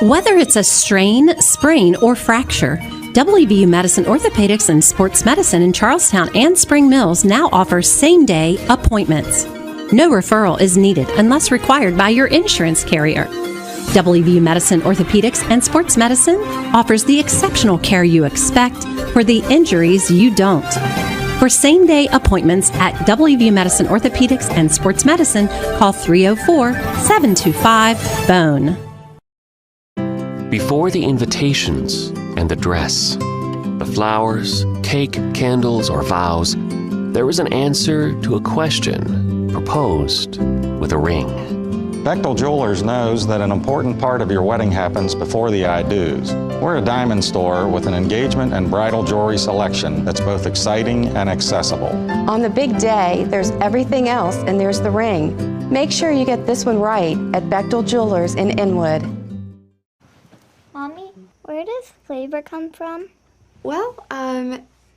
Whether it's a strain, sprain, or fracture, WVU Medicine Orthopedics and Sports Medicine in Charlestown and Spring Mills now offers same-day appointments. No referral is needed unless required by your insurance carrier. WVU Medicine Orthopedics and Sports Medicine offers the exceptional care you expect for the injuries you don't. For same-day appointments at WVU Medicine Orthopedics and Sports Medicine, call 304-725-BONE. Before the invitations and the dress, the flowers, cake, candles, or vows, there was an answer to a question proposed with a ring. Bechtel Jewelers knows that an important part of your wedding happens before the I-dos. We're a diamond store with an engagement and bridal jewelry selection that's both exciting and accessible. On the big day, there's everything else, and there's the ring. Make sure you get this one right at Bechtel Jewelers in Inwood. Mommy, where does flavor come from? Well,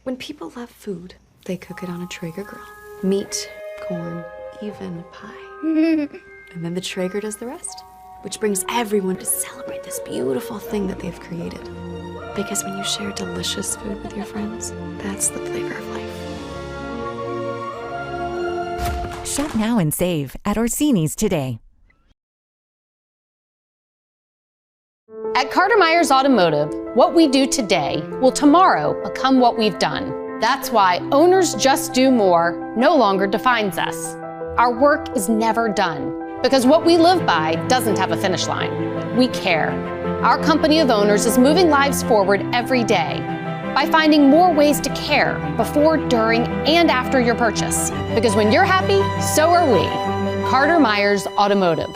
when people love food, they cook it on a Traeger grill. Meat, corn, even pie. And then the Traeger does the rest, which brings everyone to celebrate this beautiful thing that they've created. Because when you share delicious food with your friends, that's the flavor of life. Shop now and save at Orsini's today. At Carter Myers Automotive, what we do today will tomorrow become what we've done. That's why Owners Just Do More no longer defines us. Our work is never done because what we live by doesn't have a finish line. We care. Our company of owners is moving lives forward every day by finding more ways to care before, during, and after your purchase. Because when you're happy, so are we. Carter Myers Automotive.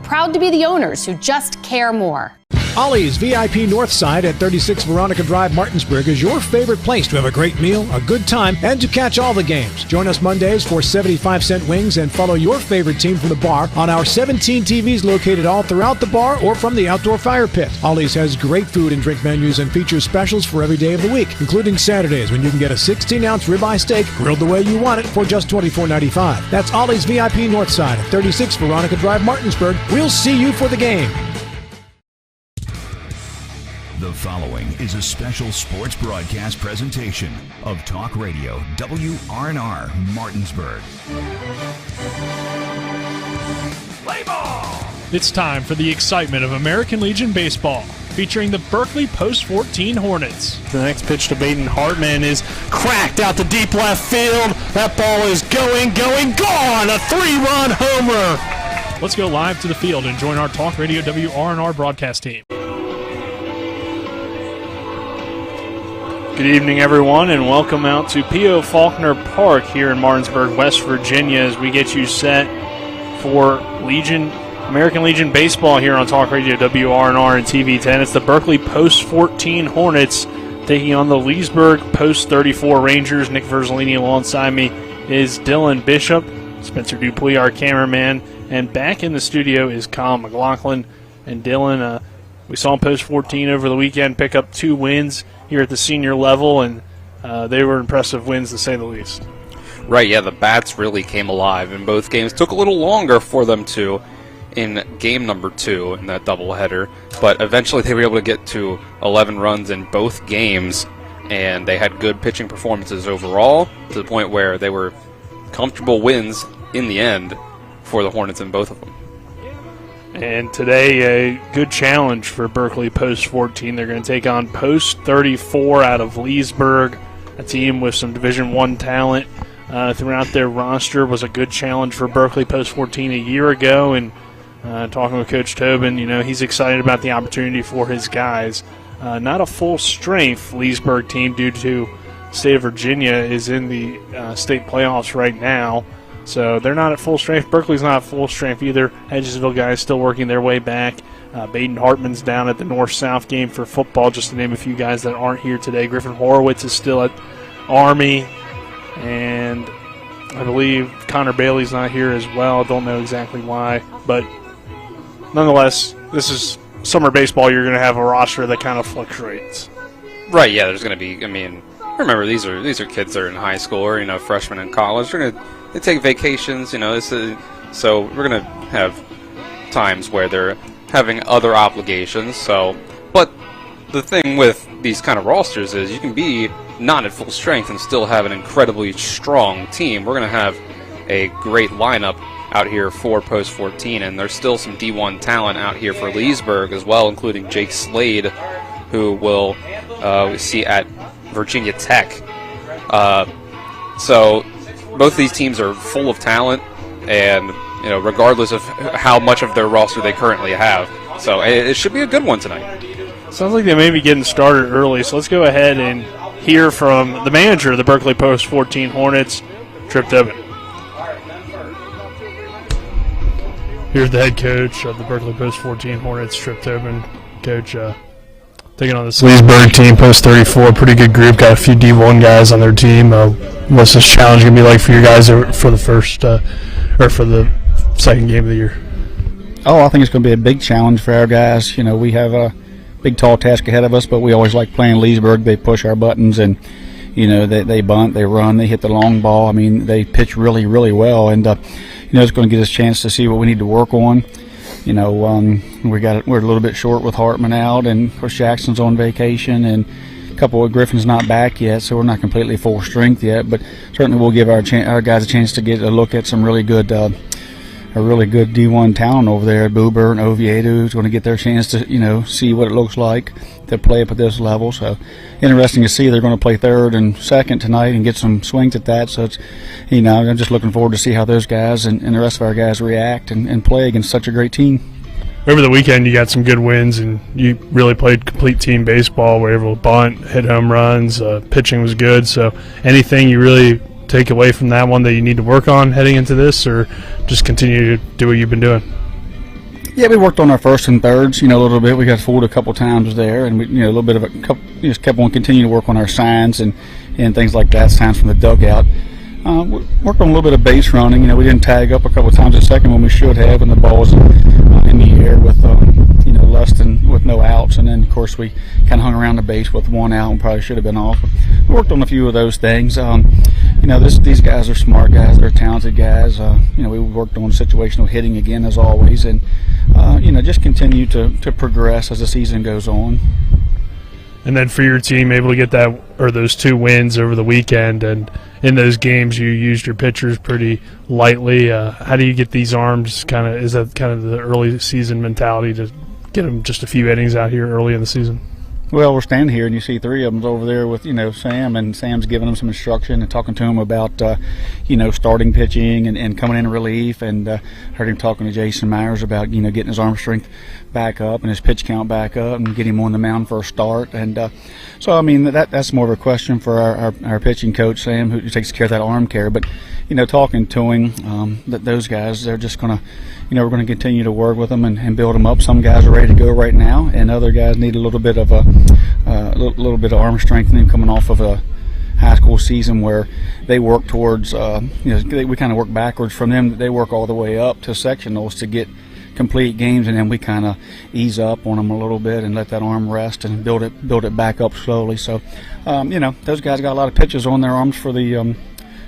Proud to be the owners who just care more. Ollie's VIP Northside at 36 Veronica Drive, Martinsburg is your favorite place to have a great meal, a good time, and to catch all the games. Join us Mondays for 75-cent wings and follow your favorite team from the bar on our 17 TVs located all throughout the bar or from the outdoor fire pit. Ollie's has great food and drink menus and features specials for every day of the week, including Saturdays when you can get a 16-ounce ribeye steak grilled the way you want it for just $24.95. That's Ollie's VIP Northside at 36 Veronica Drive, Martinsburg. We'll see you for the game. The following is a special sports broadcast presentation of Talk Radio WRNR Martinsburg. Play ball! It's time for the excitement of American Legion Baseball, featuring the Berkeley Post-14 Hornets. The next pitch to Baden Hartman is cracked out to deep left field. That ball is gone! A 3-run homer! Let's go live to the field and join our Talk Radio WRNR broadcast team. Good evening, everyone, and welcome out to P.O. Faulkner Park here in Martinsburg, West Virginia, as we get you set for American Legion Baseball here on Talk Radio WRNR and TV10. It's the Berkeley Post-14 Hornets taking on the Leesburg Post-34 Rangers. Nick Verzolini alongside me is Dylan Bishop, Spencer Dupuis, our cameraman, and back in the studio is Colin McLaughlin. And Dylan, we saw Post-14 over the weekend pick up 2 wins here at the senior level, and they were impressive wins to say the least. Right, yeah, the bats really came alive in both games. Took a little longer for them to in game number 2 in that doubleheader, but eventually they were able to get to 11 runs in both games, and they had good pitching performances overall to the point where they were comfortable wins in the end for the Hornets in both of them. And today, a good challenge for Berkeley Post-14. They're going to take on Post-34 out of Leesburg, a team with some Division I talent throughout their roster. Was a good challenge for Berkeley Post-14 a year ago. And talking with Coach Tobin, he's excited about the opportunity for his guys. Not a full-strength Leesburg team due to state of Virginia is in the state playoffs right now. So they're not at full strength. Berkeley's not at full strength either. Hedgesville guys still working their way back. Baden Hartman's down at the North-South game for football, just to name a few guys that aren't here today. Griffin Horowitz is still at Army, and I believe Connor Bailey's not here as well. I don't know exactly why. But nonetheless, this is summer baseball. You're going to have a roster that kind of fluctuates. Right, yeah, there's going to be, remember, these are kids that are in high school or, freshmen in college. They take vacations, so we're going to have times where they're having other obligations. So, but the thing with these kind of rosters is you can be not at full strength and still have an incredibly strong team. We're going to have a great lineup out here for Post 14, and there's still some D1 talent out here for Leesburg as well, including Jake Slade, who will see at Virginia Tech. So both these teams are full of talent, and regardless of how much of their roster they currently have. So it should be a good one tonight. Sounds like they may be getting started early, so let's go ahead and hear from the manager of the Berkeley Post 14 Hornets, Trip Tobin. Here's the head coach of the Berkeley Post 14 Hornets, Trip Tobin. Coach, taking on this Leesburg team, Post 34, pretty good group. Got a few D1 guys on their team. What's this challenge going to be like for you guys for the first or for the second game of the year? Oh, I think it's going to be a big challenge for our guys. We have a big, tall task ahead of us, but we always like playing Leesburg. They push our buttons, and they bunt, they run, they hit the long ball. I mean, they pitch really, really well, and it's going to give us a chance to see what we need to work on. We're a little bit short with Hartman out, and of course Jackson's on vacation, and a couple of Griffin's not back yet, so we're not completely full strength yet. But certainly we'll give our guys a chance to get a look at some really good. A really good D1 talent over there at Boober and Oviedo who's going to get their chance to, see what it looks like to play up at this level. So interesting to see. They're going to play third and second tonight and get some swings at that. So it's, I'm just looking forward to see how those guys and the rest of our guys react and play against such a great team. Over the weekend, you got some good wins, and you really played complete team baseball. Were able to bunt, hit home runs, pitching was good. So anything you really take away from that one that you need to work on heading into this, or just continue to do what you've been doing? Yeah, we worked on our first and thirds, a little bit. We got fooled a couple times there, and we, a little bit of a couple, just kept on continuing to work on our signs and things like that, signs from the dugout. We worked on a little bit of base running. We didn't tag up a couple times a second when we should have, and the ball was in the air with less than with no outs, and then of course we kind of hung around the base with one out and probably should have been off. We worked on a few of those things. These guys are smart guys. They're talented guys. We worked on situational hitting again as always, and just continue to progress as the season goes on. And then for your team, able to get those two wins over the weekend, and in those games you used your pitchers pretty lightly. How do you get these arms is that kind of the early season mentality to get them just a few innings out here early in the season? Well, we're standing here and you see three of them over there with, Sam, and Sam's giving them some instruction and talking to him about, starting pitching and coming in relief, and heard him talking to Jason Myers about, getting his arm strength back up and his pitch count back up and get him on the mound for a start. And that's more of a question for our pitching coach, Sam, who takes care of that arm care. But, talking to him, that those guys, they're just going to, we're going to continue to work with them and build them up. Some guys are ready to go right now, and other guys need a little bit of little bit of arm strengthening coming off of a high school season where they work towards, we kind of work backwards from them. They work all the way up to sectionals to get complete games, and then we kind of ease up on them a little bit and let that arm rest and build it back up slowly. So, those guys got a lot of pitches on their arms for the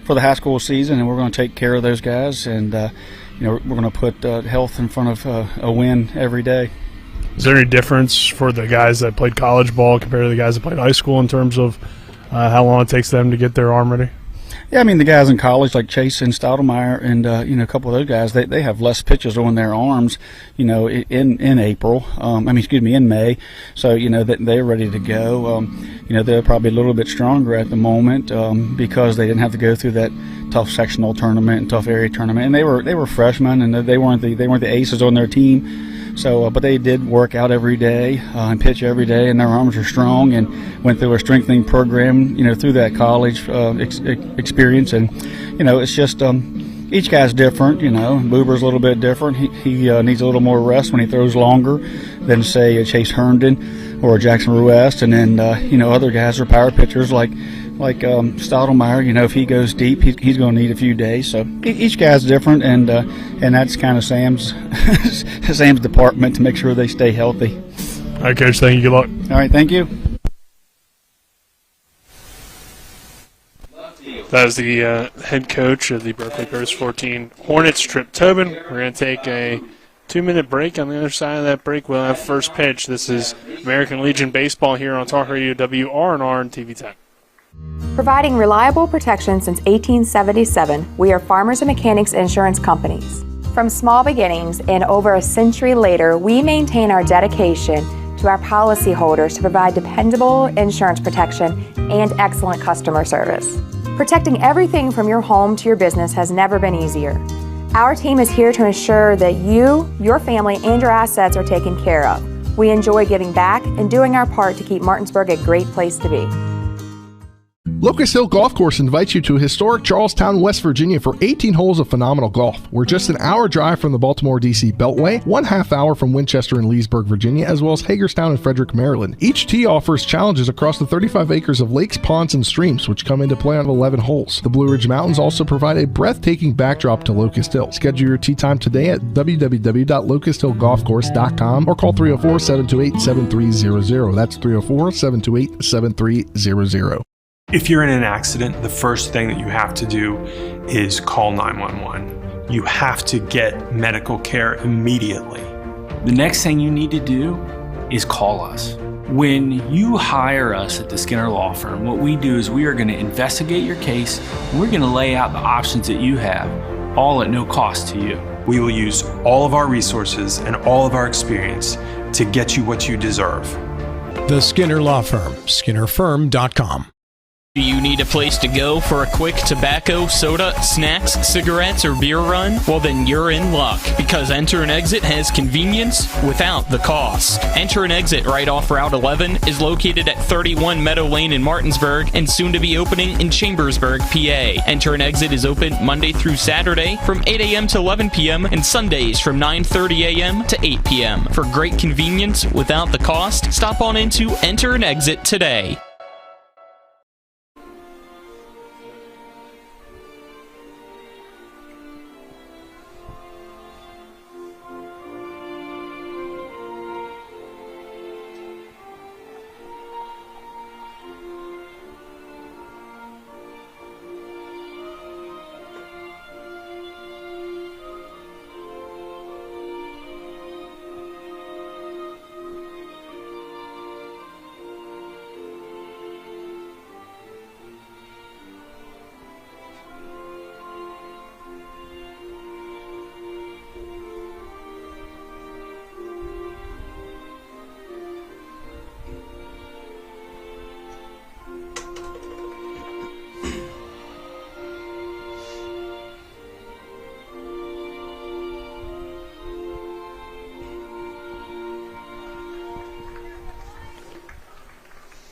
high school season, and we're going to take care of those guys, and we're going to put health in front of a win every day. Is there any difference for the guys that played college ball compared to the guys that played high school in terms of how long it takes them to get their arm ready? Yeah, the guys in college like Chase and Stoudemire and a couple of those guys, they have less pitches on their arms, in April. In May. So that they're ready to go. They're probably a little bit stronger at the moment because they didn't have to go through that tough sectional tournament and tough area tournament, and they were freshmen, and they weren't the aces on their team. So, but they did work out every day and pitch every day, and their arms are strong, and went through a strengthening program, through that college experience. And, it's just each guy's different, Boober's a little bit different. He needs a little more rest when he throws longer than, say, a Chase Herndon or a Jackson Ruest. And then, other guys are power pitchers like Stoudemire. If he goes deep, he's going to need a few days. So each guy's different, and that's kind of Sam's department to make sure they stay healthy. All right, Coach. Thank you. Good luck. All right. Thank you. That is the head coach of the Berkeley Post 14 Hornets, Trip Tobin. We're going to take a 2-minute break. On the other side of that break, we'll have first pitch. This is American Legion Baseball here on Talk Radio WRNR and TV 10. Providing reliable protection since 1877, we are Farmers and Mechanics Insurance Companies. From small beginnings and over a century later, we maintain our dedication to our policyholders to provide dependable insurance protection and excellent customer service. Protecting everything from your home to your business has never been easier. Our team is here to ensure that you, your family, and your assets are taken care of. We enjoy giving back and doing our part to keep Martinsburg a great place to be. Locust Hill Golf Course invites you to historic Charlestown, West Virginia for 18 holes of phenomenal golf. We're just an hour drive from the Baltimore-D.C. Beltway, 1/2 hour from Winchester and Leesburg, Virginia, as well as Hagerstown and Frederick, Maryland. Each tee offers challenges across the 35 acres of lakes, ponds, and streams, which come into play on 11 holes. The Blue Ridge Mountains also provide a breathtaking backdrop to Locust Hill. Schedule your tee time today at www.locusthillgolfcourse.com or call 304-728-7300. That's 304-728-7300. If you're in an accident, the first thing that you have to do is call 911. You have to get medical care immediately. The next thing you need to do is call us. When you hire us at the Skinner Law Firm, what we do is we are going to investigate your case. We're going to lay out the options that you have, all at no cost to you. We will use all of our resources and all of our experience to get you what you deserve. The Skinner Law Firm, SkinnerFirm.com. Do you need a place to go for a quick tobacco, soda, snacks, cigarettes, or beer run? Well, then you're in luck, because Enter and Exit has convenience without the cost. Enter and Exit right off Route 11 is located at 31 Meadow Lane in Martinsburg and soon to be opening in Chambersburg, PA. Enter and Exit is open Monday through Saturday from 8 a.m. to 11 p.m. and Sundays from 9:30 a.m. to 8 p.m. For great convenience without the cost, stop on into Enter and Exit today.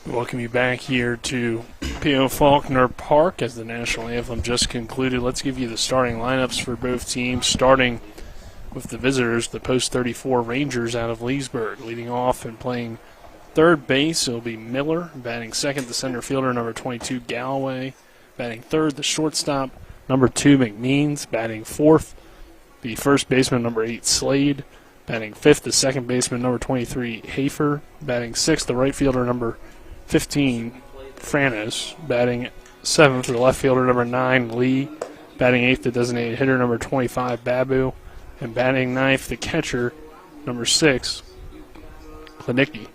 Welcome you back here to P.O. Faulkner Park as the national anthem just concluded. Let's give you the starting lineups for both teams, starting with the visitors, the post 34 Rangers out of Leesburg. Leading off and playing third base, it'll be Miller. Batting second, the center fielder, number 22, Galloway. Batting third, the shortstop, number 2, McMeans. Batting fourth, the first baseman, number 8, Slade. Batting fifth, the second baseman, number 23, Hafer. Batting sixth, the right fielder, number 15, Franis. Batting seventh, the left fielder, number 9, Lee. Batting eighth, the designated hitter, number 25, Babu. And batting ninth, the catcher, number 6, Klinicki.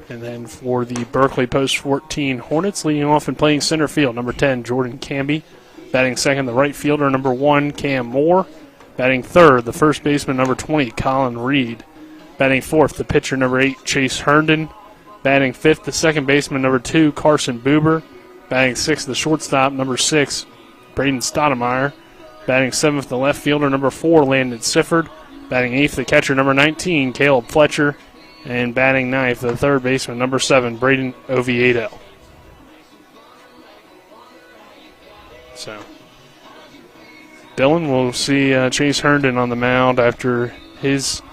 And then for the Berkeley Post 14 Hornets, leading off and playing center field, number 10, Jordan Camby. Batting second, the right fielder, number 1, Cam Moore. Batting third, the first baseman, number 20, Colin Reed. Batting fourth, the pitcher, number 8, Chase Herndon. Batting fifth, the second baseman, number 2, Carson Buber. Batting sixth, the shortstop, number 6, Braden Stoudemire. Batting seventh, the left fielder, number 4, Landon Sifford. Batting eighth, the catcher, number 19, Caleb Fletcher. And batting ninth, the third baseman, number 7, Braden Oviedo. So, Dylan will see Chase Herndon on the mound after his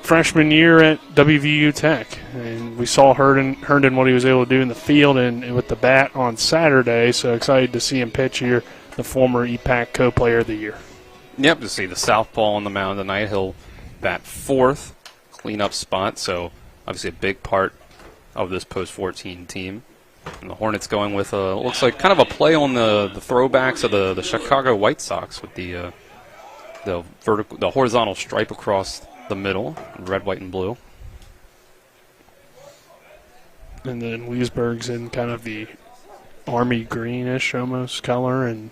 freshman year at WVU Tech. And we saw Herndon what he was able to do in the field and with the bat on Saturday, so excited to see him pitch here, the former EPAC co-player of the year. Yep, to see the southpaw on the mound tonight. He'll bat fourth, cleanup spot, so obviously a big part of this post-14 team. And the Hornets going with looks like kind of a play on the throwbacks of the Chicago White Sox with the horizontal stripe across the middle, red, white, and blue. And then Leesburg's in kind of the army greenish almost color, and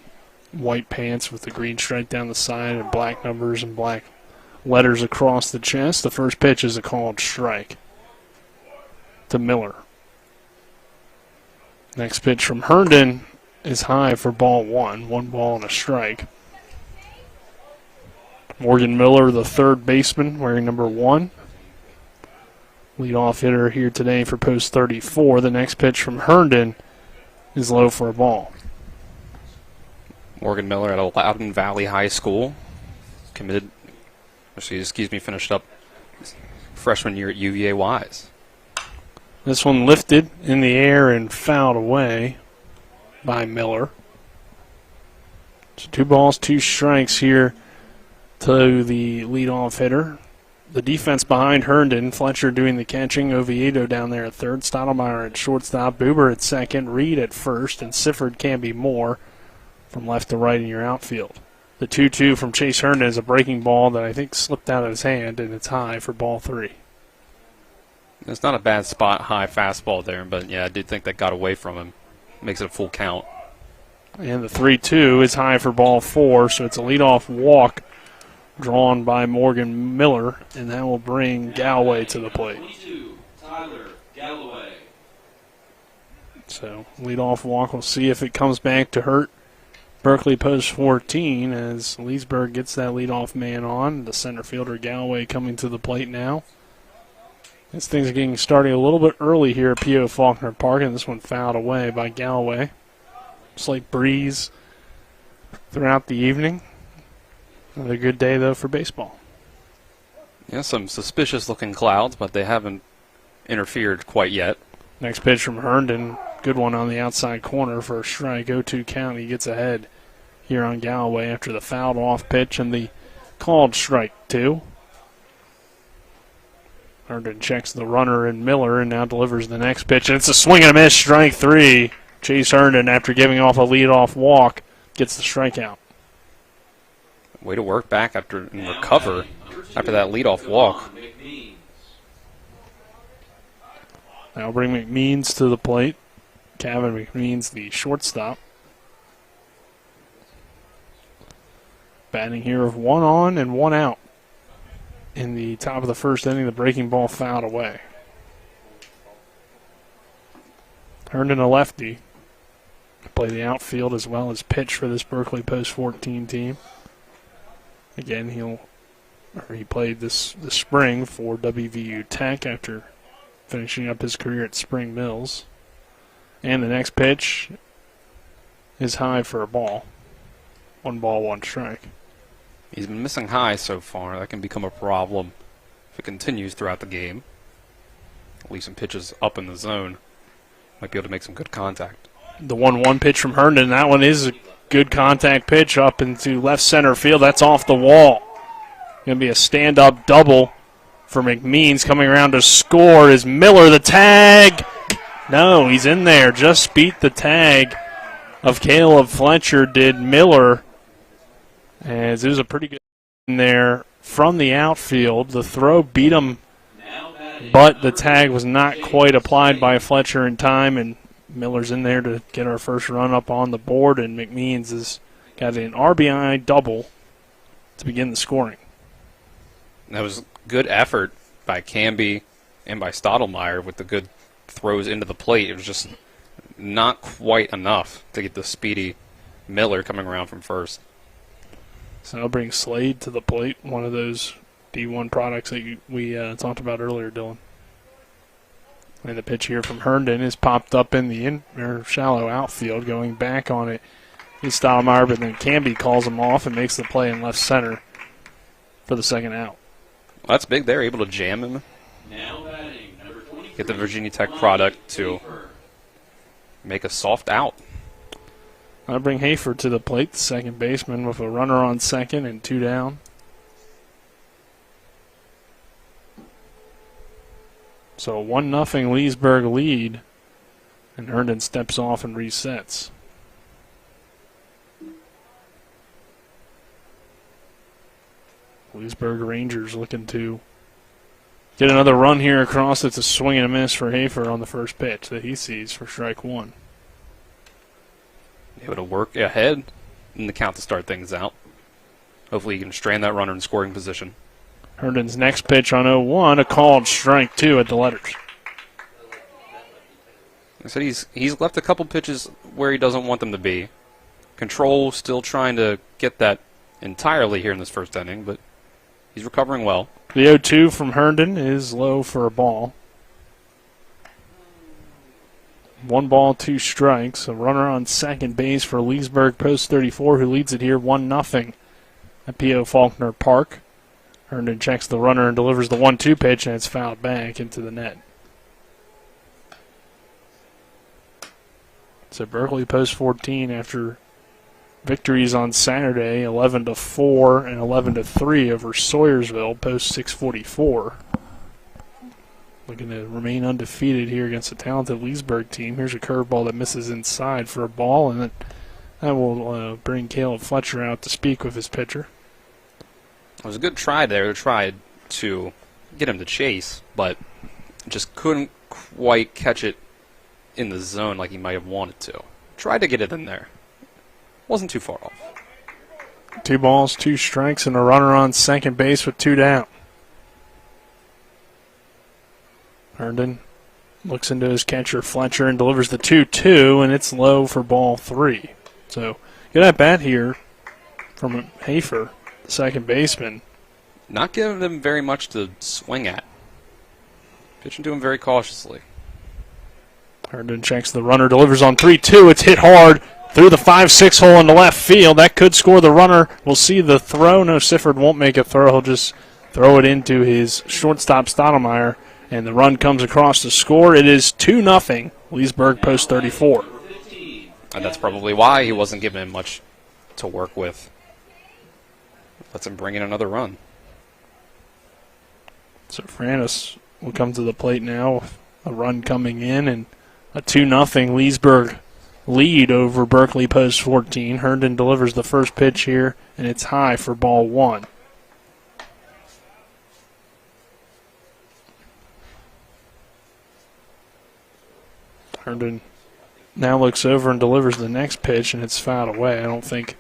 white pants with the green stripe down the side and black numbers and black letters across the chest. The first pitch is a called strike to Miller. Next pitch from Herndon is high for ball one. 1 ball and a strike. Morgan Miller, the third baseman, wearing number 1. Leadoff hitter here today for post 34. The next pitch from Herndon is low for a ball. Morgan Miller at Loudoun Valley High School. Finished up freshman year at UVA Wise. This one lifted in the air and fouled away by Miller. So 2 balls, 2 strikes here to the leadoff hitter. The defense behind Herndon, Fletcher doing the catching, Oviedo down there at third, Stottlemyre at shortstop, Buber at second, Reed at first, and Sifford can be more from left to right in your outfield. The 2-2 from Chase Herndon is a breaking ball that I think slipped out of his hand, and it's high for ball 3. It's not a bad spot, high fastball there, but yeah, I did think that got away from him. Makes it a full count. And the 3-2 is high for ball 4, so it's a leadoff walk drawn by Morgan Miller, and that will bring Galloway to the plate. Tyler Galloway. So leadoff walk, we'll see if it comes back to hurt Berkeley post 14 as Leesburg gets that leadoff man on. The center fielder Galloway coming to the plate now. As things are getting started a little bit early here at P.O. Faulkner Park, and this one fouled away by Galloway. Slight breeze throughout the evening. Another good day, though, for baseball. Yeah, some suspicious-looking clouds, but they haven't interfered quite yet. Next pitch from Herndon. Good one on the outside corner for a strike. 0-2 count. He gets ahead here on Galloway after the fouled off pitch and the called strike 2. Herndon checks the runner in Miller and now delivers the next pitch. And it's a swing and a miss, strike 3. Chase Herndon, after giving off a leadoff walk, gets the strikeout. Way to work back and recover after that leadoff walk. Now bring McMeans to the plate. Kevin McMeans, the shortstop. Batting here of 1 on and 1 out. In the top of the first inning, the breaking ball fouled away. Herndon, a lefty. Play the outfield as well as pitch for this Berkeley post 14 team. Again, he played this spring for WVU Tech after finishing up his career at Spring Mills. And the next pitch is high for a ball. 1 ball, 1 strike. He's been missing high so far. That can become a problem if it continues throughout the game. At least some pitches up in the zone. Might be able to make some good contact. The 1-1 pitch from Herndon. That one is a good contact pitch up into left center field. That's off the wall. Going to be a stand-up double for McMeans. Coming around to score is Miller. The tag. No, he's in there. Just beat the tag of Caleb Fletcher, did Miller. As it was a pretty good in there from the outfield. The throw beat him, but the tag was not quite applied by Fletcher in time, and Miller's in there to get our first run up on the board, and McMeans has got an RBI double to begin the scoring. That was good effort by Camby and by Stottlemyre with the good throws into the plate. It was just not quite enough to get the speedy Miller coming around from first. So I'll bring Slade to the plate, one of those D1 products that we talked about earlier, Dylan. And the pitch here from Herndon is popped up in the shallow outfield. Going back on it is Stottlemyre, but then Camby calls him off and makes the play in left center for the second out. Well, that's big. They're able to jam him. Get the Virginia Tech product to make a soft out. I'll bring Hayford to the plate, the second baseman, with a runner on second and 2 down. So a 1-0 Leesburg lead, and Herndon steps off and resets. Leesburg Rangers looking to get another run here across. It's a swing and a miss for Hafer on the first pitch that he sees for strike one. Able to work ahead in the count to start things out. Hopefully he can strand that runner in scoring position. Herndon's next pitch on 0-1, a called strike two at the letters. I said he's left a couple pitches where he doesn't want them to be. Control still trying to get that entirely here in this first inning, but he's recovering well. The 0-2 from Herndon is low for a ball. 1 ball, 2 strikes. A runner on second base for Leesburg post 34, who leads it here 1-0 at P.O. Faulkner Park. Herndon checks the runner and delivers the 1-2 pitch, and it's fouled back into the net. So Berkeley post 14 after victories on Saturday, 11-4 and 11-3 over Sawyersville post 644. Looking to remain undefeated here against a talented Leesburg team. Here's a curveball that misses inside for a ball, and that will bring Caleb Fletcher out to speak with his pitcher. It was a good try there. Tried to get him to chase, but just couldn't quite catch it in the zone like he might have wanted to. Tried to get it in there. Wasn't too far off. 2 balls, 2 strikes, and a runner on second base with 2 down. Herndon looks into his catcher Fletcher and delivers the 2-2, and it's low for ball 3. So good at bat here from Hafer, the second baseman. Not giving them very much to swing at. Pitching to him very cautiously. Herndon checks the runner, delivers on 3-2. It's hit hard through the 5-6 hole in the left field. That could score the runner. We'll see the throw. No, Sifford won't make a throw. He'll just throw it into his shortstop Stottlemyre, and the run comes across to score. It is 2-0, Leesburg post 34. And that's probably why he wasn't giving him much to work with. Lets him bring in another run. So Francis will come to the plate now. A run coming in, and a 2-0 Leesburg lead over Berkeley post 14. Herndon delivers the first pitch here, and it's high for ball 1. Herndon now looks over and delivers the next pitch, and it's fouled away. I don't think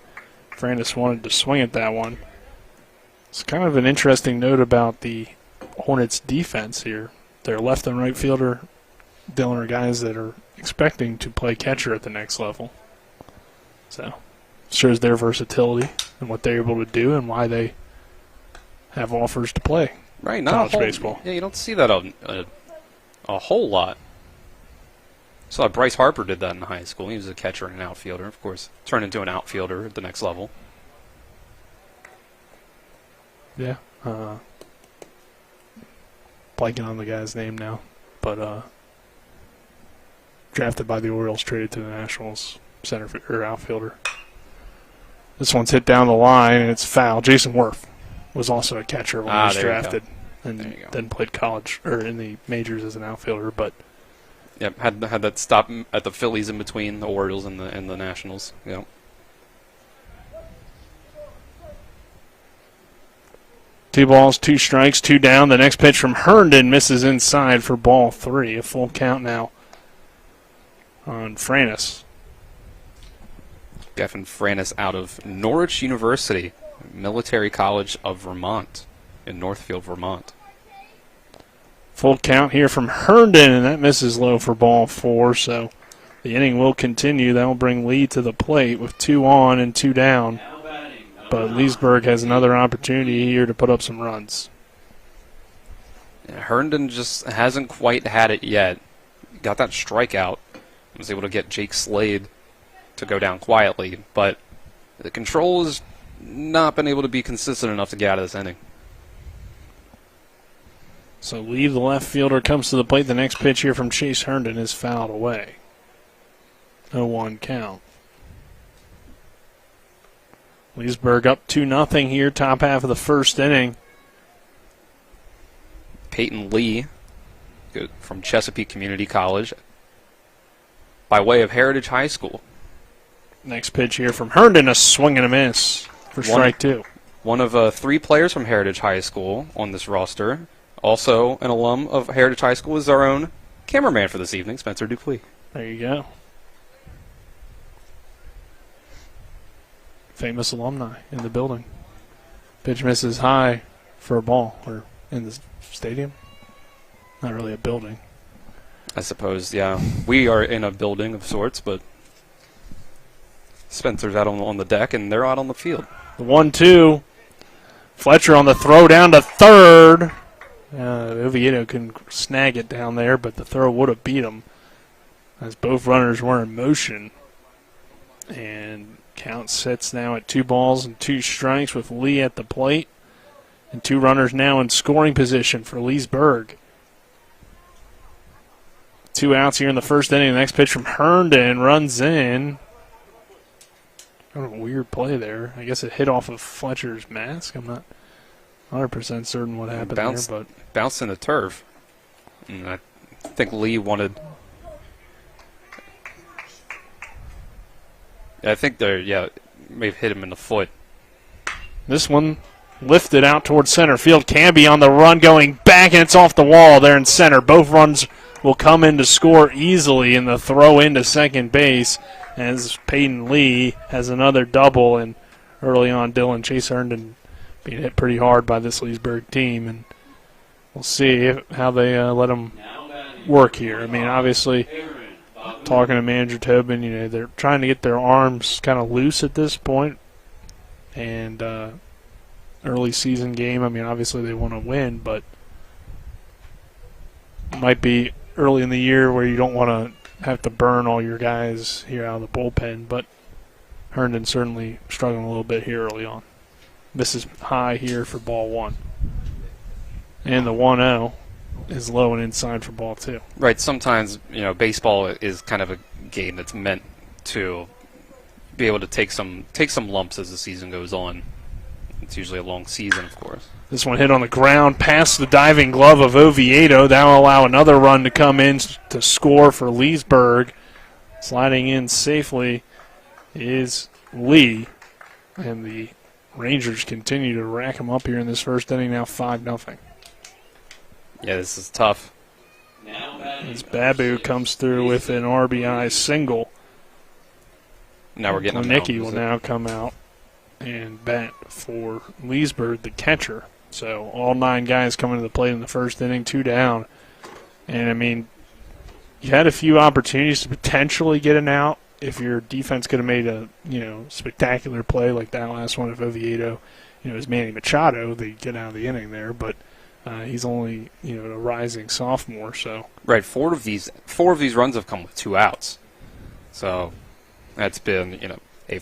Francis wanted to swing at that one. It's kind of an interesting note about the Hornets' defense here. Their left and right fielder, Dylan, are guys that are expecting to play catcher at the next level. So, shows their versatility and what they're able to do and why they have offers to play college baseball. Yeah, you don't see that a whole lot. Saw Bryce Harper did that in high school. He was a catcher and an outfielder. Of course, turned into an outfielder at the next level. Yeah. Blanking on the guy's name now, but drafted by the Orioles, traded to the Nationals, outfielder. This one's hit down the line, and it's foul. Jason Worth was also a catcher when he was drafted, and then played college or in the majors as an outfielder. But yep, had that stop at the Phillies in between the Orioles and the Nationals. Yep. 2 balls, 2 strikes, 2 down. The next pitch from Herndon misses inside for ball 3. A full count now on Francis. Geffen Francis out of Norwich University, Military College of Vermont, in Northfield, Vermont. Full count here from Herndon, and that misses low for ball 4. So the inning will continue. That will bring Lee to the plate with 2 on and 2 down. But Leesburg has another opportunity here to put up some runs. Yeah, Herndon just hasn't quite had it yet. Got that strikeout. Was able to get Jake Slade to go down quietly, but the control has not been able to be consistent enough to get out of this inning. So Lee, the left fielder, comes to the plate. The next pitch here from Chase Herndon is fouled away. 0-1 count. Leesburg up 2-0 here, top half of the first inning. Peyton Lee from Chesapeake Community College by way of Heritage High School. Next pitch here from Herndon, a swing and a miss for strike 2. one of 3 players from Heritage High School on this roster. Also an alum of Heritage High School is our own cameraman for this evening, Spencer Dupuis. There you go. Famous alumni in the building. Pitch misses high for a ball, or in the stadium. Not really a building. I suppose, yeah. We are in a building of sorts, but Spencer's out on the deck, and they're out on the field. The 1-2. Fletcher on the throw down to third. Oviedo can snag it down there, but the throw would have beat him as both runners were in motion. And count sits now at 2 balls and 2 strikes with Lee at the plate. And 2 runners now in scoring position for Leesburg. 2 outs here in the first inning. The next pitch from Herndon runs in. Kind of a weird play there. I guess it hit off of Fletcher's mask. I'm not 100% certain what happened there, but bounced in the turf. And I think Lee wanted. I think may have hit him in the foot. This one lifted out towards center field. Canby on the run going back, and it's off the wall there in center. Both runs will come in to score easily in the throw into second base as Peyton Lee has another double. And early on, Dylan Chase Herndon being hit pretty hard by this Leesburg team. And we'll see how they let him work here. I mean, obviously, talking to Manager Tobin, they're trying to get their arms kind of loose at this point. And early season game, I mean, obviously they want to win, but it might be early in the year where you don't want to have to burn all your guys here out of the bullpen. But Herndon certainly struggling a little bit here early on. Misses high here for ball 1. And the 1-0 is low and inside for ball 2. Right. Sometimes, baseball is kind of a game that's meant to be able to take some lumps as the season goes on. It's usually a long season, of course. This one hit on the ground past the diving glove of Oviedo. That will allow another run to come in to score for Leesburg. Sliding in safely is Lee. And the Rangers continue to rack him up here in this first inning, now 5-0. Yeah, this is tough. As Babu comes through with an RBI single. Now we're getting Nicky will now come out and bat for Leesburg, the catcher. So all 9 guys coming to the plate in the first inning, 2 down. And, I mean, you had a few opportunities to potentially get an out if your defense could have made a, spectacular play like that last one of Oviedo. It was Manny Machado. They get out of the inning there, but he's only, a rising sophomore. So right, 4 of these runs have come with 2 outs. So that's been, a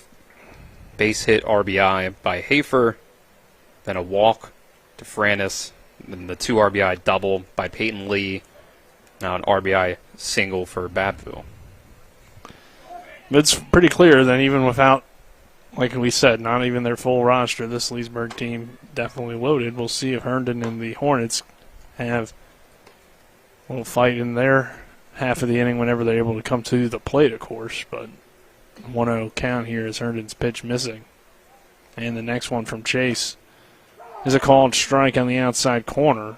base hit RBI by Hafer, then a walk to Franis, then the 2 RBI double by Peyton Lee, now an RBI single for Babu. It's pretty clear that even without, like we said, not even their full roster, this Leesburg team definitely loaded. We'll see if Herndon and the Hornets have a little fight in their half of the inning whenever they're able to come to the plate, of course, but 1-0 count here as Herndon's pitch missing. And the next one from Chase is a called strike on the outside corner.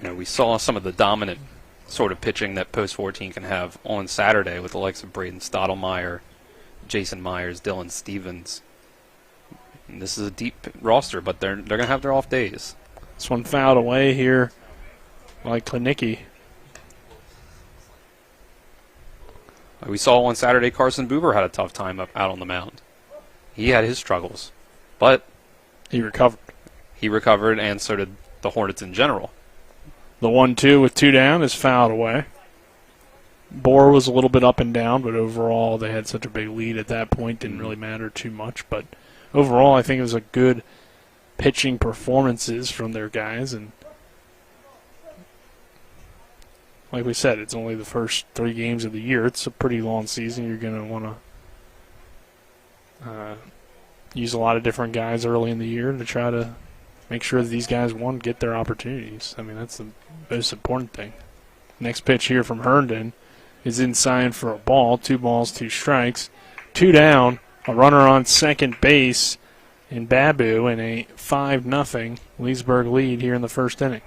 We saw some of the dominant sort of pitching that Post 14 can have on Saturday with the likes of Braden Stottlemyre, Jason Myers, Dylan Stevens. And this is a deep roster, but they're going to have their off days. This one fouled away here by Klinicki. We saw on Saturday Carson Buber had a tough time out on the mound. He had his struggles, but he recovered. He recovered, and so did the Hornets in general. The 1-2 with 2 down is fouled away. Bohr was a little bit up and down, but overall they had such a big lead at that point, didn't really matter too much. But overall, I think it was a good pitching performances from their guys, and like we said, it's only the first 3 games of the year. It's a pretty long season. You're going to want to use a lot of different guys early in the year to try to make sure that these guys, one, get their opportunities. I mean, that's the most important thing. Next pitch here from Herndon is inside for a ball. 2 balls, 2 strikes. 2 down. A runner on second base in Babu and a 5-0 Leesburg lead here in the first inning.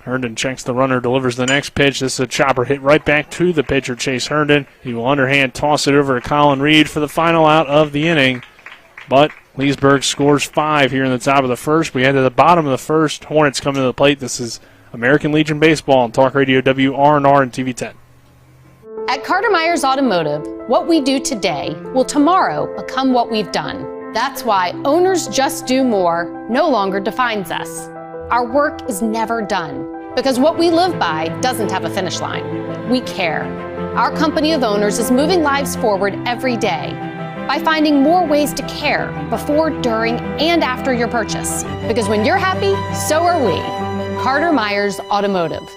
Herndon checks the runner, delivers the next pitch. This is a chopper hit right back to the pitcher, Chase Herndon. He will underhand toss it over to Colin Reed for the final out of the inning. But Leesburg scores 5 here in the top of the first. We head to the bottom of the first. Hornets come to the plate. This is American Legion Baseball on Talk Radio WRNR and TV 10. At Carter Myers Automotive, what we do today will tomorrow become what we've done. That's why Owners Just Do More no longer defines us. Our work is never done because what we live by doesn't have a finish line. We care. Our company of owners is moving lives forward every day by finding more ways to care before, during, and after your purchase. Because when you're happy, so are we. Carter Myers Automotive.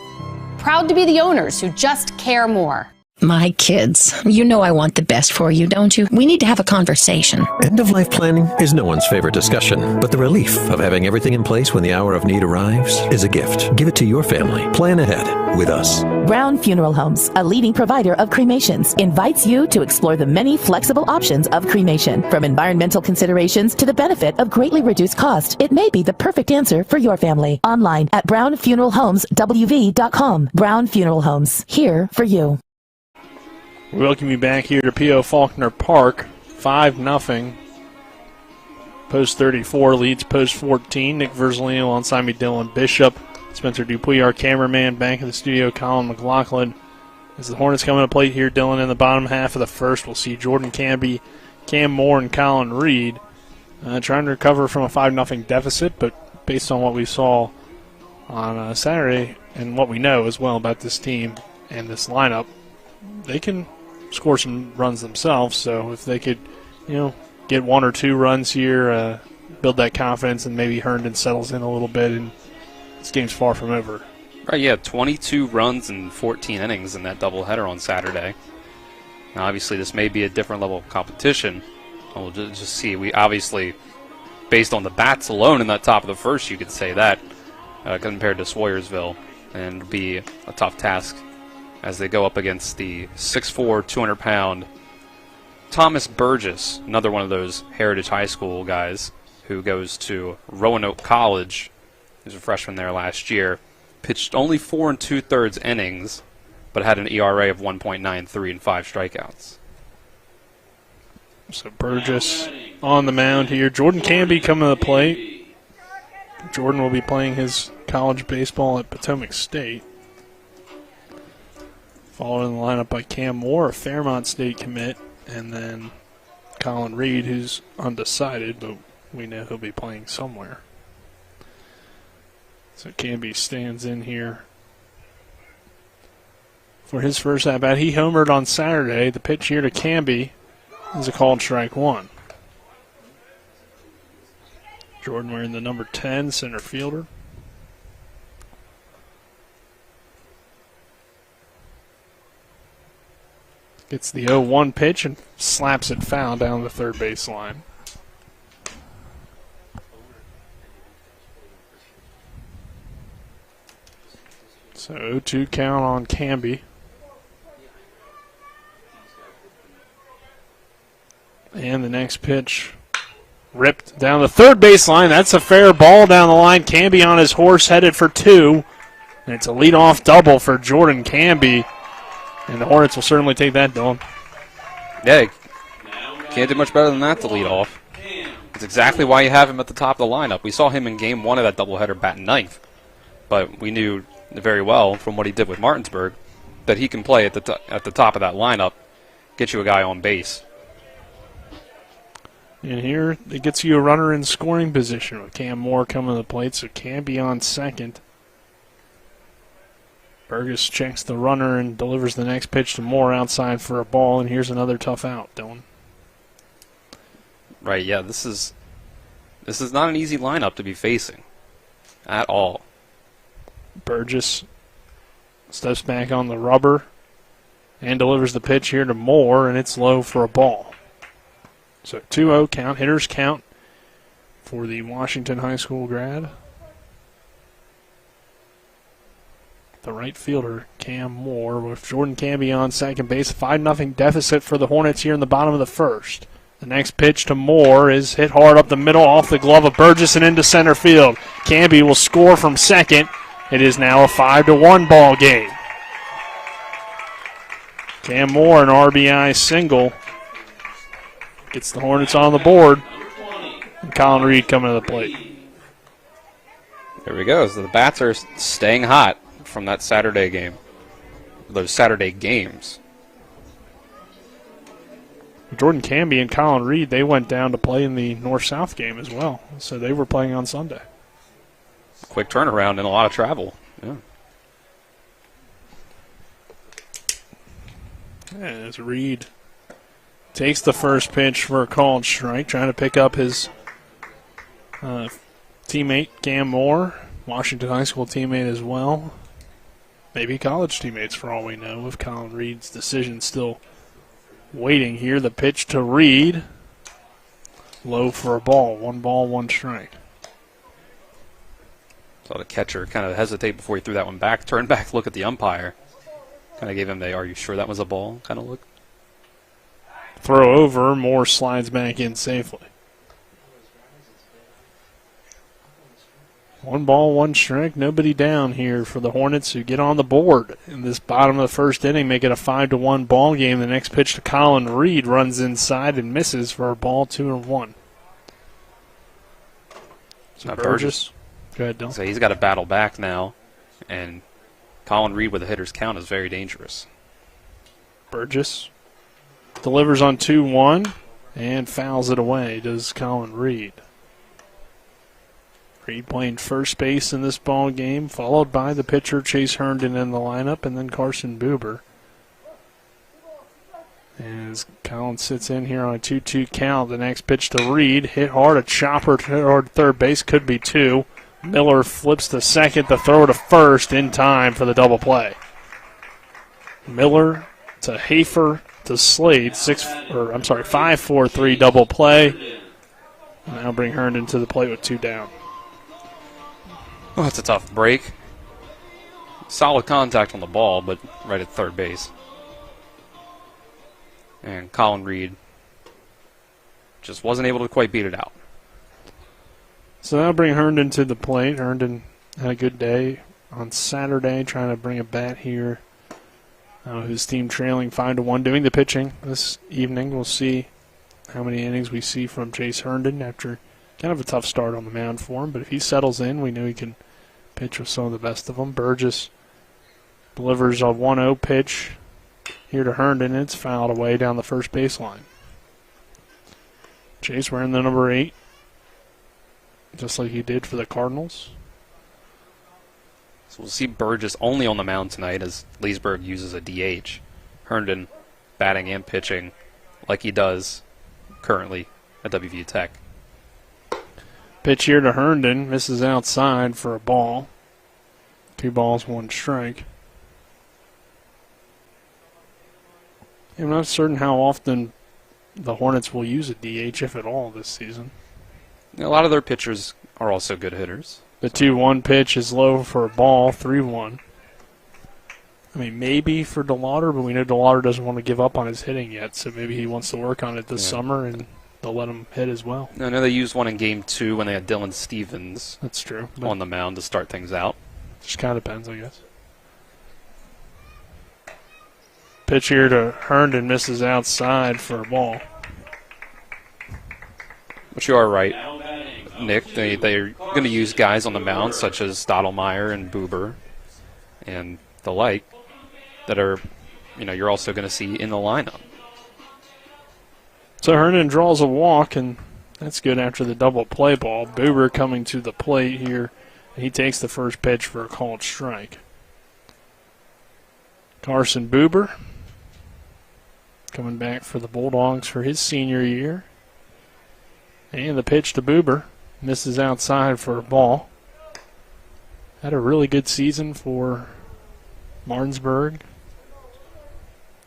Proud to be the owners who just care more. My kids, you know I want the best for you, don't you? We need to have a conversation. End-of-life planning is no one's favorite discussion, but the relief of having everything in place when the hour of need arrives is a gift. Give it to your family. Plan ahead with us. Brown Funeral Homes, a leading provider of cremations, invites you to explore the many flexible options of cremation. From environmental considerations to the benefit of greatly reduced cost, it may be the perfect answer for your family. Online at brownfuneralhomeswv.com. Brown Funeral Homes, here for you. We welcome you back here to P.O. Faulkner Park. 5-0. Post 34 leads post 14. Nick Verzolino alongside me, Dylan Bishop. Spencer Dupuis, our cameraman, back in the studio, Colin McLaughlin. As the Hornets come to plate here, Dylan, in the bottom half of the first, we'll see Jordan Canby, Cam Moore, and Colin Reed trying to recover from a 5-0 deficit, but based on what we saw on Saturday and what we know as well about this team and this lineup, they can score some runs themselves. So if they could, get 1 or 2 runs here, build that confidence, and maybe Herndon settles in a little bit, and this game's far from over. Right, yeah, 22 runs in 14 innings in that doubleheader on Saturday. Now, obviously, this may be a different level of competition. We'll just see. We obviously, based on the bats alone in that top of the first, you could say that compared to Swoyersville, and it'd be a tough task as they go up against the 6'4", 200-pound Thomas Burgess, another one of those Heritage High School guys who goes to Roanoke College. He was a freshman there last year. Pitched only 4 2/3 innings, but had an ERA of 1.93 and 5 strikeouts. So Burgess on the mound here. Jordan Canby coming to the plate. Jordan will be playing his college baseball at Potomac State. Followed in the lineup by Cam Moore, a Fairmont State commit, and then Colin Reed, who's undecided, but we know he'll be playing somewhere. So Canby stands in here for his first at-bat. He homered on Saturday. The pitch here to Canby is a called strike 1. Jordan wearing the number 10, center fielder. Gets the 0-1 pitch and slaps it foul down the third base line. So 0-2 count on Canby. And the next pitch ripped down the third base line. That's a fair ball down the line. Canby on his horse headed for 2. And it's a leadoff double for Jordan Canby. And the Hornets will certainly take that, Dylan. Yeah, can't do much better than that to lead off. It's exactly why you have him at the top of the lineup. We saw him in Game 1 of that doubleheader batting ninth, but we knew very well from what he did with Martinsburg that he can play at the top of that lineup, get you a guy on base. And here it gets you a runner in scoring position with Cam Moore coming to the plate, so Canby on second. Burgess checks the runner and delivers the next pitch to Moore outside for a ball, and here's another tough out, Dylan. Right, yeah, this is not an easy lineup to be facing at all. Burgess steps back on the rubber and delivers the pitch here to Moore, and it's low for a ball. So 2-0 count, hitters count for the Washington High School grad. The right fielder, Cam Moore, with Jordan Canby on second base. 5-0 deficit for the Hornets here in the bottom of the first. The next pitch to Moore is hit hard up the middle off the glove of Burgess and into center field. Canby will score from second. It is now a 5-1 ball game. Cam Moore, an RBI single, gets the Hornets on the board. And Colin Reed coming to the plate. There we go. So the bats are staying hot from that Saturday game. Those Saturday games. Jordan Canby and Colin Reed, they went down to play in the North-South game as well. So they were playing on Sunday. Quick turnaround and a lot of travel. Yeah. As Reed takes the first pitch for a called strike, trying to pick up his teammate Cam Moore, Washington High School teammate as well. Maybe college teammates for all we know, with Colin Reed's decision still waiting here. The pitch to Reed, low for a ball. 1 ball, 1 strike. Saw the catcher kind of hesitate before he threw that one back, turn back, look at the umpire. Kind of gave him the, are you sure that was a ball kind of look. Throw over, Moore slides back in safely. 1 ball, 1 strike, nobody down here for the Hornets, who get on the board in this bottom of the first inning, make it a 5-1 ball game. The next pitch to Colin Reed runs inside and misses for a ball, 2-1. So Burgess. Go ahead, Dylan. So he's got to battle back now, and Colin Reed with a hitter's count is very dangerous. Burgess delivers on 2-1 and fouls it away, does Colin Reed. Reed playing first base in this ball game, followed by the pitcher Chase Herndon in the lineup, and then Carson Buber. As Colin sits in here on a 2-2 count, the next pitch to Reed, hit hard, a chopper toward third base, could be 2. Miller flips to second, the throw to first in time for the double play. Miller to Hafer to Slade, 5-4-3 double play. Now bring Herndon to the plate with 2 down. Oh, that's a tough break. Solid contact on the ball, but right at third base. And Colin Reed just wasn't able to quite beat it out. So that'll bring Herndon to the plate. Herndon had a good day on Saturday, trying to bring a bat here. His team trailing 5-1, doing the pitching this evening. We'll see how many innings we see from Chase Herndon after kind of a tough start on the mound for him. But if he settles in, we know he can pitch with some of the best of them. Burgess delivers a 1-0 pitch here to Herndon. It's fouled away down the first baseline. Chase wearing the number 8, just like he did for the Cardinals. So we'll see Burgess only on the mound tonight as Leesburg uses a DH. Herndon batting and pitching like he does currently at WVU Tech. Pitch here to Herndon, misses outside for a ball. 2 balls, 1 strike. I'm not certain how often the Hornets will use a DH, if at all, this season. A lot of their pitchers are also good hitters. The 2-1 pitch is low for a ball, 3-1. I mean, maybe for DeLauder, but we know DeLauder doesn't want to give up on his hitting yet, so maybe he wants to work on it this summer, and they'll let him hit as well. I know they used one in Game 2 when they had Dylan Stevens. That's true. On the mound to start things out. Just kind of depends, I guess. Pitch here to Herndon, misses outside for a ball. But you are right, Nick. They're going to use guys on the mound such as Stottlemyre and Buber and the like that are, you're also going to see in the lineup. So Herndon draws a walk, and that's good after the double play ball. Buber coming to the plate here, and he takes the first pitch for a called strike. Carson Buber coming back for the Bulldogs for his senior year. And the pitch to Buber misses outside for a ball. Had a really good season for Martinsburg.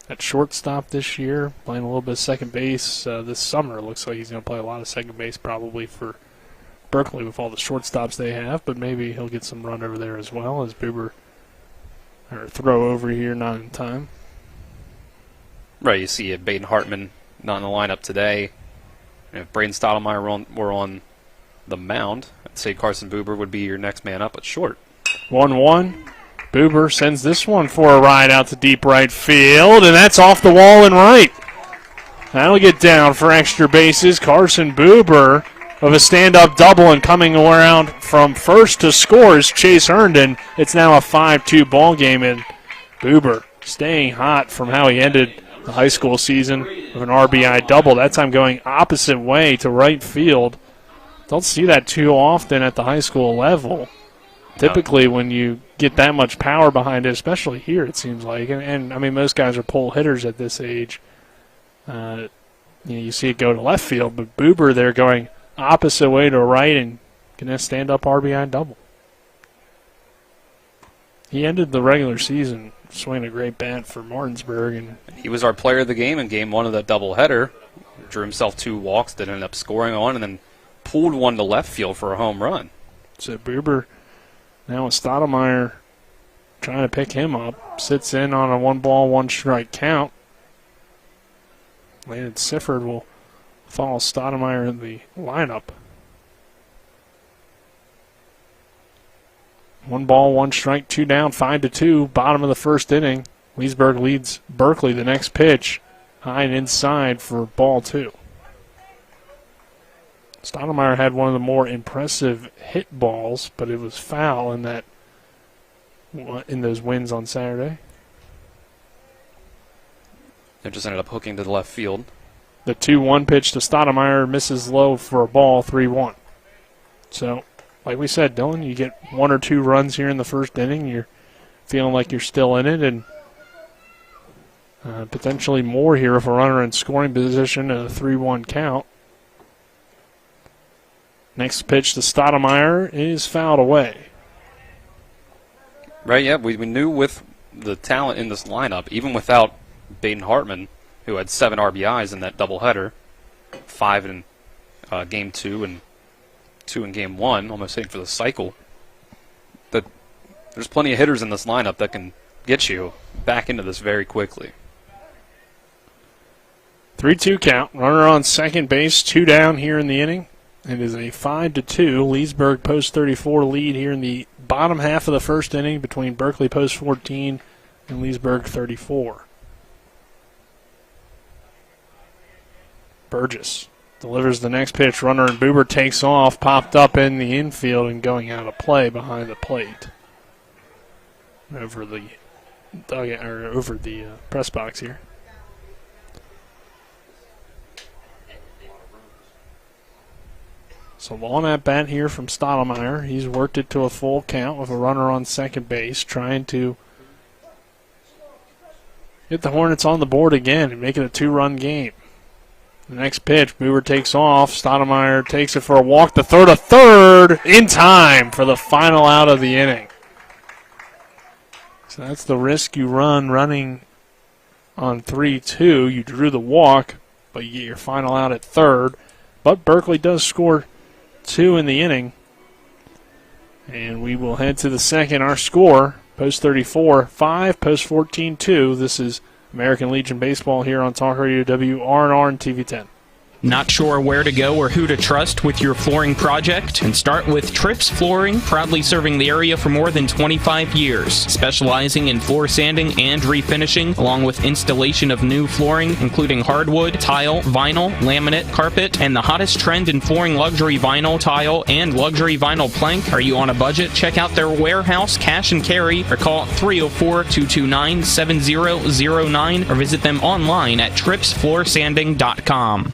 At shortstop this year, playing a little bit of second base this summer. Looks like he's going to play a lot of second base probably for Berkeley with all the shortstops they have, but maybe he'll get some run over there as well as Buber, or throw over here, not in time. Right, you see Baden Hartman not in the lineup today. And if Braden Stottlemyre were on the mound, I'd say Carson Buber would be your next man up, but short. 1-1. Buber sends this one for a ride out to deep right field, and that's off the wall and right. That'll get down for extra bases. Carson Buber of a stand-up double, and coming around from first to score is Chase Herndon. It's now a 5-2 ball game, and Buber staying hot from how he ended the high school season with an RBI double. That time going opposite way to right field. Don't see that too often at the high school level. Typically, when you get that much power behind it, especially here, it seems like, and I mean, most guys are pull hitters at this age. You see it go to left field, but Buber there going opposite way to right and getting a stand-up RBI double. He ended the regular season swinging a great bat for Martinsburg, and he was our player of the game in game one of the doubleheader. Drew himself 2 walks that ended up scoring on, and then pulled one to left field for a home run. So Buber, now with Stottlemyre trying to pick him up, sits in on a 1-ball, 1-strike count. Landon Sifford will follow Stottlemyre in the lineup. 1-ball, 1-strike, 2 down, 5-2, bottom of the first inning. Leesburg leads Berkeley the next pitch, high and inside for ball 2. Stottlemyre had one of the more impressive hit balls, but it was foul in those wins on Saturday. It just ended up hooking to the left field. The 2-1 pitch to Stottlemyre misses low for a ball, 3-1. So, like we said, Dylan, you get 1 or 2 runs here in the first inning. You're feeling like you're still in it, and potentially more here if a runner in scoring position and a 3-1 count. Next pitch to Stottlemyre is fouled away. Right, yeah, we knew with the talent in this lineup, even without Baden Hartman, who had 7 RBIs in that doubleheader, 5 in Game 2 and 2 in Game 1, almost hitting for the cycle, that there's plenty of hitters in this lineup that can get you back into this very quickly. 3-2 count. Runner on second base, 2 down here in the inning. It is a 5-2 Leesburg post 34 lead here in the bottom half of the first inning between Berkeley post 14 and Leesburg 34. Burgess delivers the next pitch. Runner and Buber takes off, popped up in the infield and going out of play behind the plate. Over the dugout, or over the press box here. So long at bat here from Stottlemyre. He's worked it to a full count with a runner on second base, trying to get the Hornets on the board again and make it a 2-run game. The next pitch, Buber takes off. Stottlemyre takes it for a walk to third in time for the final out of the inning. So that's the risk you run running on 3-2. You drew the walk, but you get your final out at third. But Berkeley does score 2 in the inning. And we will head to the second. Our score, post 34, 5, post 14, 2. This is American Legion Baseball here on Talk Radio WRNR and TV 10. Not sure where to go or who to trust with your flooring project? And start with Trips Flooring, proudly serving the area for more than 25 years, specializing in floor sanding and refinishing, along with installation of new flooring, including hardwood, tile, vinyl, laminate, carpet, and the hottest trend in flooring, luxury vinyl, tile, and luxury vinyl plank. Are you on a budget? Check out their warehouse, cash and carry, or call 304-229-7009, or visit them online at tripsfloorsanding.com.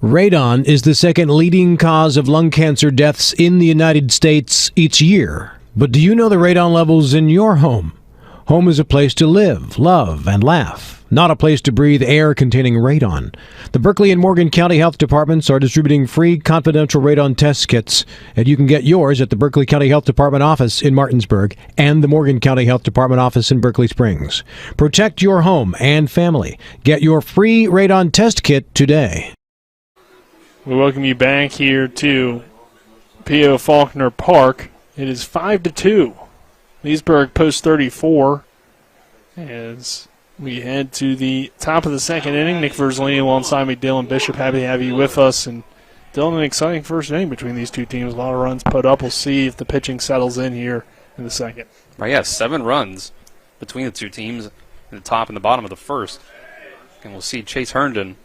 Radon is the second leading cause of lung cancer deaths in the United States each year. But do you know the radon levels in your home? Home is a place to live, love, and laugh, not a place to breathe air containing radon. The Berkeley and Morgan County Health Departments are distributing free confidential radon test kits, and you can get yours at the Berkeley County Health Department office in Martinsburg and the Morgan County Health Department office in Berkeley Springs. Protect your home and family. Get your free radon test kit today. We welcome you back here to P.O. Faulkner Park. It is 5-2. Leesburg post 34 as We head to the top of the second inning. Nick Verzolini alongside me, Dylan Bishop. Happy to have you with us. And Dylan, an exciting first inning between these two teams. A lot of runs put up. We'll see if the pitching settles in here in the second. Right, yeah, 7 runs between the two teams in the top and the bottom of the first. And we'll see Chase Herndon.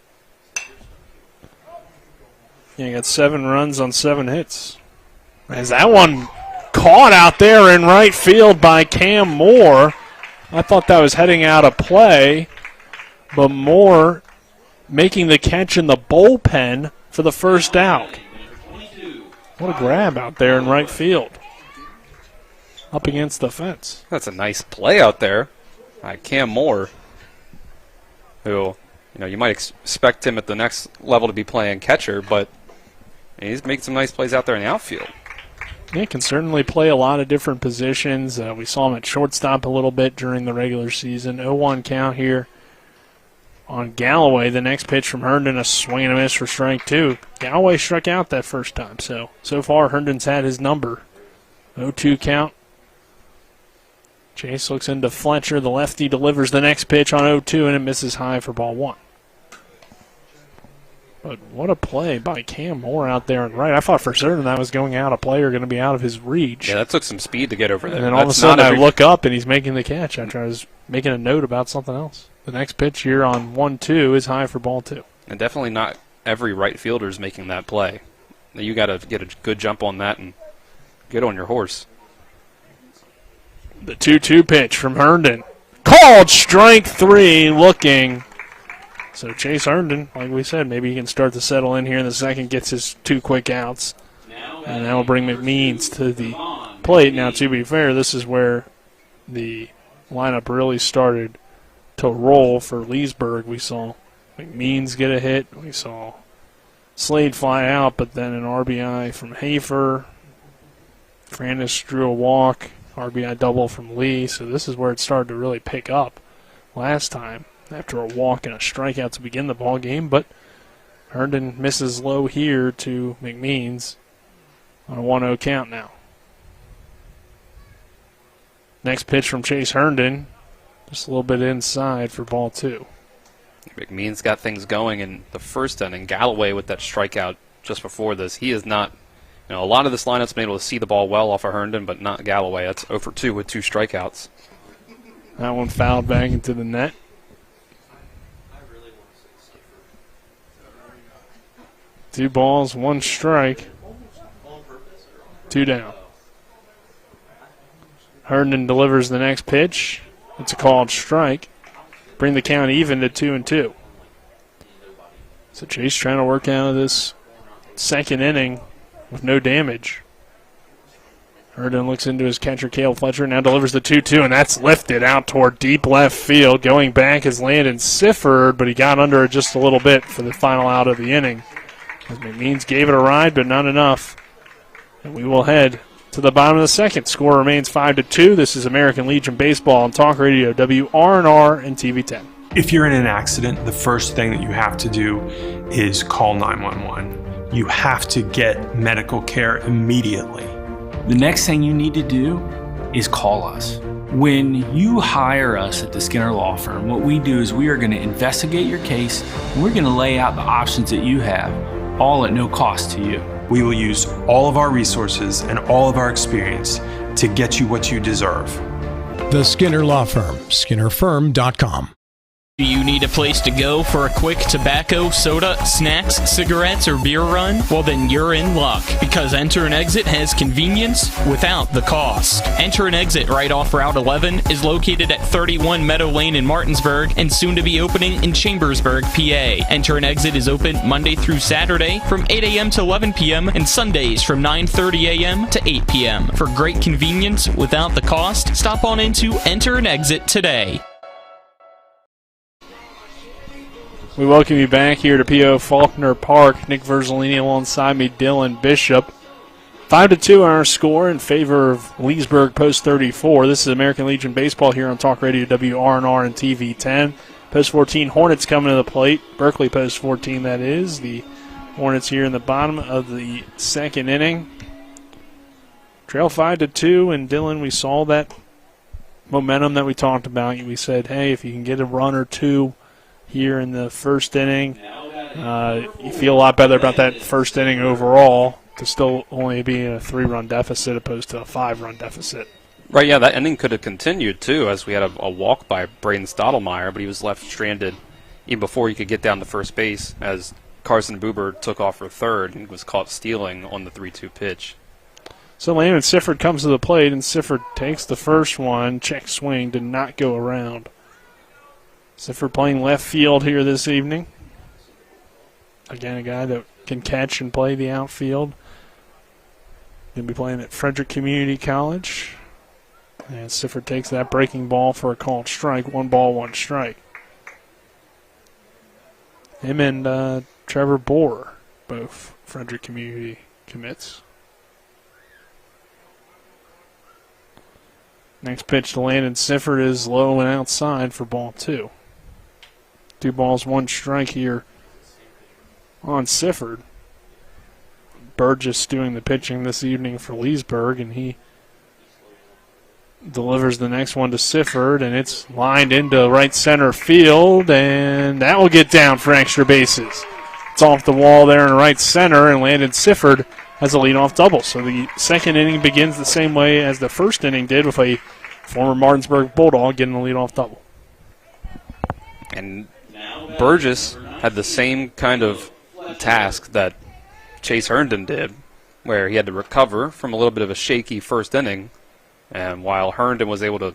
Yeah, you got 7 runs on 7 hits. As that one caught out there in right field by Cam Moore. I thought that was heading out of play, but Moore making the catch in the bullpen for the first out. What a grab out there in right field. Up against the fence. That's a nice play out there by Cam Moore, who, you might expect him at the next level to be playing catcher, but he's making some nice plays out there in the outfield. He can certainly play a lot of different positions. We saw him at shortstop a little bit during the regular season. 0-1 count here on Galloway. The next pitch from Herndon, a swing and a miss for strike 2. Galloway struck out that first time, so far Herndon's had his number. 0-2 count. Chase looks into Fletcher. The lefty delivers the next pitch on 0-2, and it misses high for ball 1. But what a play by Cam Moore out there and right. I thought for certain that was going out of play or going to be out of his reach. Yeah, that took some speed to get over there. And then all of a sudden I look up and he's making the catch after I was making a note about something else. The next pitch here on 1-2 is high for ball 2. And definitely not every right fielder is making that play. You got to get a good jump on that and get on your horse. The 2-2 pitch from Herndon. Called strike 3 looking. So Chase Herndon, like we said, maybe he can start to settle in here in the second, gets his 2 quick outs. And that will bring McMeans to the plate. Now, to be fair, this is where the lineup really started to roll for Leesburg. We saw McMeans get a hit. We saw Slade fly out, but then an RBI from Hafer. Francis drew a walk, RBI double from Lee. So this is where it started to really pick up last time, after a walk and a strikeout to begin the ball game, but Herndon misses low here to McMeans on a 1-0 count now. Next pitch from Chase Herndon, just a little bit inside for ball 2. McMeans got things going in the first inning. Galloway with that strikeout just before this. He is not, a lot of this lineup's been able to see the ball well off of Herndon, but not Galloway. That's 0 for 2 with 2 strikeouts. That one fouled back into the net. 2 balls, 1 strike. 2 down. Herndon delivers the next pitch. It's a called strike. Bring the count even to 2-2. So Chase trying to work out of this second inning with no damage. Herndon looks into his catcher, Cale Fletcher, now delivers the 2-2, and that's lifted out toward deep left field. Going back is Landon Sifford, but he got under it just a little bit for the final out of the inning. As McMeans gave it a ride, but not enough. And we will head to the bottom of the second. Score remains 5-2. This is American Legion Baseball on Talk Radio, WRNR and TV10. If you're in an accident, the first thing that you have to do is call 911. You have to get medical care immediately. The next thing you need to do is call us. When you hire us at the Skinner Law Firm, what we do is we are going to investigate your case, and we're going to lay out the options that you have, all at no cost to you. We will use all of our resources and all of our experience to get you what you deserve. The Skinner Law Firm, SkinnerFirm.com. Do you need a place to go for a quick tobacco, soda, snacks, cigarettes, or beer run? Well, then you're in luck, because Enter and Exit has convenience without the cost. Enter and Exit right off Route 11 is located at 31 Meadow Lane in Martinsburg and soon to be opening in Chambersburg, PA. Enter and Exit is open Monday through Saturday from 8 a.m. to 11 p.m. and Sundays from 9:30 a.m. to 8 p.m. For great convenience without the cost, stop on into Enter and Exit today. We welcome you back here to P.O. Faulkner Park. Nick Verzolini alongside me, Dylan Bishop. 5-2 our score in favor of Leesburg Post 34. This is American Legion Baseball here on Talk Radio WRNR and TV10. Post 14 Hornets coming to the plate. Berkeley Post 14, that is. The Hornets here in the bottom of the second inning. Trail 5-2, and Dylan, we saw that momentum that we talked about. We said, hey, if you can get a run or two here in the first inning, you feel a lot better about that first inning overall to still only be in a 3-run deficit opposed to a 5-run deficit. Right, yeah, that inning could have continued, too, as we had a walk by Braden Stottlemyre, but he was left stranded even before he could get down to first base as Carson Buber took off for third and was caught stealing on the 3-2 pitch. So Landon Sifford comes to the plate, and Sifford takes the first one. Check swing, did not go around. Sifford playing left field here this evening. Again, a guy that can catch and play the outfield. Going to be playing at Frederick Community College. And Sifford takes that breaking ball for a called strike. 1 ball, 1 strike. Him and Trevor Bohr, both Frederick Community commits. Next pitch to Landon Sifford is low and outside for ball 2. 2 balls, 1 strike here on Sifford. Burgess doing the pitching this evening for Leesburg, and he delivers the next one to Sifford, and it's lined into right center field, and that will get down for extra bases. It's off the wall there in right center, and Landon Sifford has a leadoff double. So the second inning begins the same way as the first inning did, with a former Martinsburg Bulldog getting a leadoff double. And Burgess had the same kind of task that Chase Herndon did, where he had to recover from a little bit of a shaky first inning, and while Herndon was able to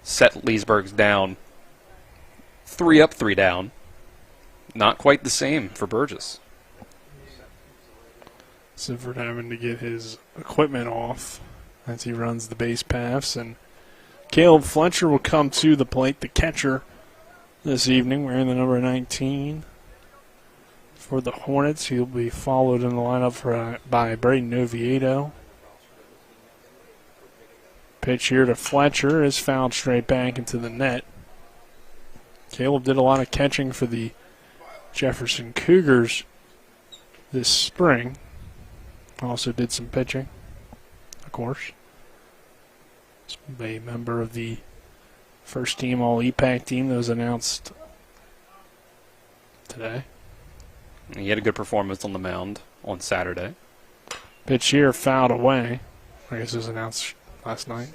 set Leesburg's down 3 up, 3 down, not quite the same for Burgess. Sifford having to get his equipment off as he runs the base paths, and Caleb Fletcher will come to the plate, the catcher this evening, wearing the number 19 for the Hornets. He'll be followed in the lineup by Braden Oviedo. Pitch here to Fletcher is fouled straight back into the net. Caleb did a lot of catching for the Jefferson Cougars this spring. Also did some pitching, of course. He's a member of the first team All-EPAC team that was announced today. He had a good performance on the mound on Saturday. Pitch here fouled away. I guess it was announced last night,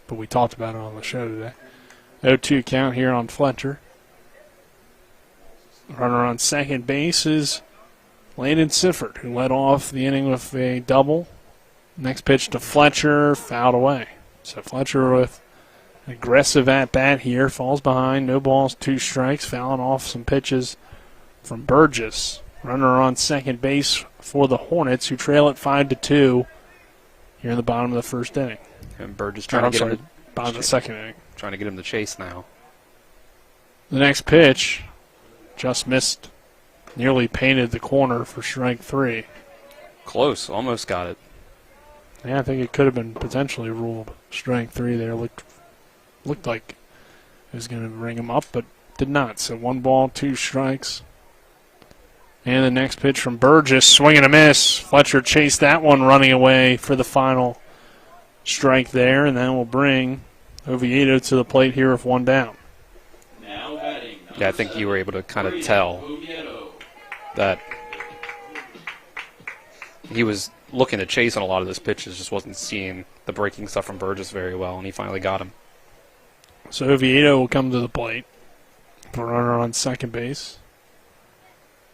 but we talked about it on the show today. 0-2 count here on Fletcher. Runner on second base is Landon Sifford, who led off the inning with a double. Next pitch to Fletcher, fouled away. So Fletcher with an aggressive at-bat here, falls behind, no balls, 2 strikes, fouling off some pitches from Burgess. Runner on second base for the Hornets, who trail at 5-2 here in the bottom of the first inning. And Burgess trying to get him bottom of the second inning. Trying to get him to chase now. The next pitch just missed, nearly painted the corner for strike 3. Close, almost got it. Yeah, I think it could have been potentially ruled strike 3 there. Looked like it was going to ring him up, but did not. So 1 ball, 2 strikes. And the next pitch from Burgess, swing and a miss. Fletcher chased that one, running away for the final strike there, and then we'll bring Oviedo to the plate here with 1 down. Yeah, I think you were able to kind of tell that he was looking to chase on a lot of those pitches, just wasn't seeing the breaking stuff from Burgess very well, and he finally got him. So Oviedo will come to the plate for runner on second base.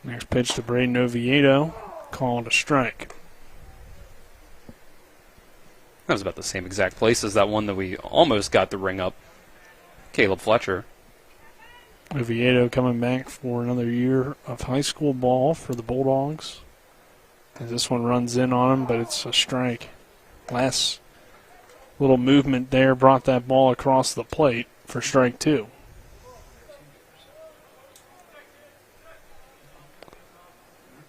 Next pitch to Braden Oviedo, called a strike. That was about the same exact place as that one that we almost got the ring up. Caleb Fletcher. Oviedo coming back for another year of high school ball for the Bulldogs. As this one runs in on him, but it's a strike. Last little movement there brought that ball across the plate for strike 2.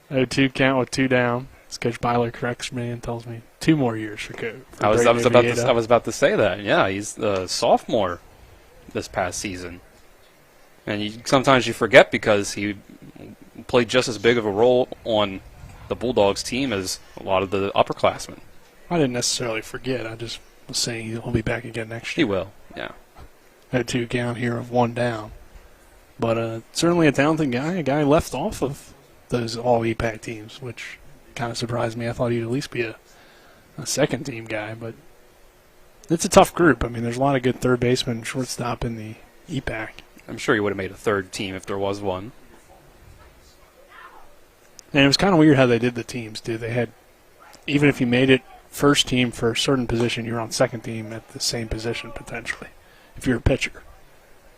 Oh, 2 count with 2 down. As Coach Byler corrects me and tells me 2 more years for Coach. I was about to say that. Yeah, he's a sophomore this past season. And sometimes you forget because he played just as big of a role on the Bulldogs team as a lot of the upperclassmen. I didn't necessarily forget. I just was saying he'll be back again next He year. will, yeah. Had 2 count here of 1 down. But certainly a talented guy, a guy left off of those all-EPAC teams, which kind of surprised me. I thought he'd at least be a second-team guy, but it's a tough group. I mean, there's a lot of good third baseman and shortstop in the EPAC. I'm sure he would have made a third team if there was one. And it was kind of weird how they did the teams, too. They had, even if you made it first team for a certain position, you're on second team at the same position, potentially, if you're a pitcher.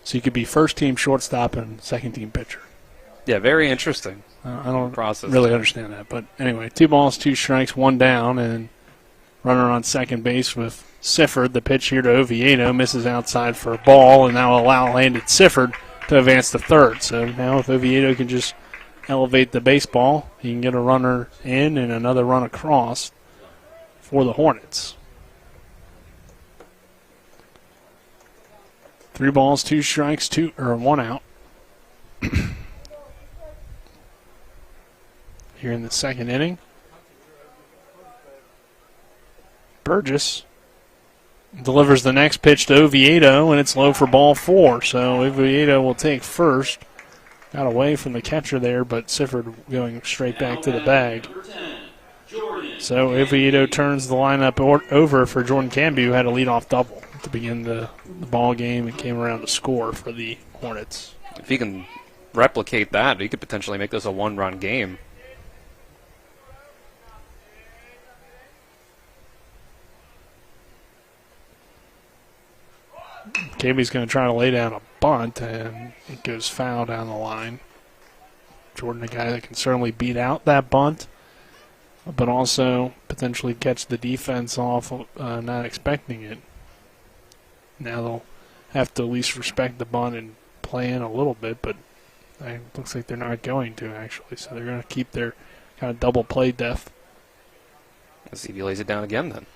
So you could be first team shortstop and second team pitcher. Yeah, very interesting. I don't process really understand that. But anyway, 2 balls, 2 strikes, 1 down, and runner on second base with Sifford. The pitch here to Oviedo misses outside for a ball, and now landed Sifford to advance to third. So now if Oviedo can just elevate the baseball, he can get a runner in and another run across for the Hornets. 3 balls, 2 strikes, 1 out. Here in the second inning. Burgess delivers the next pitch to Oviedo, and it's low for ball 4. So Oviedo will take first. Got away from the catcher there, but Sifford going straight back to the bag. So Oviedo turns the lineup over for Jordan Canby, who had a leadoff double to begin the ball game and came around to score for the Hornets. If he can replicate that, he could potentially make this a 1-run game. Canby's going to try to lay down a bunt, and it goes foul down the line. Jordan, a guy that can certainly beat out that bunt, but also potentially catch the defense off not expecting it. Now they'll have to at least respect the bunt and play in a little bit, but it looks like they're not going to, actually. So they're going to keep their kind of double play depth. Let's see if he lays it down again then.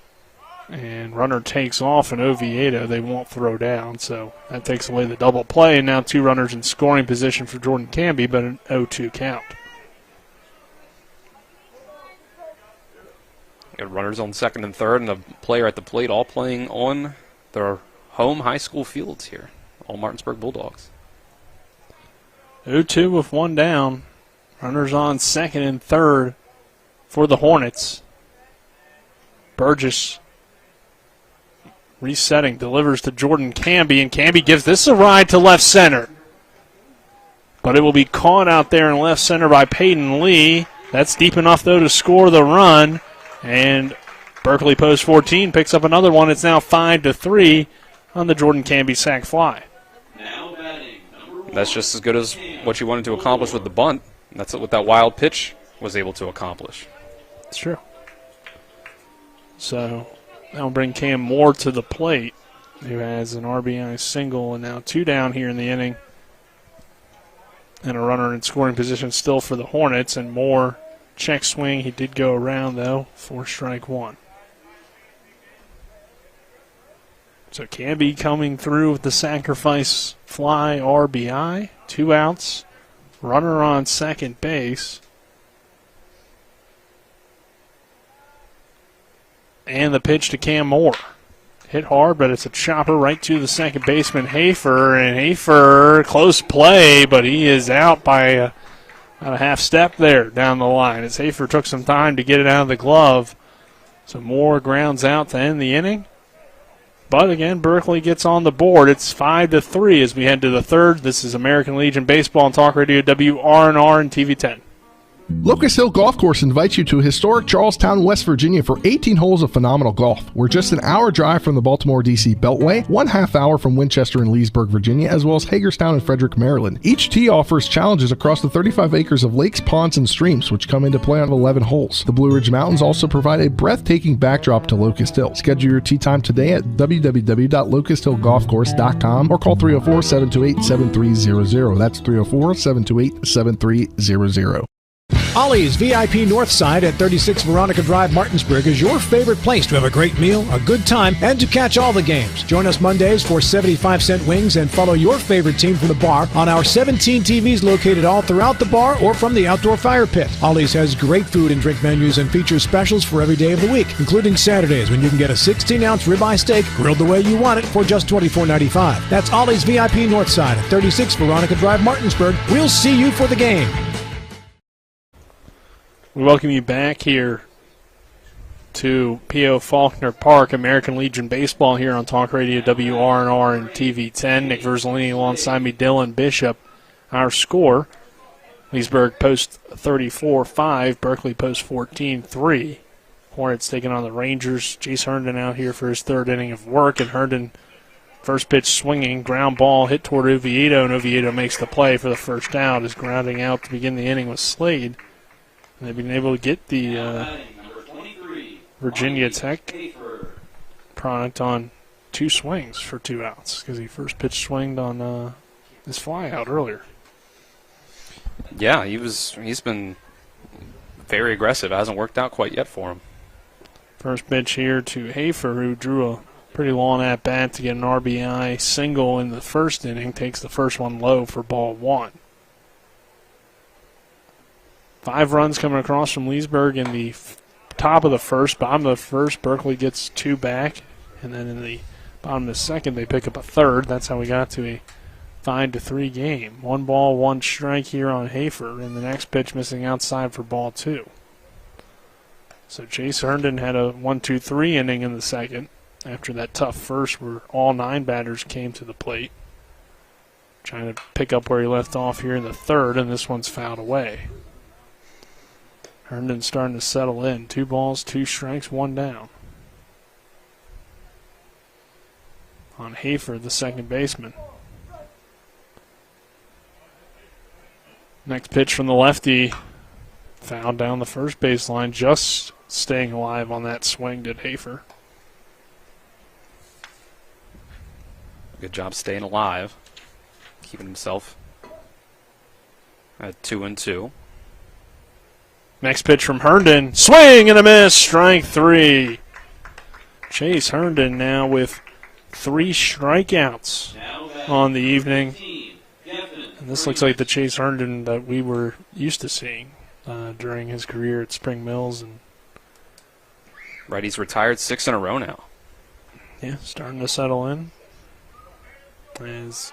And runner takes off, and Oviedo they won't throw down, so that takes away the double play. And now 2 runners in scoring position for Jordan Canby, but an 0-2 count. Got runners on second and third, and a player at the plate, all playing on their home high school fields here, all Martinsburg Bulldogs. 0-2 with 1 down. Runners on second and third for the Hornets. Burgess resetting, delivers to Jordan Canby, and Canby gives this a ride to left center. But it will be caught out there in left center by Peyton Lee. That's deep enough, though, to score the run. And Berkeley Post 14 picks up another one. It's now 5-3 on the Jordan Canby sac fly. That's just as good as what you wanted to accomplish with the bunt. That's what that wild pitch was able to accomplish. It's true. So that'll bring Cam Moore to the plate, who has an RBI single and now 2 down here in the inning. And a runner in scoring position still for the Hornets, and Moore check swing. He did go around, though, for strike 1. So Canby coming through with the sacrifice fly RBI. 2 outs. Runner on second base. And the pitch to Cam Moore. Hit hard, but it's a chopper right to the second baseman, Hafer. And Hafer, close play, but he is out by about a half step there down the line, as Hafer took some time to get it out of the glove. So Moore grounds out to end the inning. But again, Berkeley gets on the board. It's 5-3 as we head to the third. This is American Legion Baseball and Talk Radio WRNR and TV 10. Locust Hill Golf Course invites you to historic Charlestown, West Virginia for 18 holes of phenomenal golf. We're just an hour drive from the Baltimore, D.C. Beltway, 1/2 hour from Winchester and Leesburg, Virginia, as well as Hagerstown and Frederick, Maryland. Each tee offers challenges across the 35 acres of lakes, ponds, and streams, which come into play on 11 holes. The Blue Ridge Mountains also provide a breathtaking backdrop to Locust Hill. Schedule your tee time today at www.locusthillgolfcourse.com or call 304-728-7300. That's 304-728-7300. Ollie's VIP Northside at 36 Veronica Drive, Martinsburg is your favorite place to have a great meal, a good time, and to catch all the games. Join us Mondays for 75-cent wings and follow your favorite team from the bar on our 17 TVs located all throughout the bar or from the outdoor fire pit. Ollie's has great food and drink menus and features specials for every day of the week, including Saturdays when you can get a 16-ounce ribeye steak grilled the way you want it for just $24.95. That's Ollie's VIP Northside at 36 Veronica Drive, Martinsburg. We'll see you for the game. We welcome you back here to P.O. Faulkner Park, American Legion Baseball here on Talk Radio WRNR and TV 10. Nick Verzolini alongside me, Dylan Bishop. Our score, Leesburg post 34-5, Berkeley post 14-3. Hornets taking on the Rangers. Chase Herndon out here for his third inning of work, and Herndon first pitch swinging, ground ball hit toward Oviedo, and Oviedo makes the play for the first out. His grounding out to begin the inning was Slade. And they've been able to get the Virginia Tech product on 2 swings for 2 outs because he first pitch swinged on his fly out earlier. Yeah, he's been very aggressive. It hasn't worked out quite yet for him. First pitch here to Hafer, who drew a pretty long at-bat to get an RBI single in the first inning. Takes the first one low for ball 1. 5 runs coming across from Leesburg in the top of the first. Bottom of the first, Berkeley gets 2 back. And then in the bottom of the second, they pick up a third. That's how we got to a 5-3 game. 1 ball, 1 strike here on Hafer. And the next pitch missing outside for ball 2. So Chase Herndon had a 1-2-3 inning in the second after that tough first where all 9 batters came to the plate. Trying to pick up where he left off here in the third, and this one's fouled away. Herndon's starting to settle in. 2 balls, 2 strikes, 1 down. On Hafer, the second baseman. Next pitch from the lefty. Fouled down the first baseline, just staying alive on that swing did Hafer. Good job staying alive. Keeping himself at 2-2. Next pitch from Herndon. Swing and a miss. Strike 3. Chase Herndon now with 3 strikeouts on the evening. And this looks like the Chase Herndon that we were used to seeing during his career at Spring Mills. And right, he's retired 6 in a row now. Yeah, starting to settle in. As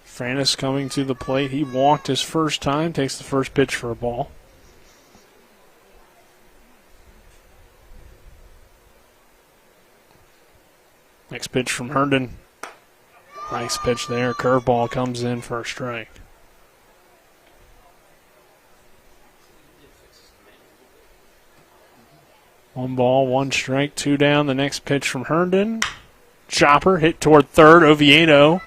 Franis coming to the plate. He walked his first time, takes the first pitch for a ball. Next pitch from Herndon. Nice pitch there. Curveball comes in for a strike. One ball, 1 strike, 2 down. The next pitch from Herndon. Chopper hit toward third. Oviedo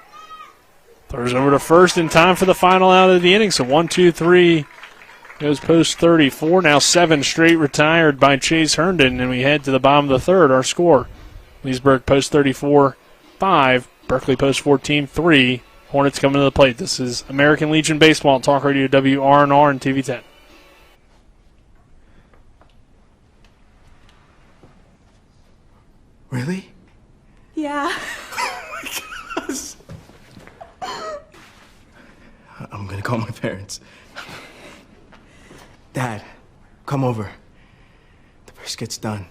throws over to first in time for the final out of the inning. So 1-2-3 goes post 34. Now 7 straight retired by Chase Herndon. And we head to the bottom of the third. Our score. Leesburg post 34-5. Berkeley post 14-3. Hornets coming to the plate. This is American Legion Baseball on Talk Radio WRNR and TV 10. Really? Yeah. I'm gonna call my parents. Dad, come over. The brisket's done.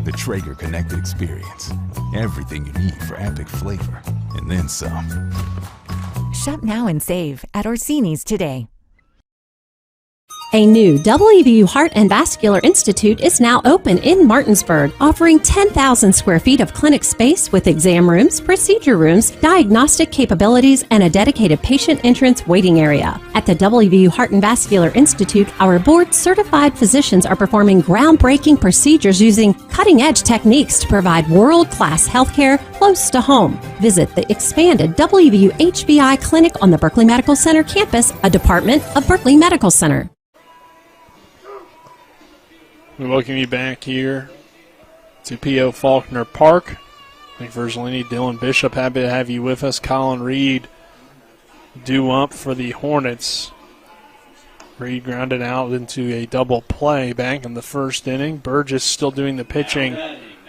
The Traeger Connected Experience. Everything you need for epic flavor, and then some. Shop now and save at Orsini's today. A new WVU Heart and Vascular Institute is now open in Martinsburg, offering 10,000 square feet of clinic space with exam rooms, procedure rooms, diagnostic capabilities, and a dedicated patient entrance waiting area. At the WVU Heart and Vascular Institute, our board-certified physicians are performing groundbreaking procedures using cutting-edge techniques to provide world-class healthcare close to home. Visit the expanded WVU HVI Clinic on the Berkeley Medical Center campus, a department of Berkeley Medical Center. We welcome you back here to P.O. Faulkner Park. Nick Verzolini, Dylan Bishop, happy to have you with us. Colin Reed due up for the Hornets Reed grounded out into a double play back in the first inning. Burgess still doing the pitching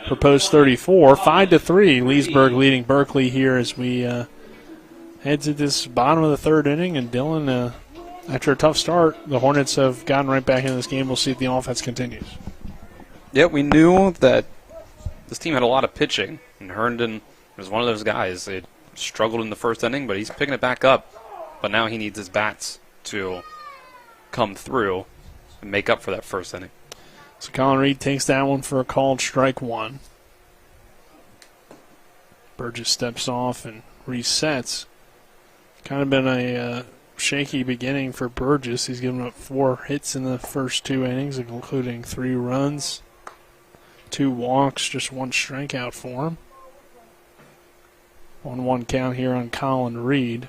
for post 34. 5-3, Leesburg leading Berkeley here as we head to this bottom of the third inning. And Dylan, after a tough start, the Hornets have gotten right back into this game. We'll see if the offense continues. Yeah, we knew that this team had a lot of pitching, and Herndon was one of those guys. They struggled in the first inning, but he's picking it back up. But now he needs his bats to come through and make up for that first inning. So Colin Reed takes that one for a called strike one. Burgess steps off and resets. Kind of been a shaky beginning for Burgess. He's given up 4 hits in the first 2 innings, including 3 runs, 2 walks, just 1 strikeout for him. 1-1 count here on Colin Reed.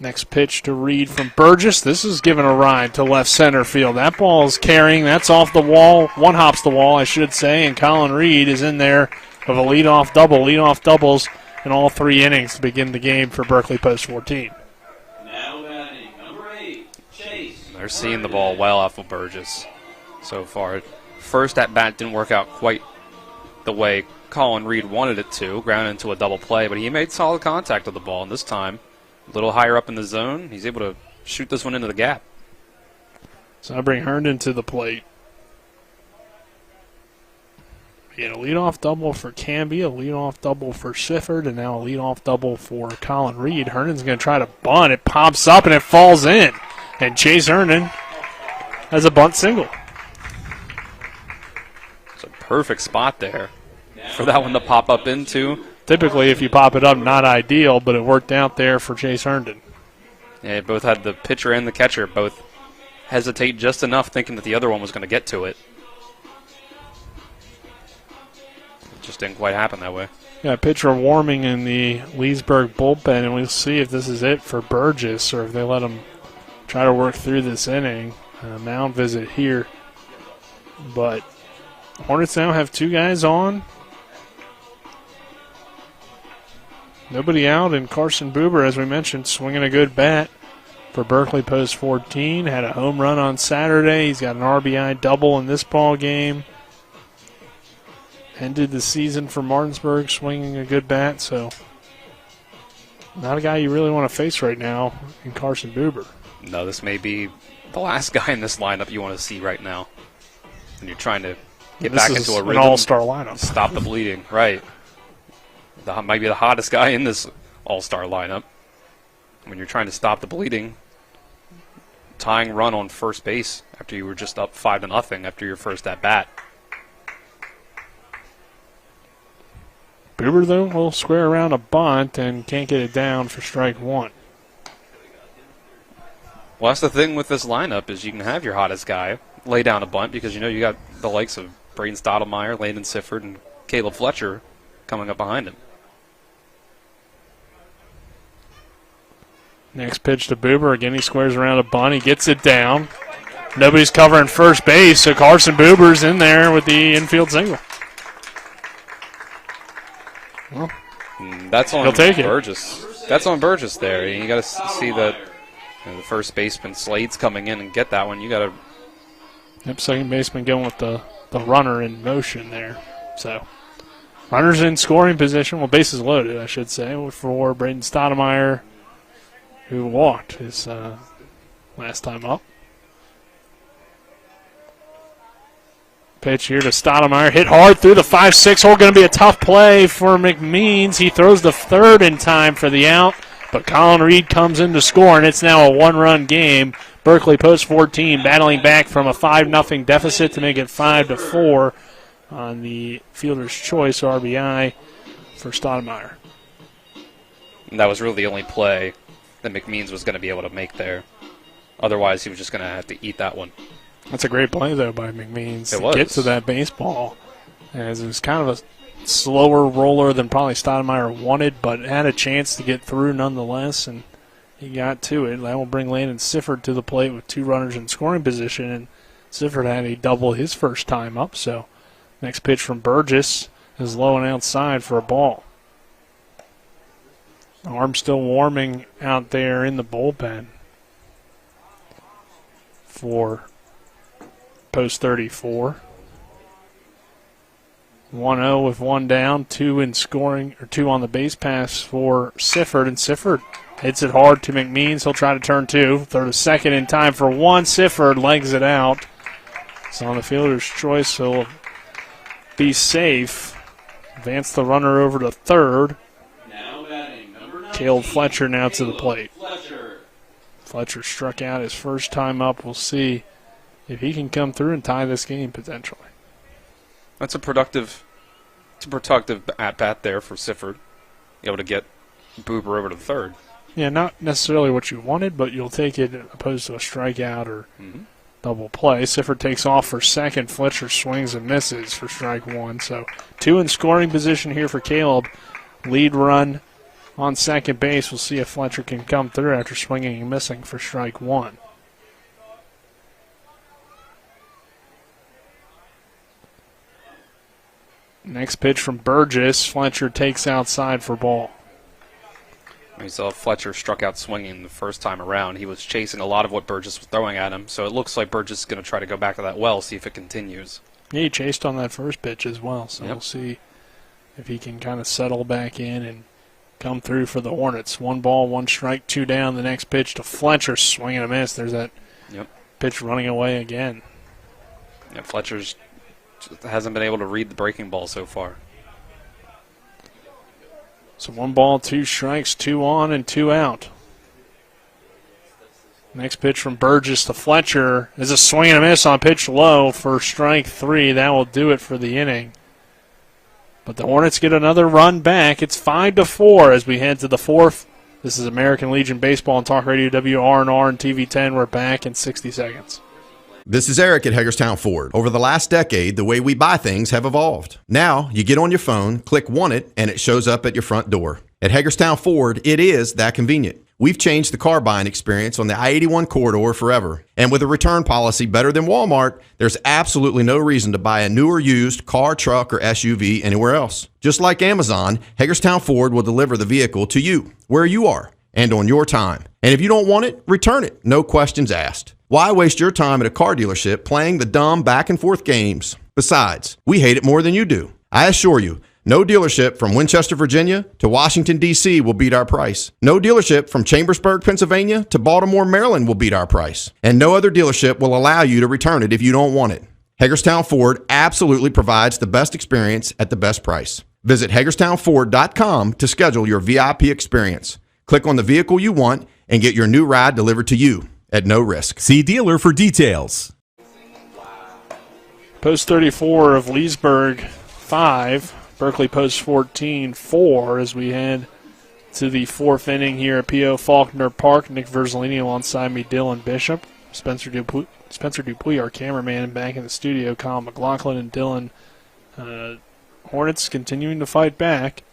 Next pitch to Reed from Burgess. This is given a ride to left center field. That ball is carrying. That's off the wall. One hops the wall, I should say, and Colin Reed is in there with a leadoff double. Leadoff doubles in all 3 innings to begin the game for Berkeley Post 14. Now batting, number 8, Chase. They're seeing the ball well off of Burgess so far. First at bat didn't work out quite the way Colin Reed wanted it to. Grounded into a double play, but he made solid contact with the ball, and this time a little higher up in the zone, he's able to shoot this one into the gap. So I bring Herndon to the plate. We get a leadoff double for Canby, a leadoff double for Sifford, and now a leadoff double for Colin Reed. Herndon's going to try to bunt. It pops up and it falls in. And Chase Herndon has a bunt single. It's a perfect spot there for that one to pop up into. Typically, if you pop it up, not ideal, but it worked out there for Chase Herndon. Yeah, both had the pitcher and the catcher both hesitate just enough thinking that the other one was going to get to it. It just didn't quite happen that way. Yeah, pitcher warming in the Leesburg bullpen, and we'll see if this is it for Burgess or if they let him try to work through this inning. Mound visit here. But Hornets now have 2 guys on. Nobody out, and Carson Buber, as we mentioned, swinging a good bat for Berkeley Post 14. Had a home run on Saturday. He's got an RBI double in this ball game. Ended the season for Martinsburg swinging a good bat, so not a guy you really want to face right now in Carson Buber. No, this may be the last guy in this lineup you want to see right now. And you're trying to get back into a rhythm. An all-star lineup. Stop the bleeding, right. Might be the hottest guy in this all-star lineup. When you're trying to stop the bleeding, tying run on first base after you were just up 5-0 after your first at-bat. Buber, though, will square around a bunt and can't get it down for strike one. Well, that's the thing with this lineup is you can have your hottest guy lay down a bunt because you know you got the likes of Braden Stottlemyre, Landon Sifford, and Caleb Fletcher coming up behind him. Next pitch to Buber. Again, he squares around a bunt. He gets it down. Nobody's covering first base, so Carson Buber's in there with the infield single. Well, that's on he'll take Burgess. That's on Burgess there. You got to see that the first baseman Slade's coming in and get that one. You got to. Yep, second baseman going with the runner in motion there. So, runners in scoring position. Well, bases loaded, I should say, for Braden Stottlemyre, who walked his last time up. Pitch here to Stottlemyre. Hit hard through the 5-6 hole. Going to be a tough play for McMeans. He throws the third in time for the out, but Colin Reed comes in to score, and it's now a one-run game. Berkeley Post 14 battling back from a 5-0 deficit to make it 5-4 on the fielder's choice RBI for Stottlemyre. And that was really the only play that McMeans was going to be able to make there. Otherwise, he was just going to have to eat that one. That's a great play, though, by McMeans to get to that baseball. As it was kind of a slower roller than probably Stottlemyre wanted, but had a chance to get through nonetheless, and he got to it. That will bring Landon Sifford to the plate with 2 runners in scoring position, and Sifford had a double his first time up. So next pitch from Burgess is low and outside for a ball. Arm still warming out there in the bullpen for post 34. 1-0 with one down, 2 in scoring, or 2 on the base pass for Sifford, and Sifford hits it hard to McMeans. He'll try to turn 2. Throw to second in time for 1. Sifford legs it out. So on the fielder's choice, he'll be safe. Advance the runner over to third. Caleb Fletcher now to the plate. Fletcher struck out his first time up. We'll see if he can come through and tie this game potentially. That's a productive at-bat there for Sifford. Able to get Boober over to third. Yeah, not necessarily what you wanted, but you'll take it opposed to a strikeout or double play. Sifford takes off for second. Fletcher swings and misses for strike 1. So 2 in scoring position here for Caleb. Lead run on second base. We'll see if Fletcher can come through after swinging and missing for strike 1. Next pitch from Burgess. Fletcher takes outside for ball. We saw Fletcher struck out swinging the first time around. He was chasing a lot of what Burgess was throwing at him, so it looks like Burgess is going to try to go back to that well, see if it continues. Yeah, he chased on that first pitch as well, so we'll see if he can kind of settle back in and come through for the Hornets. 1 ball, 1 strike, 2 down. The next pitch to Fletcher, swing and a miss. There's that pitch running away again. Yeah, Fletcher's hasn't been able to read the breaking ball so far. So 1 ball, 2 strikes, 2 on and 2 out. Next pitch from Burgess to Fletcher is a swing and a miss on pitch low for strike 3. That will do it for the inning. But the Hornets get another run back. It's 5-4 as we head to the 4th. This is American Legion Baseball and Talk Radio WRNR and TV 10. We're back in 60 seconds. This is Eric at Hagerstown Ford. Over the last decade, the way we buy things have evolved. Now, you get on your phone, click Want It, and it shows up at your front door. At Hagerstown Ford, it is that convenient. We've changed the car buying experience on the I-81 corridor forever. And with a return policy better than Walmart, there's absolutely no reason to buy a new or used car, truck, or SUV anywhere else. Just like Amazon, Hagerstown Ford will deliver the vehicle to you, where you are, and on your time. And if you don't want it, return it. No questions asked. Why waste your time at a car dealership playing the dumb back-and-forth games? Besides, we hate it more than you do. I assure you, no dealership from Winchester, Virginia to Washington, D.C. will beat our price. No dealership from Chambersburg, Pennsylvania to Baltimore, Maryland will beat our price. And no other dealership will allow you to return it if you don't want it. Hagerstown Ford absolutely provides the best experience at the best price. Visit HagerstownFord.com to schedule your VIP experience. Click on the vehicle you want and get your new ride delivered to you at no risk. See dealer for details. Post 34 of Leesburg 5. Berkeley post 14 4 as we head to the 4th inning here at P.O. Faulkner Park. Nick Verzolini alongside me, Dylan Bishop. Spencer Dupuis, our cameraman, back in the studio. Colin McLaughlin and Dylan. Hornets continuing to fight back.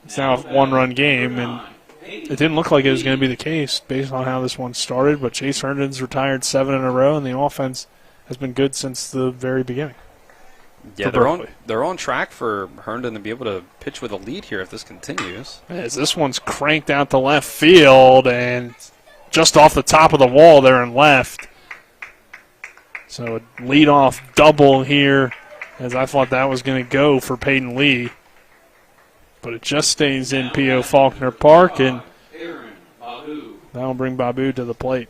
It's now a 1-run game, and it didn't look like it was going to be the case based on how this one started, but Chase Herndon's retired 7 in a row, and the offense has been good since the very beginning. Yeah, they're on track for Herndon to be able to pitch with a lead here if this continues. As this one's cranked out to left field and just off the top of the wall there in left. So a leadoff double here, as I thought that was going to go for Peyton Lee. But it just stays in P.O. Faulkner Park, and that'll bring Babu to the plate.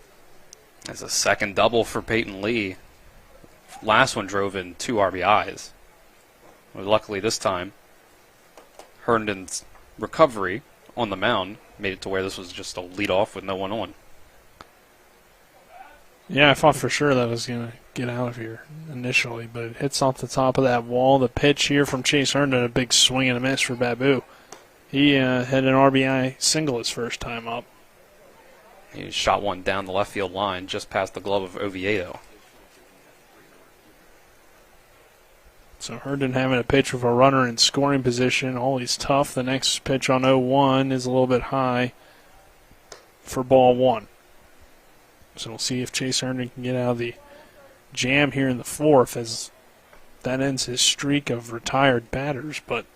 That's a second double for Peyton Lee. Last one drove in 2 RBIs. Well, luckily this time, Herndon's recovery on the mound made it to where this was just a leadoff with no one on. Yeah, I thought for sure that was going to get out of here initially, but it hits off the top of that wall. The pitch here from Chase Herndon, a big swing and a miss for Babu. He had an RBI single his first time up. He shot one down the left field line just past the glove of Oviedo. So Herndon having a pitch with a runner in scoring position, always tough. The next pitch on 0-1 is a little bit high for ball 1. So we'll see if Chase Herndon can get out of the jam here in the 4th, as that ends his streak of retired batters. But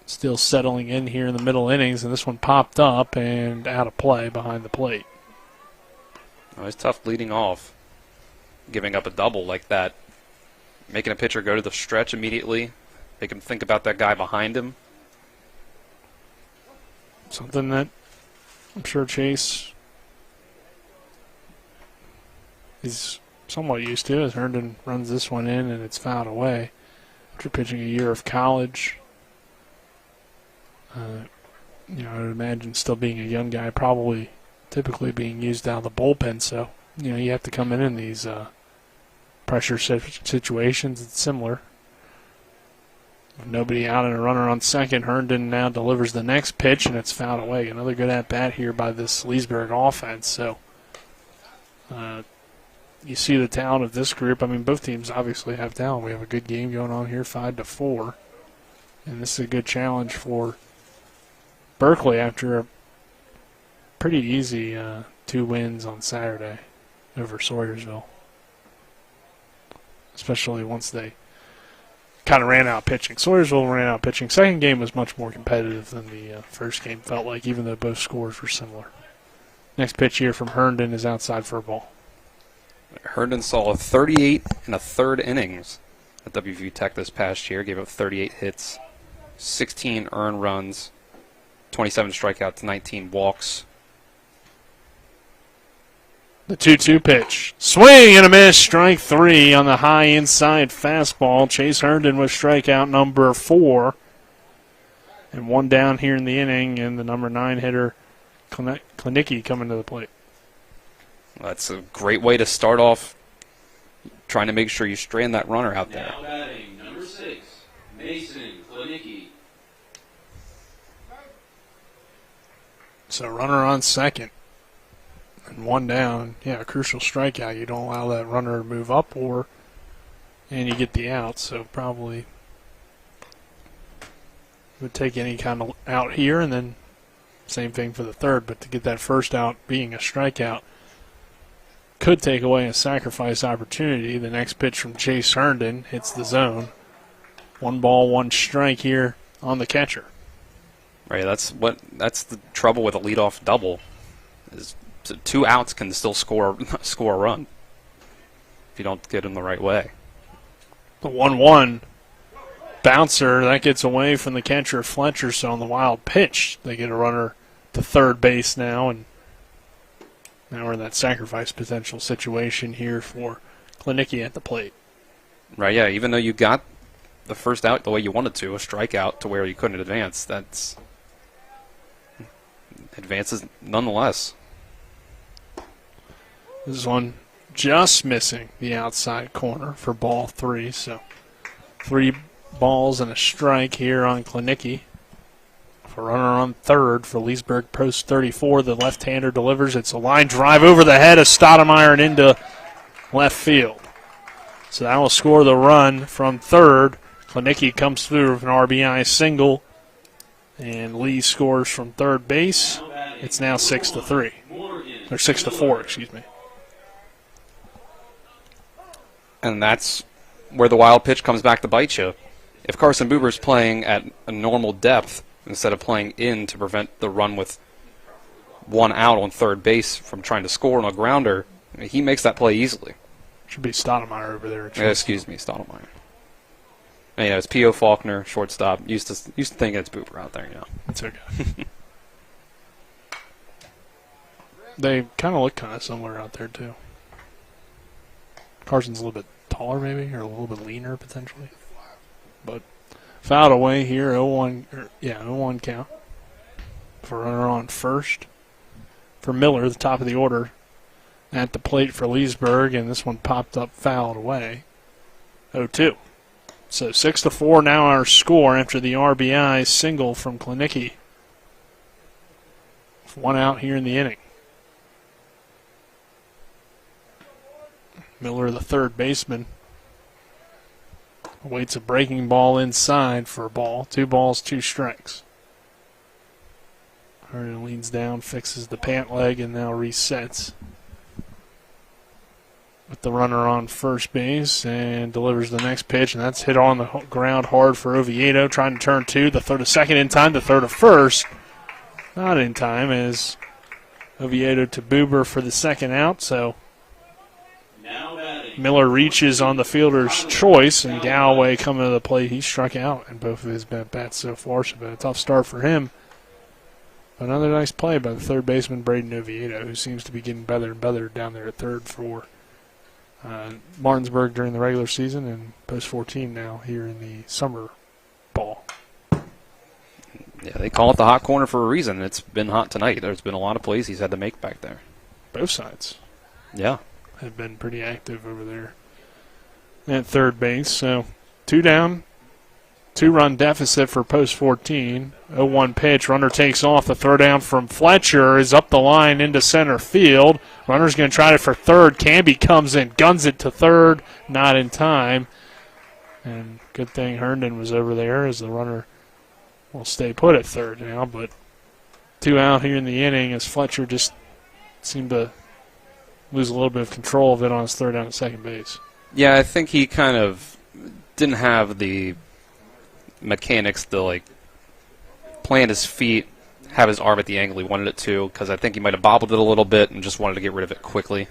still settling in here in the middle innings, and this one popped up and out of play behind the plate. Oh, it's tough leading off, giving up a double like that, making a pitcher go to the stretch immediately, make him think about that guy behind him. Something that I'm sure Chase is somewhat used to, as Herndon runs this one in and it's fouled away. After pitching a year of college, I would imagine still being a young guy, probably typically being used out of the bullpen. So, you have to come in these pressure situations. It's similar. With nobody out and a runner on second, Herndon now delivers the next pitch, and it's fouled away. Another good at-bat here by this Leesburg offense. So, you see the talent of this group. I mean, both teams obviously have talent. We have a good game going on here, 5-4. And this is a good challenge for Berkeley after a pretty easy 2 wins on Saturday over Sawyersville. Especially once they kind of ran out pitching. Sawyersville ran out pitching. Second game was much more competitive than the first game, felt like, even though both scores were similar. Next pitch here from Herndon is outside for a ball. Herndon saw 38 1/3 innings at WVU Tech this past year, gave up 38 hits, 16 earned runs, 27 strikeouts, 19 walks. The 2-2 pitch. Swing and a miss. Strike 3 on the high inside fastball. Chase Herndon with strikeout number 4. And one down here in the inning, and the number 9 hitter, Klinicki, coming to the plate. That's a great way to start off, trying to make sure you strand that runner out there. Now batting, number 6, Mason Klinicki. So runner on second. And one down. Yeah, a crucial strikeout. You don't allow that runner to move up, and you get the out. So probably would take any kind of out here, and then same thing for the third. But to get that first out being a strikeout could take away a sacrifice opportunity. The next pitch from Chase Herndon hits the zone. 1 ball, 1 strike here on the catcher. Right, that's the trouble with a leadoff double. Is 2 outs can still score a run if you don't get them the right way. The 1-1 bouncer, that gets away from the catcher Fletcher, so on the wild pitch, they get a runner to third base now, and now we're in that sacrifice potential situation here for Klinicki at the plate. Right, yeah, even though you got the first out the way you wanted to, a strikeout to where you couldn't advance, that's advances nonetheless. This one just missing the outside corner for ball 3, so 3 balls and a strike here on Klinicki. For runner on third for Leesburg post 34, the left-hander delivers. It's a line drive over the head of Stoudemire and into left field. So that will score the run from third. Klinicki comes through with an RBI single, and Lee scores from third base. It's now 6-3, or 6-4, excuse me. And that's where the wild pitch comes back to bite you. If Carson Buber's playing at a normal depth instead of playing in to prevent the run with 1 out on third base from trying to score on a grounder, he makes that play easily. Should be Stoudemire over there. Excuse me, Stoudemire. And, it's P.O. Faulkner, shortstop. Used to think it's Buber out there, It's okay. They kind of look kind of similar out there, too. Carson's a little bit taller, maybe, or a little bit leaner, potentially. But fouled away here, 0-1 count. For runner on first. For Miller, the top of the order, at the plate for Leesburg, and this one popped up fouled away. 0-2. So 6-4 now our score after the RBI single from Klinicki. 1 out here in the inning. Miller, the third baseman, awaits a breaking ball inside for a ball. 2 balls, 2 strikes. Herndon leans down, fixes the pant leg, and now resets. with the runner on first base and delivers the next pitch, and that's hit on the ground hard for Oviedo, trying to turn two. The third to second in time, the third to first. Not in time as Oviedo to Buber for the second out, so Miller reaches on the fielder's choice, and Galloway coming to the plate. He struck out in both of his bats so far, so been a tough start for him. Another nice play by the third baseman, Braden Oviedo, who seems to be getting better and better down there at third for Martinsburg during the regular season and post 14 now here in the summer ball. Yeah, they call it the hot corner for a reason. It's been hot tonight. There's been a lot of plays he's had to make back there. Both sides. Yeah. Have been pretty active over there at third base. So 2 down, 2-run deficit for post 14. 0-1 pitch. Runner takes off. The throw down from Fletcher is up the line into center field. Runner's going to try it for third. Canby comes in, guns it to third. Not in time. And good thing Herndon was over there as the runner will stay put at third now. But 2 out here in the inning as Fletcher just seemed to lose a little bit of control of it on his third down at second base. Yeah, I think he kind of didn't have the mechanics to plant his feet, have his arm at the angle he wanted it to, because I think he might have bobbled it a little bit and just wanted to get rid of it quickly.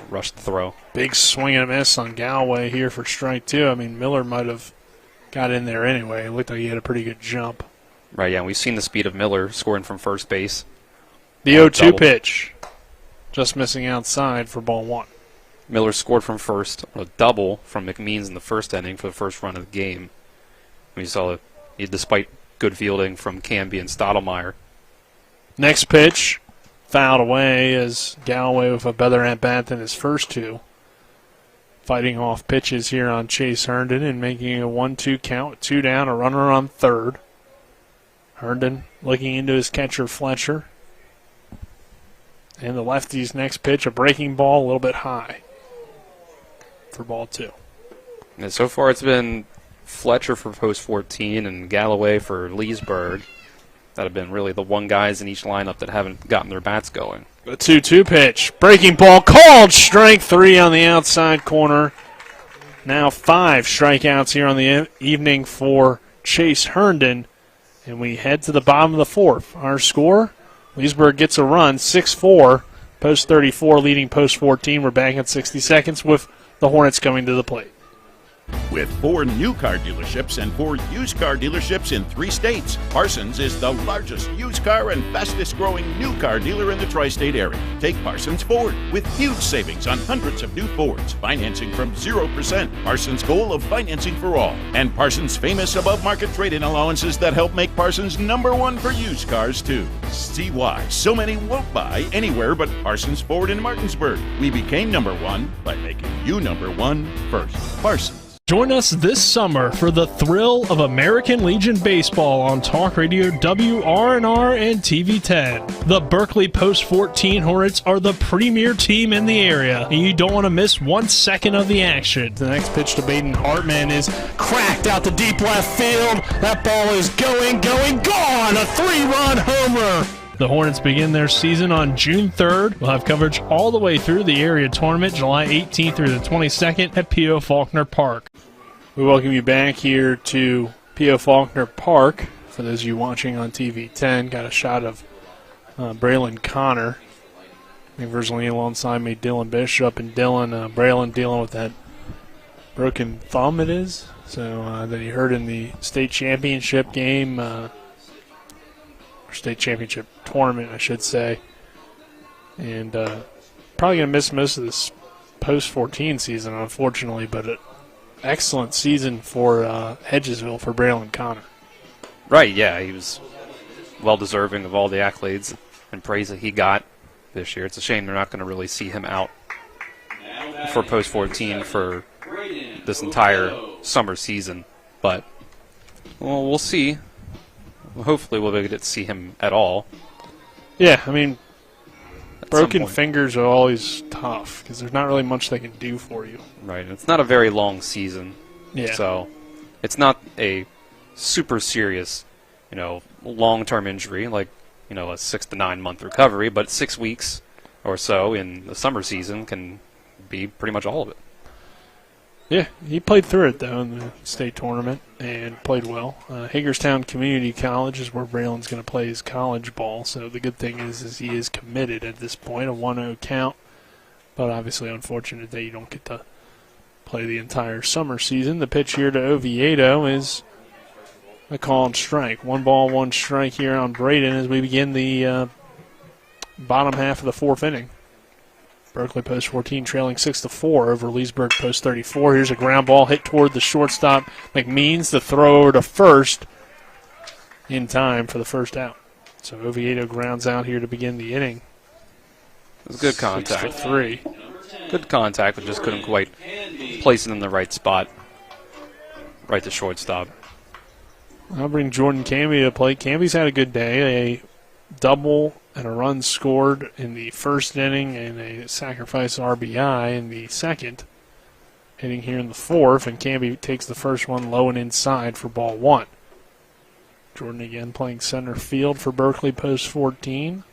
Rush the throw. Big swing and a miss on Galloway here for strike 2. I mean, Miller might have got in there anyway. It looked like he had a pretty good jump. Right, yeah, and we've seen the speed of Miller scoring from first base. The 0-2 pitch. Just missing outside for ball 1. Miller scored from first, a double from McMeans in the first inning for the first run of the game. We saw it, despite good fielding from Canby and Stottlemyre. Next pitch, fouled away as Galloway with a better at-bat than his first 2. Fighting off pitches here on Chase Herndon and making a 1-2 count with 2 down, a runner on third. Herndon looking into his catcher, Fletcher. And the lefty's next pitch, a breaking ball, a little bit high for ball 2. And so far it's been Fletcher for post 14 and Galloway for Leesburg. That have been really the one guys in each lineup that haven't gotten their bats going. A 2-2 pitch. Breaking ball called. Strike 3 on the outside corner. Now 5 strikeouts here on the evening for Chase Herndon. And we head to the bottom of the 4th. Our score, Leesburg gets a run, 6-4. Post 34 leading post 14. We're back at 60 seconds with the Hornets coming to the plate. With 4 new car dealerships and 4 used car dealerships in 3 states, Parsons is the largest used car and fastest growing new car dealer in the tri-state area. Take Parsons Ford with huge savings on hundreds of new Fords, financing from 0%, Parsons' goal of financing for all, and Parsons' famous above-market trade-in allowances that help make Parsons #1 for used cars too. See why so many won't buy anywhere but Parsons Ford in Martinsburg. We became #1 by making you #1 first. Parsons. Join us this summer for the thrill of American Legion Baseball on Talk Radio WRNR and TV 10. The Berkeley Post 14 Hornets are the premier team in the area, and you don't want to miss 1 second of the action. The next pitch to Baden Hartman is cracked out to deep left field. That ball is going, gone! A 3-run homer! The Hornets begin their season on June 3rd. We'll have coverage all the way through the area tournament, July 18th through the 22nd at P.O. Faulkner Park. We welcome you back here to P.O. Faulkner Park. For those of you watching on TV 10, got a shot of Braylon Connor. Originally alongside me, Dylan Bishop, and Braylon dealing with that broken thumb it is. So that he hurt in the state championship game, or state championship tournament, I should say. And probably going to miss most of this post-14 season, unfortunately, but an excellent season for Hedgesville for Braylon Connor. Right, yeah, he was well-deserving of all the accolades and praise that he got this year. It's a shame they're not going to really see him out for post-14 for this entire summer season, but we'll see. Hopefully we'll be able to see him at all. Yeah, I mean, broken fingers are always tough because there's not really much they can do for you. Right, and it's not a very long season. Yeah. So it's not a super serious, long-term injury like, a 6 to 9 month recovery, but 6 weeks or so in the summer season can be pretty much all of it. Yeah, he played through it, though, in the state tournament and played well. Hagerstown Community College is where Braylon's going to play his college ball, so the good thing is he is committed at this point, a 1-0 count. But obviously unfortunate that you don't get to play the entire summer season. The pitch here to Oviedo is a called strike. 1 ball, 1 strike here on Braden as we begin the bottom half of the 4th inning. Berkeley post 14 trailing 6-4 over Leesburg post 34. Here's a ground ball hit toward the shortstop. McMeans, the thrower to first in time for the first out. So Oviedo grounds out here to begin the inning. It was good contact. 6-3. Good contact, but just couldn't quite place it in the right spot. Right to shortstop. I'll bring Jordan Camby to play. Camby's had a good day. A double and a run scored in the first inning and a sacrifice RBI in the second. Hitting here in the 4th, and Camby takes the first one low and inside for ball 1. Jordan again playing center field for Berkeley post 14.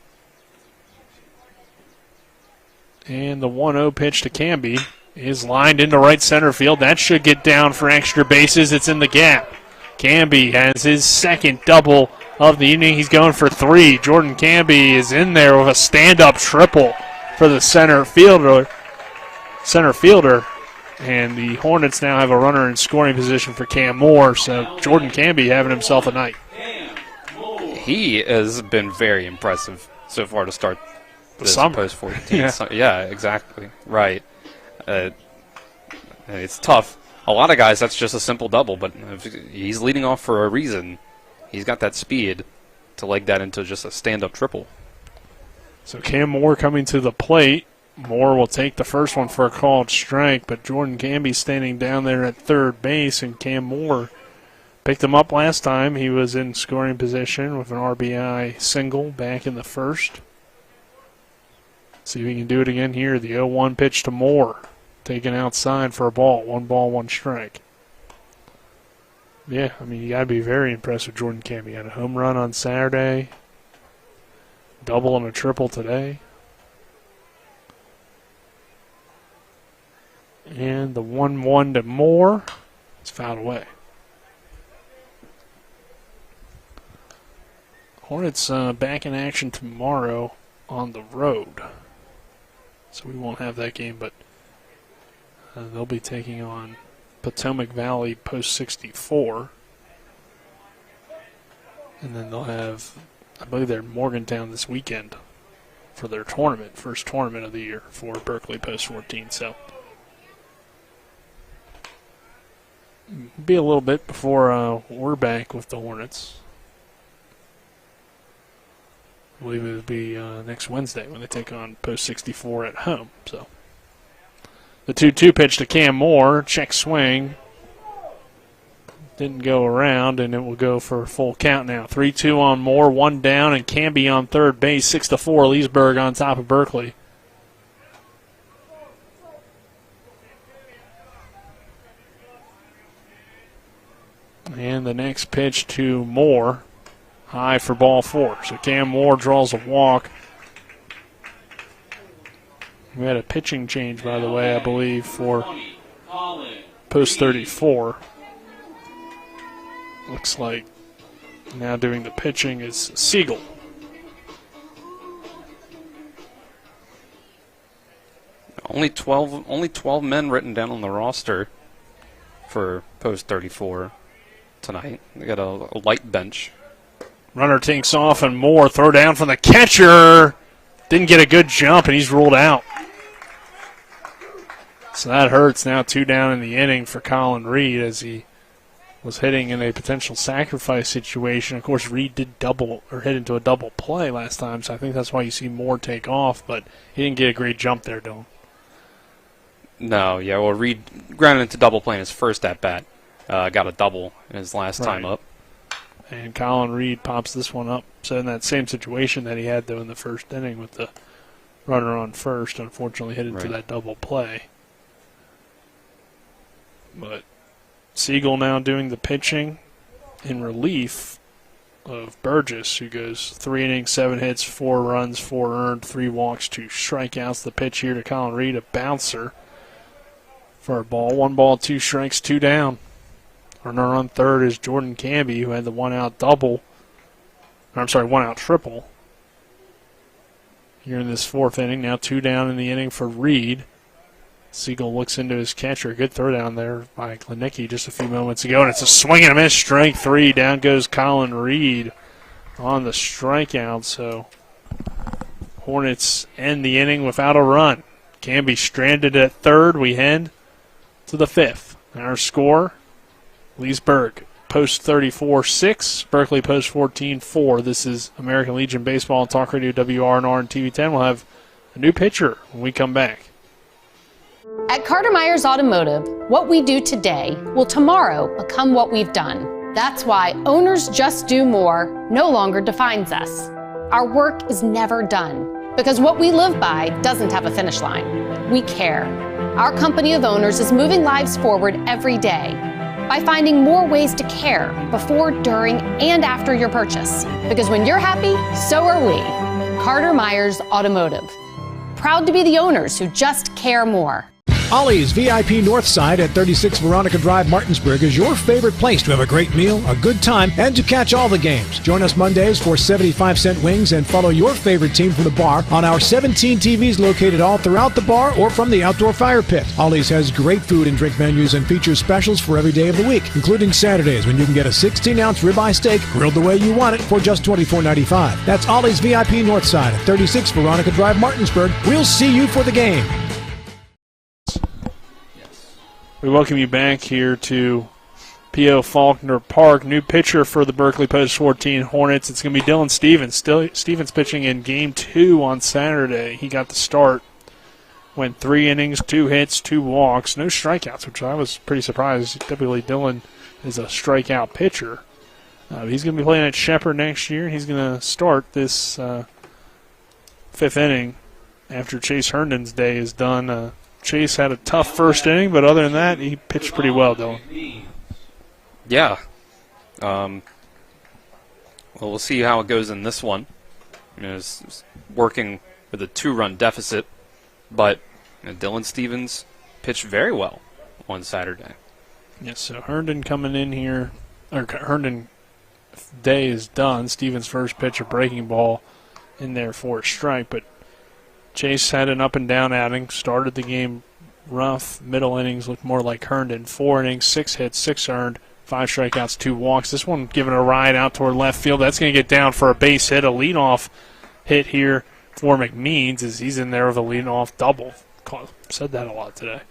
And the 1-0 pitch to Camby is lined into right center field. That should get down for extra bases. It's in the gap. Camby has his second double of the evening. He's going for 3. Jordan Camby is in there with a stand-up triple for the center fielder. And the Hornets now have a runner in scoring position for Cam Moore. So Jordan Camby having himself a night. He has been very impressive so far to start this summer. Post 14. Yeah, exactly. Right. It's tough. A lot of guys, that's just a simple double, but he's leading off for a reason. He's got that speed to leg that into just a stand-up triple. So Cam Moore coming to the plate. Moore will take the first one for a called strike, but Jordan Camby standing down there at third base, and Cam Moore picked him up last time. He was in scoring position with an RBI single back in the first. See if he can do it again here. The 0-1 pitch to Moore. Taken outside for a ball. 1 ball, 1 strike. Yeah, I mean, you got to be very impressed with Jordan Camby. He had a home run on Saturday. Double and a triple today. And the 1-1 to Moore. It's fouled away. Hornets back in action tomorrow on the road. So we won't have that game, but they'll be taking on Potomac Valley post 64. And then they'll have, I believe they're in Morgantown this weekend for their tournament, first tournament of the year for Berkeley post 14. So be a little bit before we're back with the Hornets. I believe it would be next Wednesday when they take on post 64 at home. So the 2-2 pitch to Cam Moore, check swing. Didn't go around, and it will go for a full count now. 3-2 on Moore, 1 down, and Camby on third base. 6-4, Leesburg on top of Berkeley. And the next pitch to Moore, high for ball 4. So Cam Moore draws a walk. We had a pitching change, by the way, I believe, for post 34. Looks like now doing the pitching is Siegel. Only 12 men written down on the roster for post 34 tonight. They got a light bench. Runner takes off, and Moore throw down from the catcher. Didn't get a good jump, and he's ruled out. So that hurts. Now 2 down in the inning for Colin Reed as he was hitting in a potential sacrifice situation. Of course, Reed did hit into a double play last time, so I think that's why you see Moore take off, but he didn't get a great jump there, Dylan. No, yeah, well, Reed grounded into double play in his first at-bat. Got a double in his last time up. And Colin Reed pops this one up. So in that same situation that he had, though, in the first inning with the runner on first, unfortunately hit into that double play. But Siegel now doing the pitching in relief of Burgess, who goes 3 innings, 7 hits, 4 runs, 4 earned, 3 walks, 2 strikeouts. The pitch here to Colin Reed, a bouncer for a ball. 1 ball, 2 strikes, 2 down. Runner on third is Jordan Camby, who had the 1-out double. I'm sorry, 1-out triple. Here in this 4th inning, now 2 down in the inning for Reed. Siegel looks into his catcher. Good throw down there by Klenicki just a few moments ago, and it's a swing and a miss. Strike 3. Down goes Colin Reed on the strikeout. So Hornets end the inning without a run. Camby stranded at third. We head to the 5th. Our score, Leesburg post 34-6, Berkeley post 14-4. This is American Legion Baseball and Talk Radio WRNR and TV10. We'll have a new pitcher when we come back. At Carter Myers Automotive, what we do today will tomorrow become what we've done. That's why Owners Just Do More no longer defines us. Our work is never done because what we live by doesn't have a finish line. We care. Our company of owners is moving lives forward every day by finding more ways to care before, during, and after your purchase. Because when you're happy, so are we. Carter Myers Automotive. Proud to be the owners who just care more. Ollie's VIP Northside at 36 Veronica Drive, Martinsburg is your favorite place to have a great meal, a good time, and to catch all the games. Join us Mondays for 75-cent wings and follow your favorite team from the bar on our 17 TVs located all throughout the bar or from the outdoor fire pit. Ollie's has great food and drink menus and features specials for every day of the week, including Saturdays when you can get a 16-ounce ribeye steak grilled the way you want it for just $24.95. That's Ollie's VIP Northside at 36 Veronica Drive, Martinsburg. We'll see you for the game. We welcome you back here to P.O. Faulkner Park. New pitcher for the Berkeley Post 14 Hornets. It's going to be Dylan Stevens. Stevens pitching in Game 2 on Saturday. He got the start. Went 3 innings, 2 hits, 2 walks, no strikeouts, which I was pretty surprised. Typically, Dylan is a strikeout pitcher. He's going to be playing at Shepherd next year. He's going to start this 5th inning after Chase Herndon's day is done. Chase had a tough first inning, but other than that, he pitched pretty well, Dylan. Yeah. Well, we'll see how it goes in this one. It's working with a 2-run deficit, but Dylan Stevens pitched very well on Saturday. Yes, so Herndon coming in here, or Herndon day is done. Stevens' first pitch, a breaking ball in there for a strike, but Chase had an up-and-down outing, started the game rough. Middle innings looked more like Herndon. 4 innings, 6 hits, 6 earned, 5 strikeouts, 2 walks. This one giving a ride out toward left field. That's going to get down for a base hit, a leadoff hit here for McMeans as he's in there with a leadoff double. Said that a lot today.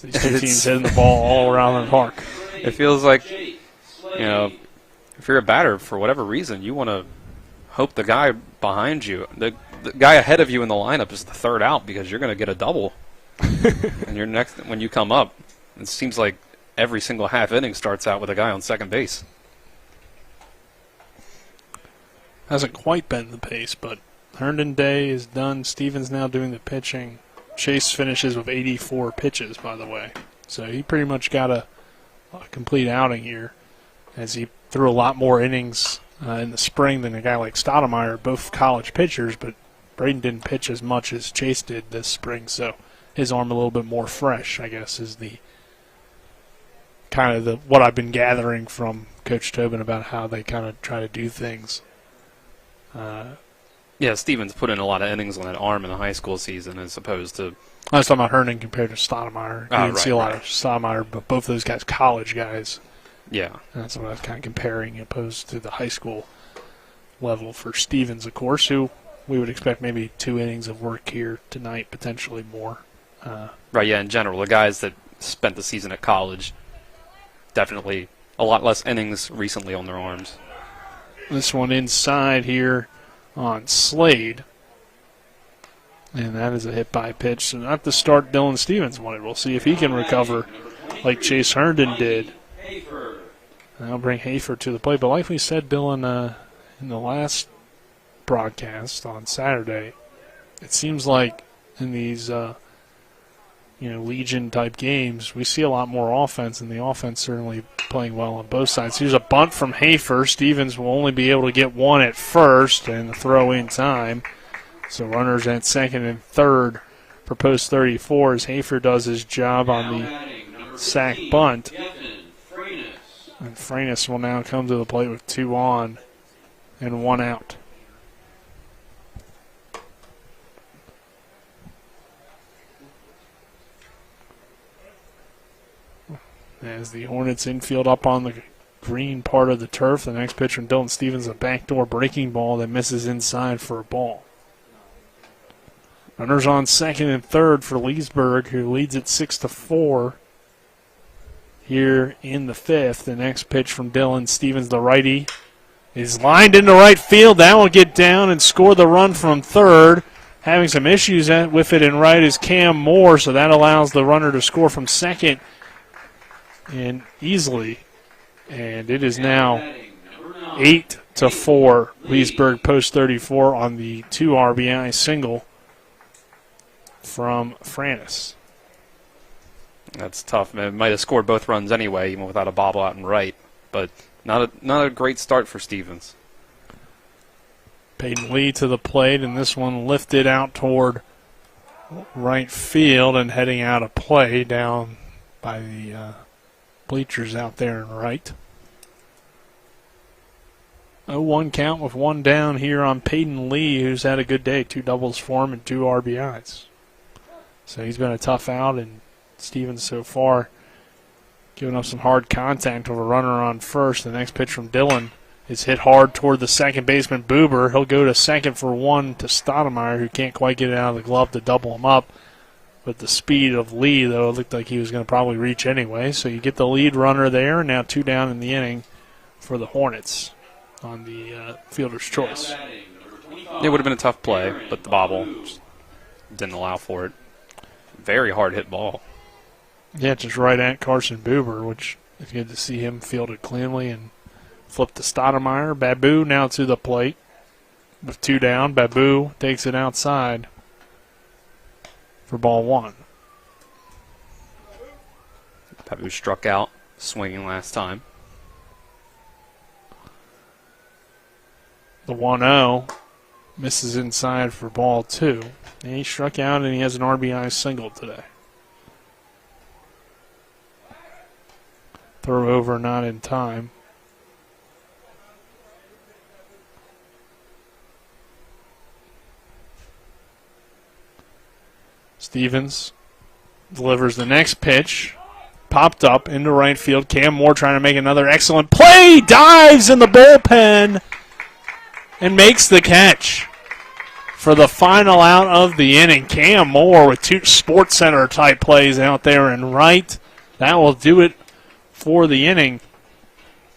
These two teams hitting the ball all around the park. It feels like, if you're a batter, for whatever reason, you want to hope the guy behind you, the guy ahead of you in the lineup is the third out because you're going to get a double. And you're next when you come up. It seems like every single half inning starts out with a guy on second base. Hasn't quite been the pace, but Herndon day is done. Stevens now doing the pitching. Chase finishes with 84 pitches, by the way. So he pretty much got a complete outing here as he threw a lot more innings in the spring than a guy like Stoudemire, both college pitchers, but Braden didn't pitch as much as Chase did this spring, so his arm a little bit more fresh, I guess, is the kind of what I've been gathering from Coach Tobin about how they kind of try to do things. Yeah, Stevens put in a lot of innings on that arm in the high school season as opposed to... I was talking about Herndon compared to Stoudemire. You didn't see a lot of Stoudemire, but both those guys college guys. Yeah. That's what I was kind of comparing opposed to the high school level for Stevens, of course, who we would expect maybe 2 innings of work here tonight, potentially more. Right, yeah, in general, the guys that spent the season at college, definitely a lot less innings recently on their arms. This one inside here on Slade. And that is a hit by pitch. So not the start Dylan Stevens wanted. We'll see if he can recover like Chase Herndon did. And I'll bring Hafer to the plate. But like we said, Dylan, in the last broadcast on Saturday, it seems like in these Legion-type games, we see a lot more offense, and the offense certainly playing well on both sides. Here's a bunt from Hafer. Stevens will only be able to get one at first and the throw in time. So runners at second and third for post 34 as Hafer does his job on the sack bunt. And Freitas will now come to the plate with 2 on and 1 out. As the Hornets infield up on the green part of the turf, the next pitch from Dylan Stevens, a backdoor breaking ball that misses inside for a ball. Runners on second and third for Leesburg, who leads it 6-4 here in the 5th. The next pitch from Dylan Stevens, the righty, is lined into right field. That will get down and score the run from third. Having some issues with it in right is Cam Moore, so that allows the runner to score from second and easily. And it is now 8-4. Leesburg post 34 on the 2 RBI single from Freitas. That's tough. It might have scored both runs anyway, even without a bobble out and right. But not a great start for Stevens. Peyton Lee to the plate, and this one lifted out toward right field and heading out of play down by the bleachers out there in right. 0-1 count with 1 down here on Peyton Lee, who's had a good day. 2 doubles for him and 2 RBIs. So he's been a tough out, and Stevens so far giving up some hard contact with a runner on first. The next pitch from Dylan is hit hard toward the second baseman, Buber. He'll go to second for 1 to Stoudemire, who can't quite get it out of the glove to double him up. But the speed of Lee, though, it looked like he was going to probably reach anyway. So you get the lead runner there, and now 2 down in the inning for the Hornets on the fielder's choice. It would have been a tough play, but the bobble just didn't allow for it. Very hard hit ball. Yeah, just right at Carson Buber, which is good to see him fielded cleanly and flip to Stoudemire. Babu now to the plate with 2 down. Babu takes it outside for ball 1. Babu struck out swinging last time. The 1-0 misses inside for ball 2. And he struck out, and he has an RBI single today. Throw over, not in time. Stevens delivers the next pitch. Popped up into right field. Cam Moore trying to make another excellent play. Dives in the bullpen and makes the catch for the final out of the inning. Cam Moore with 2 Sports Center type plays out there in right. That will do it for the inning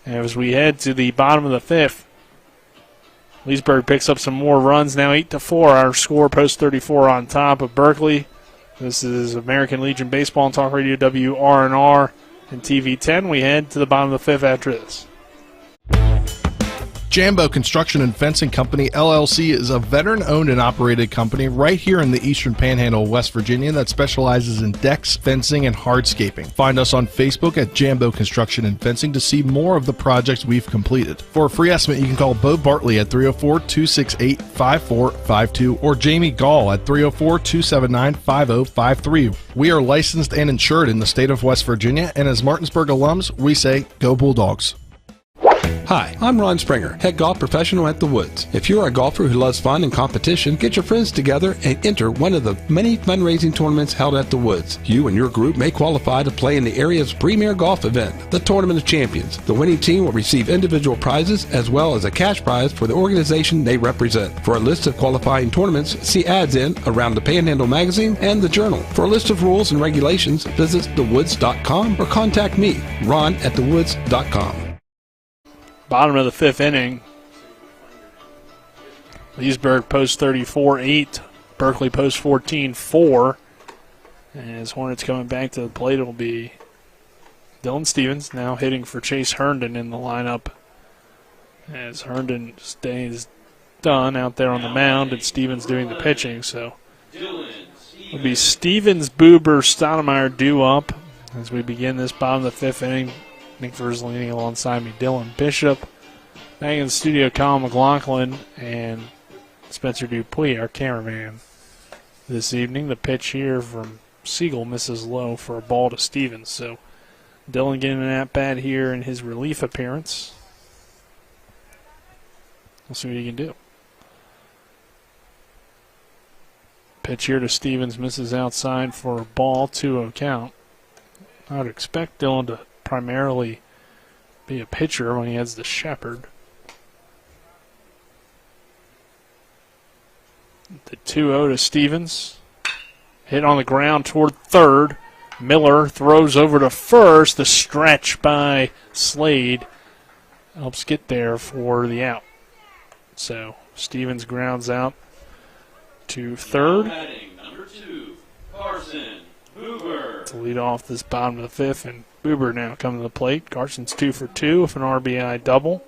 as we head to the bottom of the 5th. Leesburg picks up some more runs, now 8-4. Our score post 34 on top of Berkeley. This is American Legion Baseball and Talk Radio WRNR and TV 10. We head to the bottom of the 5th after this. Jambo Construction and Fencing Company, LLC, is a veteran-owned and operated company right here in the eastern panhandle of West Virginia that specializes in decks, fencing, and hardscaping. Find us on Facebook at Jambo Construction and Fencing to see more of the projects we've completed. For a free estimate, you can call Bo Bartley at 304-268-5452 or Jamie Gall at 304-279-5053. We are licensed and insured in the state of West Virginia, and as Martinsburg alums, we say, go Bulldogs. Hi, I'm Ron Springer, head golf professional at The Woods. If you're a golfer who loves fun and competition, get your friends together and enter one of the many fundraising tournaments held at The Woods. You and your group may qualify to play in the area's premier golf event, the Tournament of Champions. The winning team will receive individual prizes as well as a cash prize for the organization they represent. For a list of qualifying tournaments, see ads in Around the Panhandle magazine and the Journal. For a list of rules and regulations, visit thewoods.com or contact me, Ron at thewoods.com. Bottom of the 5th inning. Leesburg post 34-8. Berkeley post 14-4. As Hornets coming back to the plate, it will be Dylan Stevens now hitting for Chase Herndon in the lineup. As Herndon stays done out there on the mound and Stevens doing the pitching. So It'll be Stevens, Buber, Stoudemire due up as we begin this bottom of the 5th inning. Nick Verzolini alongside me, Dylan Bishop. Back in the studio, Colin McLaughlin and Spencer Dupuis, our cameraman. This evening, the pitch here from Siegel misses low for a ball to Stevens. So Dylan getting an at-bat here in his relief appearance. We'll see what he can do. Pitch here to Stevens, misses outside for a ball, 2-0 count. I would expect Dylan to primarily be a pitcher when he heads to Shepherd. The 2-0 to Stevens. Hit on the ground toward third. Miller throws over to first. The stretch by Slade helps get there for the out. So Stevens grounds out to third. Number 2, Carson Buber. To lead off this bottom of the 5th, and Buber now coming to the plate. Carson's 2 for 2 with an RBI double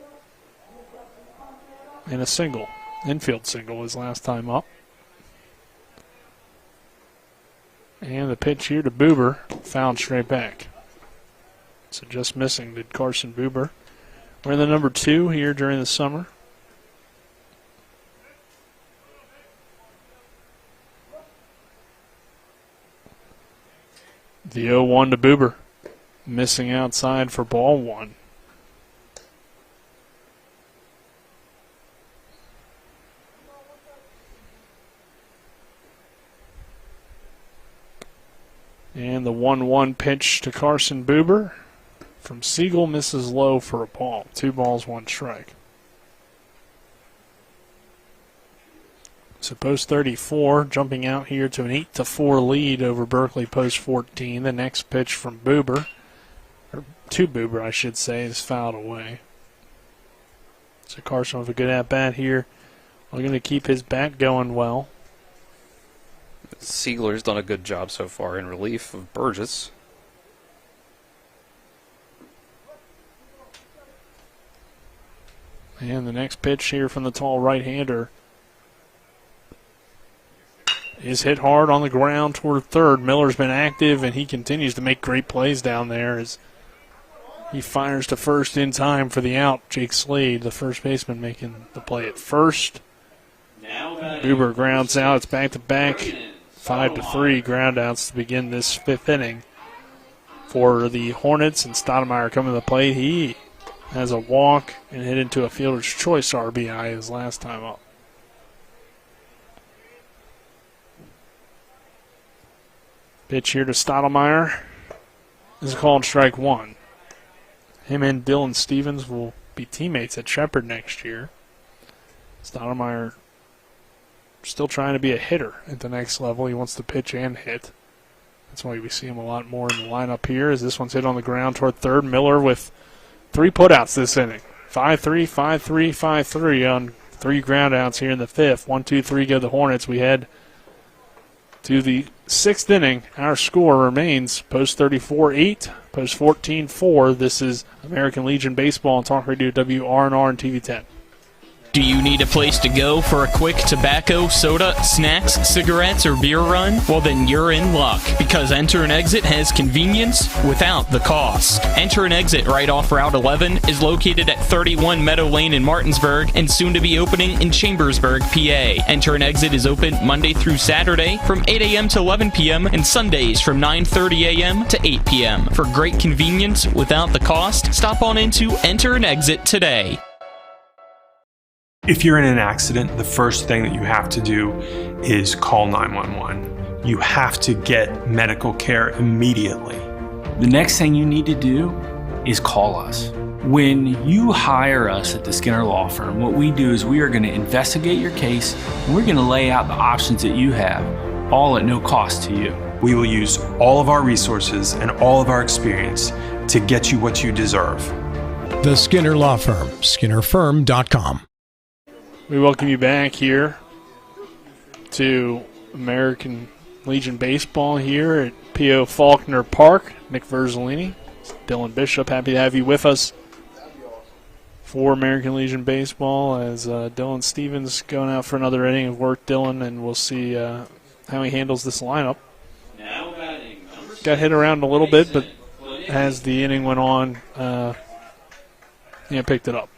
and a single. Infield single his last time up. And the pitch here to Buber, fouled straight back. So just missing did Carson Buber. We're in the number 2 here during the summer. The 0-1 to Buber, missing outside for ball 1. And the 1-1 pitch to Carson Buber from Siegel misses low for a ball. 2 balls, 1 strike. So post 34 jumping out here to an 8-4 lead over Berkeley post 14. The next pitch from Buber, or to Buber I should say, is fouled away. So Carson with a good at-bat here. We're going to keep his bat going well. Siegler's done a good job so far in relief of Burgess. And the next pitch here from the tall right-hander is hit hard on the ground toward third. Miller's been active, and he continues to make great plays down there as he fires to first in time for the out. Jake Slade, the first baseman, making the play at first. Buber grounds out. It's back-to-back 5-3 groundouts to begin this 5th inning for the Hornets, and Stoudemire coming to the plate. He has a walk and hit into a fielder's choice RBI his last time up. Pitch here to Stoudemire is called strike 1. Him and Dylan Stevens will be teammates at Shepherd next year. Stoudemire still trying to be a hitter at the next level. He wants to pitch and hit. That's why we see him a lot more in the lineup here as this one's hit on the ground toward third. Miller with 3 putouts this inning. 5-3, 5-3, 5-3 on 3 groundouts here in the 5th. 1-2-3 go the Hornets. We head to the 6th inning. Our score remains post 34-8, post 14-4. This is American Legion Baseball on Talk Radio WRNR and TV 10. Do you need a place to go for a quick tobacco, soda, snacks, cigarettes, or beer run? Well, then you're in luck, because Enter and Exit has convenience without the cost. Enter and Exit right off Route 11 is located at 31 Meadow Lane in Martinsburg and soon to be opening in Chambersburg, PA. Enter and Exit is open Monday through Saturday from 8 a.m. to 11 p.m. and Sundays from 9:30 a.m. to 8 p.m. For great convenience without the cost, stop on into Enter and Exit today. If you're in an accident, the first thing that you have to do is call 911. You have to get medical care immediately. The next thing you need to do is call us. When you hire us at the Skinner Law Firm, what we do is we are going to investigate your case and we're going to lay out the options that you have, all at no cost to you. We will use all of our resources and all of our experience to get you what you deserve. The Skinner Law Firm, SkinnerFirm.com. We welcome you back here to American Legion Baseball here at P.O. Faulkner Park. Nick Verzolini, Dylan Bishop, happy to have you with us for American Legion Baseball as Dylan Stevens going out for another inning of work, Dylan, and we'll see how he handles this lineup. Now batting number Got hit around a little bit, but as the inning went on, picked it up.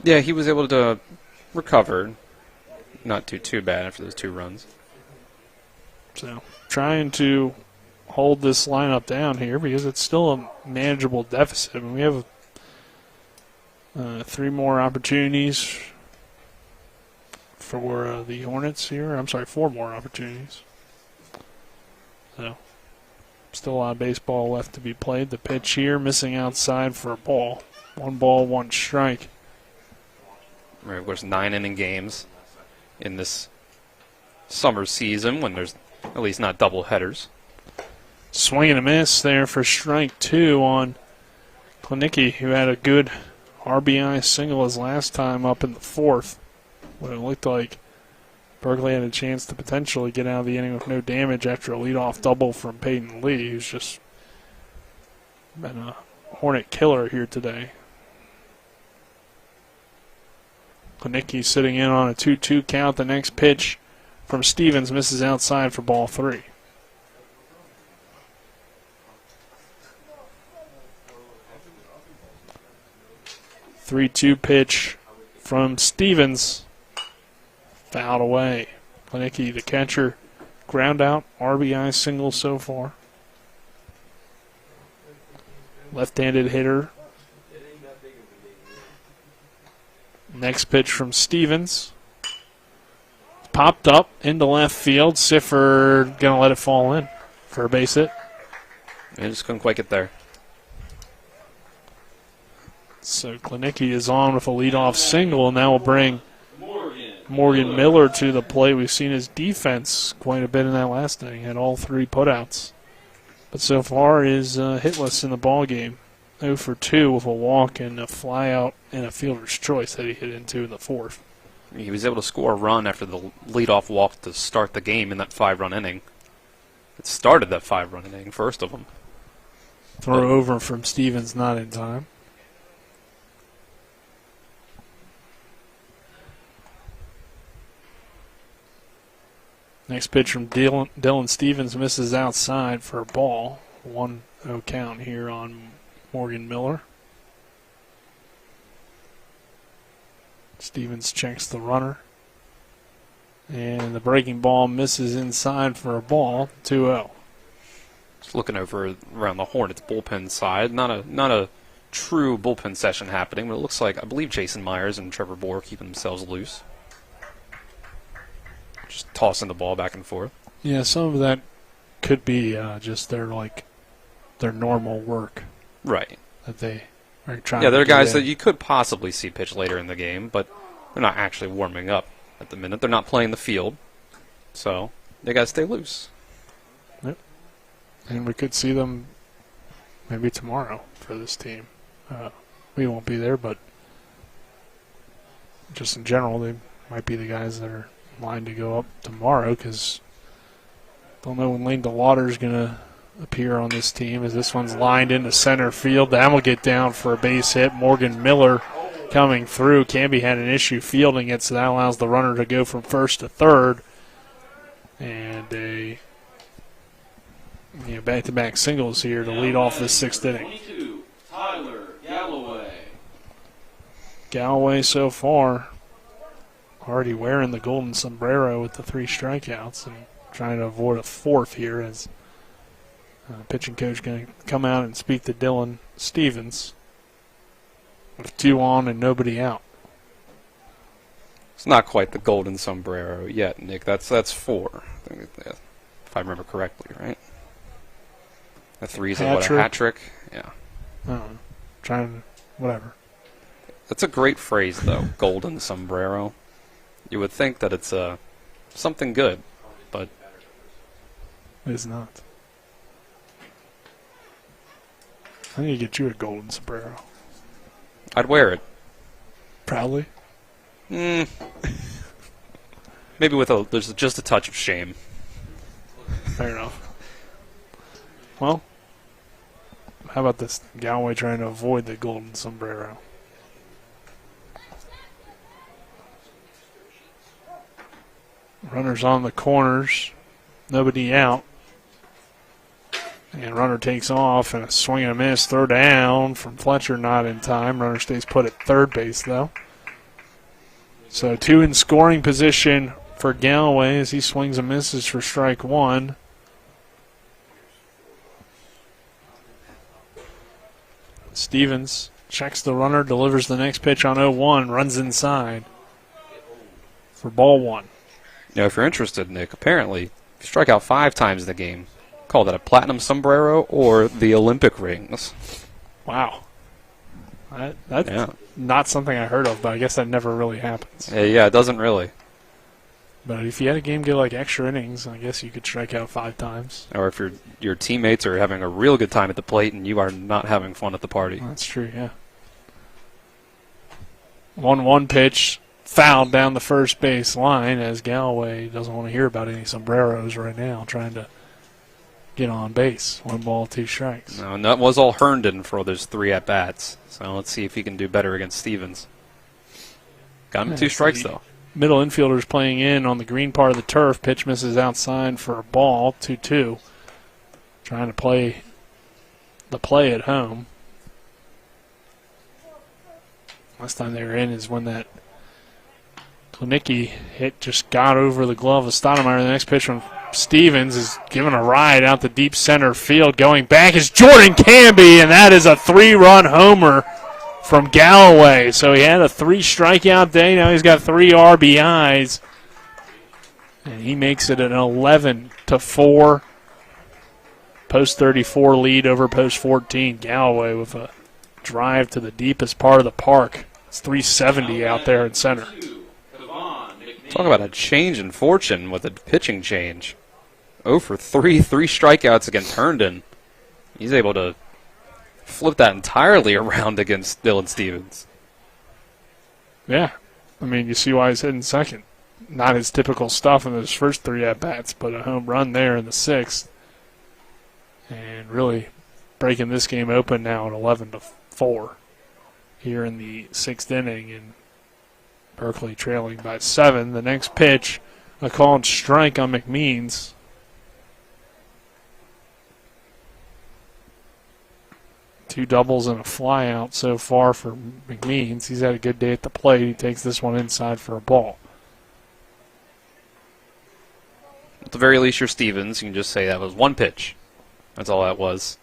Yeah, he was able to recover. Not too bad after those 2 runs. So trying to hold this lineup down here because it's still a manageable deficit. I mean, we have 3 more opportunities for the Hornets here. I'm sorry, 4 more opportunities. So still a lot of baseball left to be played. The pitch here, missing outside for a ball. 1 ball, 1 strike. Right, of course, 9-inning games in this summer season when there's at least not double headers. Swing and a miss there for strike 2 on Klinicki, who had a good RBI single his last time up in the 4th. When it looked like Berkeley had a chance to potentially get out of the inning with no damage after a leadoff double from Peyton Lee, who's just been a Hornet killer here today. Klinicki sitting in on a 2-2 count. The next pitch from Stevens misses outside for ball 3. Three-two pitch from Stevens. Fouled away. Klinicki, the catcher, ground out, RBI single so far. Left-handed hitter. Next pitch from Stevens. Popped up into left field. Sifford going to let it fall in for a base hit. I just couldn't quite get there. So Klinicki is on with a leadoff single, and that will bring Morgan Miller to the plate. We've seen his defense quite a bit in that last inning. Had all 3 putouts. But so far is hitless in the ball game. 0 for 2 with a walk and a flyout and a fielder's choice that he hit into in the 4th. He was able to score a run after the leadoff walk to start the game in that 5-run inning. It started that 5-run inning, first of them. Throw over from Stevens, not in time. Next pitch from Dylan Stevens misses outside for a ball. 1-0 count here on Morgan Miller. Stevens checks the runner. And the breaking ball misses inside for a ball. 2-0. Just looking over around the Hornets bullpen side. Not a true bullpen session happening, but it looks like, I believe Jason Myers and Trevor Bohr keeping themselves loose. Just tossing the ball back and forth. Yeah, some of that could be just their normal work. Right. That they are trying. Yeah, they're to guys that you could possibly see pitch later in the game, but they're not actually warming up at the minute. They're not playing the field, so they got to stay loose. Yep. And we could see them maybe tomorrow for this team. We won't be there, but just in general, they might be the guys that are line to go up tomorrow, because don't know when Lane DeLauder is going to appear on this team, as this one's lined into center field. That will get down for a base hit. Morgan Miller coming through. Canby had an issue fielding it, so that allows the runner to go from first to third. And back-to-back singles here to lead off this 6th inning. 22, Tyler Galloway. Galloway so far already wearing the golden sombrero with the 3 strikeouts and trying to avoid a 4th here, as pitching coach going to come out and speak to Dylan Stevens with 2 on and nobody out. It's not quite the golden sombrero yet, Nick. That's 4, if I remember correctly, right? A 3's a hat trick? Yeah. I don't know. Whatever. That's a great phrase, though, golden sombrero. You would think that it's something good, but it is not. I need to get you a golden sombrero. I'd wear it. Proudly? Maybe there's just a touch of shame. Fair enough. Well, how about this Galloway trying to avoid the golden sombrero? Runners on the corners. Nobody out. And runner takes off, and a swing and a miss. Throw down from Fletcher, not in time. Runner stays put at third base, though. So 2 in scoring position for Galloway as he swings and misses for strike 1. Stevens checks the runner, delivers the next pitch on 0-1, runs inside for ball 1. Now, if you're interested, Nick, apparently, if you strike out 5 times in the game, call that a platinum sombrero or the Olympic rings. Wow. That's not something I heard of, but I guess that never really happens. Yeah, it doesn't really. But if you had a game go like extra innings, I guess you could strike out 5 times. Or if your teammates are having a real good time at the plate and you are not having fun at the party. That's true, yeah. 1-1 pitch, fouled down the first base line as Galloway doesn't want to hear about any sombreros right now, trying to get on base. 1 ball, 2 strikes. No, and that was all Herndon for those 3 at-bats. So let's see if he can do better against Stevens. Got him 2 strikes, though. Middle infielders playing in on the green part of the turf. Pitch misses outside for a ball, 2-2. Trying to play the play at home. Last time they were in is when that Klinicki hit just got over the glove of Stoudemire. The next pitch from Stevens is given a ride out to deep center field. Going back is Jordan Canby, and that is a 3-run homer from Galloway. So he had a 3 strikeout day. Now he's got 3 RBIs. And he makes it an 11-4 post 34 lead over post 14. Galloway with a drive to the deepest part of the park. It's 370 out there in center. Talk about a change in fortune with a pitching change. 0 for 3, 3 strikeouts against Herndon. He's able to flip that entirely around against Dylan Stevens. Yeah. I mean, you see why he's hitting second. Not his typical stuff in those first 3 at-bats, but a home run there in the 6th. And really breaking this game open now at 11-4 here in the 6th inning. And Berkeley trailing by 7. The next pitch, a called strike on McMeans. Two doubles and a flyout so far for McMeans. He's had a good day at the plate. He takes this one inside for a ball. At the very least, you're Stevens. You can just say that was 1 pitch. That's all that was.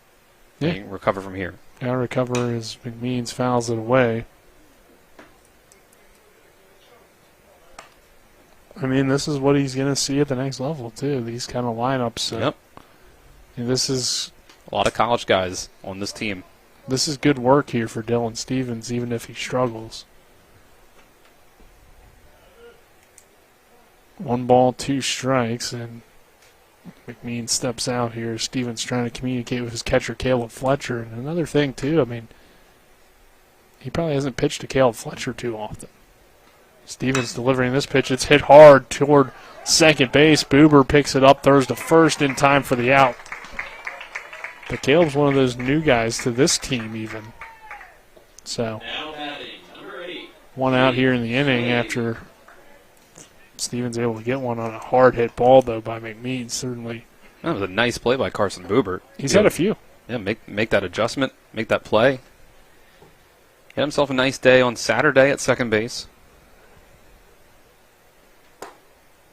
Yeah. You can recover from here. Got to recover as McMeans fouls it away. I mean, this is what he's going to see at the next level, too. These kind of lineups. Yep. And this is a lot of college guys on this team. This is good work here for Dylan Stevens, even if he struggles. 1 ball, 2 strikes, and McMeans steps out here. Stevens trying to communicate with his catcher, Caleb Fletcher. And another thing, too, I mean, he probably hasn't pitched to Caleb Fletcher too often. Stevens delivering this pitch. It's hit hard toward second base. Buber picks it up, throws to first in time for the out. But Caleb's one of those new guys to this team even. So, 1 out here in the inning after Stevens able to get one on a hard hit ball, though, by McMeans. Certainly. That was a nice play by Carson Buber. He's had a few. Yeah, make that adjustment, make that play. Had himself a nice day on Saturday at second base.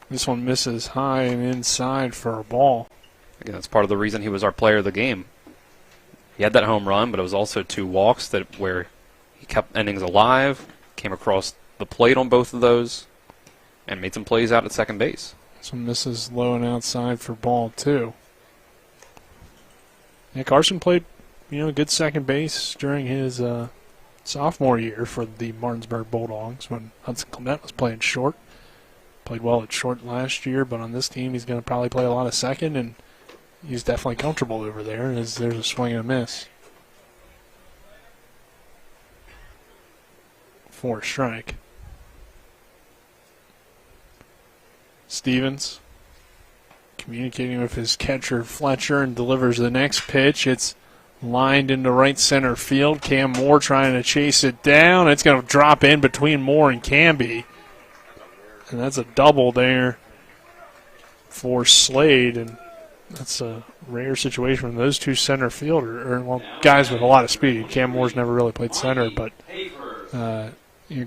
This one misses high and inside for a ball. Again, that's part of the reason he was our player of the game. He had that home run, but it was also 2 walks where he kept innings alive, came across the plate on both of those, and made some plays out at second base. This one misses low and outside for ball 2. Yeah, Carson played, good second base during his sophomore year for the Martinsburg Bulldogs when Hudson Clement was playing short. Played well at short last year, but on this team he's going to probably play a lot of second, and he's definitely comfortable over there as there's a swing and a miss. 4 strike. Stevens communicating with his catcher Fletcher and delivers the next pitch. It's lined into right center field. Cam Moore trying to chase it down. It's going to drop in between Moore and Canby. And that's a double there for Slade, and that's a rare situation when those two center fielder, or guys with a lot of speed. Cam Moore's never really played center, but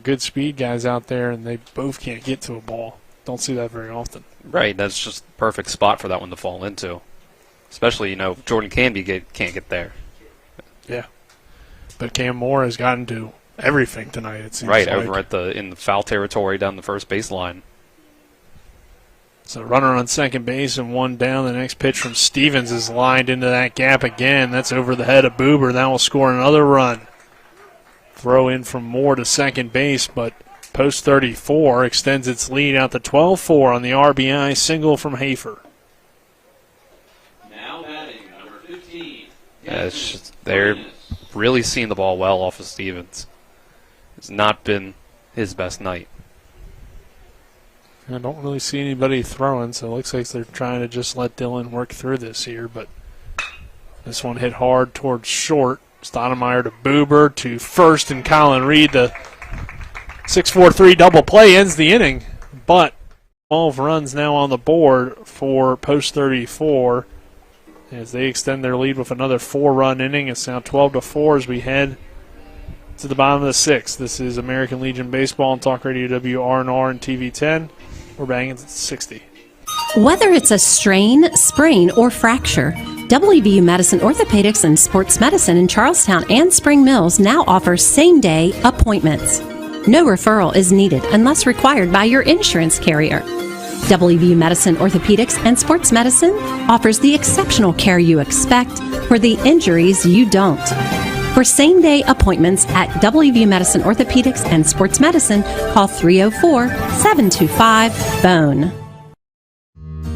good speed guys out there, and they both can't get to a ball. Don't see that very often. Right, that's just the perfect spot for that one to fall into. Especially, Jordan Canby can't get there. Yeah. But Cam Moore has gotten to everything tonight, it seems right, like. over in the foul territory down the first baseline. So runner on second base and one down. The next pitch from Stevens is lined into that gap again. That's over the head of Boober. That will score another run. Throw in from Moore to second base, but post 34 extends its lead out to 12-4 on the RBI single from Hafer. Now batting, number 15. Yeah, they're really seeing the ball well off of Stevens. It's not been his best night. I don't really see anybody throwing, so it looks like they're trying to just let Dillon work through this here, but this one hit hard towards short. Stoudemire to Boober to first, and Colin Reed, the 6-4-3 double play ends the inning, but 12 runs now on the board for post 34 as they extend their lead with another 4-run inning. It's now 12-4 as we head to the bottom of the sixth. This is American Legion Baseball on Talk Radio WRNR and TV 10. We're banging at 60. Whether it's a strain, sprain, or fracture, WVU Medicine Orthopedics and Sports Medicine in Charlestown and Spring Mills now offers same-day appointments. No referral is needed unless required by your insurance carrier. WVU Medicine Orthopedics and Sports Medicine offers the exceptional care you expect for the injuries you don't. For same-day appointments at WVU Medicine Orthopedics and Sports Medicine, call 304-725-BONE.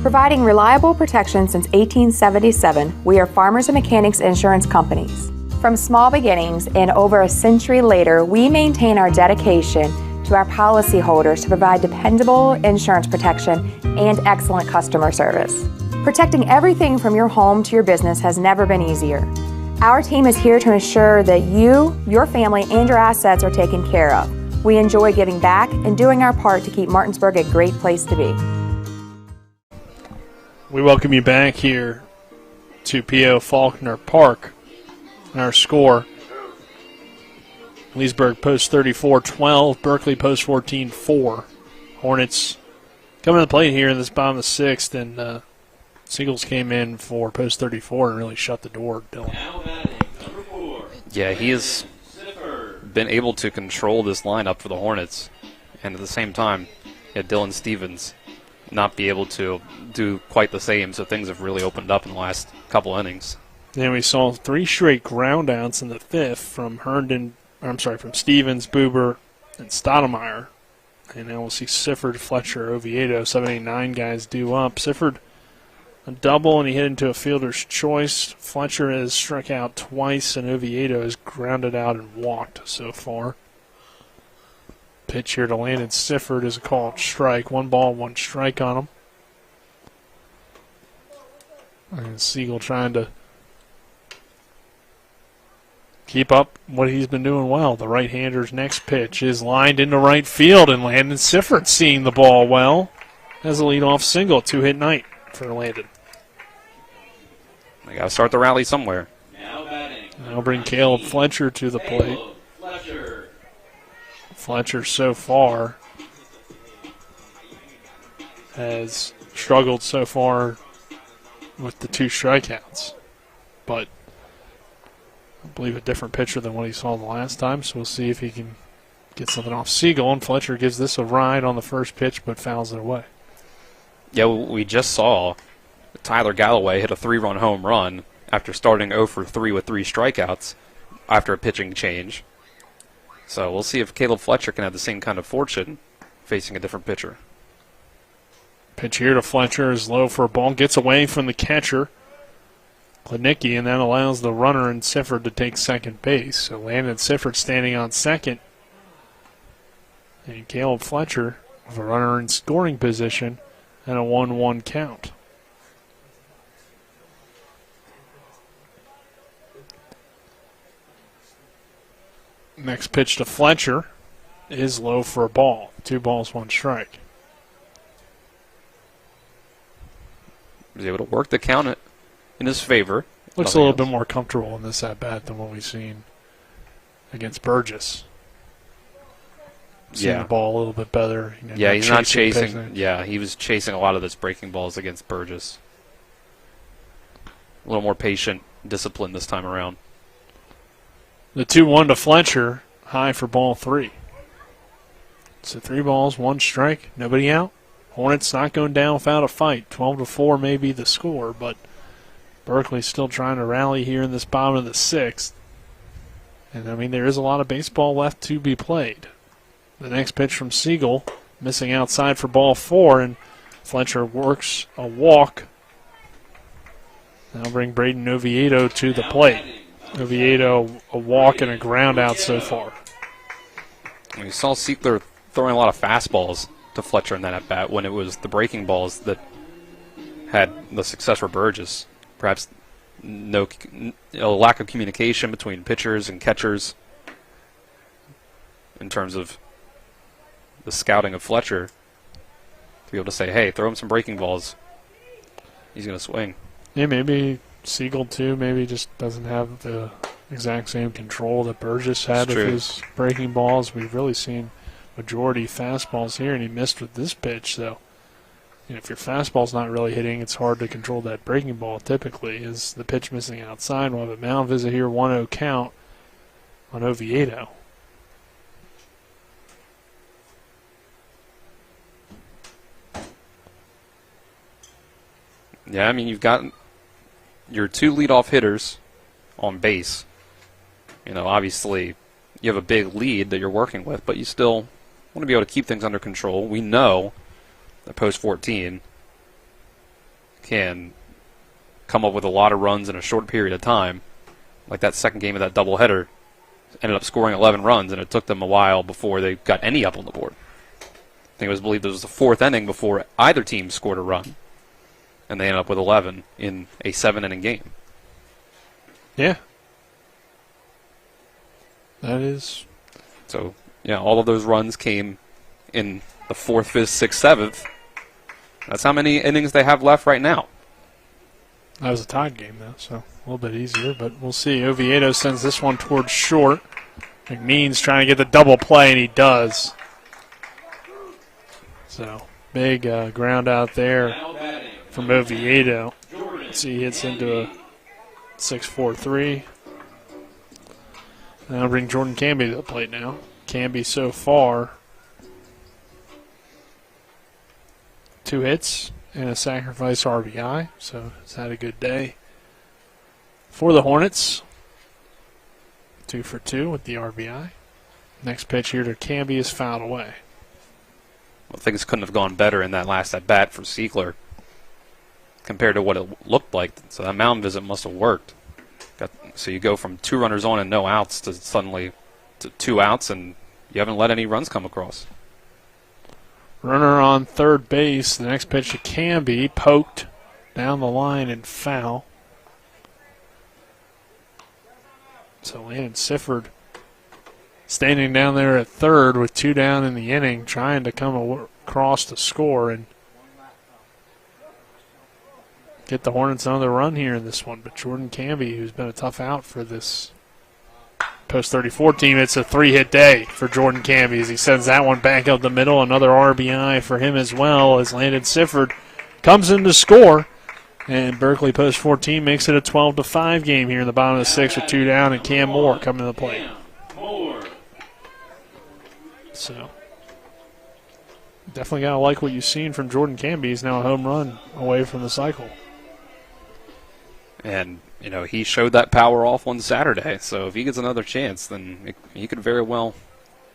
Providing reliable protection since 1877, we are Farmers and Mechanics Insurance Companies. From small beginnings and over a century later, we maintain our dedication to our policyholders to provide dependable insurance protection and excellent customer service. Protecting everything from your home to your business has never been easier. Our team is here to ensure that you, your family, and your assets are taken care of. We enjoy giving back and doing our part to keep Martinsburg a great place to be. We welcome you back here to P.O. Faulkner Park. Our score, Leesburg post 34-12, Berkeley post 14-4. Hornets coming to the plate here in this bottom of the sixth, and Seagulls came in for post 34 and really shut the door, Dylan. Yeah, he has been able to control this lineup for the Hornets, and at the same time, Dylan Stevens not be able to do quite the same, so things have really opened up in the last couple innings. And we saw 3 straight ground outs in the fifth from from Stevens, Boober, and Stoudemire. And now we'll see Sifford, Fletcher, Oviedo, 7, 8, 9 guys due up. Sifford a double, and he hit into a fielder's choice. Fletcher has struck out twice, and Oviedo has grounded out and walked so far. Pitch here to Landon Sifford is a called strike. 1 ball, 1 strike on him. And Siegel trying to keep up what he's been doing well. The right-hander's next pitch is lined into right field, and Landon Sifford seeing the ball well. Has a leadoff single, 2-hit night for Landon. They got to start the rally somewhere. Now bring Caleb Fletcher to the plate. Fletcher so far has struggled so far with the 2 strikeouts, but I believe a different pitcher than what he saw the last time, so we'll see if he can get something off Siegel, and Fletcher gives this a ride on the first pitch but fouls it away. Yeah, we just saw Tyler Galloway hit a 3-run home run after starting 0 for 3 with 3 strikeouts after a pitching change. So we'll see if Caleb Fletcher can have the same kind of fortune facing a different pitcher. Pitch here to Fletcher is low for a ball. Gets away from the catcher, Klinicki, and that allows the runner and Sifford to take second base. So Landon Sifford standing on second. And Caleb Fletcher with a runner in scoring position and a 1-1 count. Next pitch to Fletcher is low for a ball. 2 balls, 1 strike. was able to work the count in his favor. Looks a little bit more comfortable in this at-bat than what we've seen against Burgess. Seeing the ball a little bit better. He's not chasing. Yeah, he was chasing a lot of those breaking balls against Burgess. A little more patient, disciplined this time around. The 2-1 to Fletcher, high for ball 3. So 3 balls, 1 strike, nobody out. Hornets not going down without a fight. 12-4 may be the score, but Berkeley's still trying to rally here in this bottom of the 6th. And, I mean, there is a lot of baseball left to be played. The next pitch from Siegel, missing outside for ball 4, and Fletcher works a walk. Now bring Braden Oviedo to the plate. Oviedo, a walk and a ground out so far. We saw Siegler throwing a lot of fastballs to Fletcher in that at-bat when it was the breaking balls that had the success for Burgess. Perhaps a lack of communication between pitchers and catchers in terms of the scouting of Fletcher to be able to say, hey, throw him some breaking balls. He's going to swing. Yeah, maybe Siegel, too, maybe just doesn't have the exact same control that Burgess had with his breaking balls. We've really seen majority fastballs here, and he missed with this pitch. So, if your fastball's not really hitting, it's hard to control that breaking ball typically. Is the pitch missing outside? We'll have a mound visit here, 1-0 count on Oviedo. Yeah, I mean, you've got your 2 leadoff hitters on base. Obviously, you have a big lead that you're working with, but you still want to be able to keep things under control. We know that post 14 can come up with a lot of runs in a short period of time. Like that second game of that doubleheader ended up scoring 11 runs, and it took them a while before they got any up on the board. I think it was believed it was the 4th inning before either team scored a run, and they ended up with 11 in a 7-inning game. Yeah. That is. So, yeah, all of those runs came in the 4th, 5th, 6th, 7th. That's how many innings they have left right now. That was a tied game, though, so a little bit easier, but we'll see. Oviedo sends this one towards short. McMean's trying to get the double play, and he does. So, big ground out there from Oviedo. Let's see, he hits into a 6-4-3. Now bring Jordan Canby to the plate now. Canby so far 2 hits and a sacrifice RBI, so he's had a good day. For the Hornets, 2 for 2 with the RBI. Next pitch here to Canby is fouled away. Well, things couldn't have gone better in that last at-bat for Siegler compared to what it looked like. So that mound visit must have worked. So you go from 2 runners on and no outs to suddenly to 2 outs, and you haven't let any runs come across. Runner on third base. The next pitch to Canby, poked down the line and foul. So Landon Sifford standing down there at third with 2 down in the inning, trying to come across to score and get the Hornets another run here in this one. But Jordan Canby, who's been a tough out for this post-34 team, it's a 3-hit day for Jordan Canby as he sends that one back up the middle. Another RBI for him as well as Landon Sifford comes in to score. And Berkeley post-14 makes it a 12-5 game here in the bottom of the 6th with 2 down, and Cam Moore coming to the plate. So definitely got to like what you've seen from Jordan Canby. He's now a home run away from the cycle. And, he showed that power off on Saturday. So if he gets another chance, then he could very well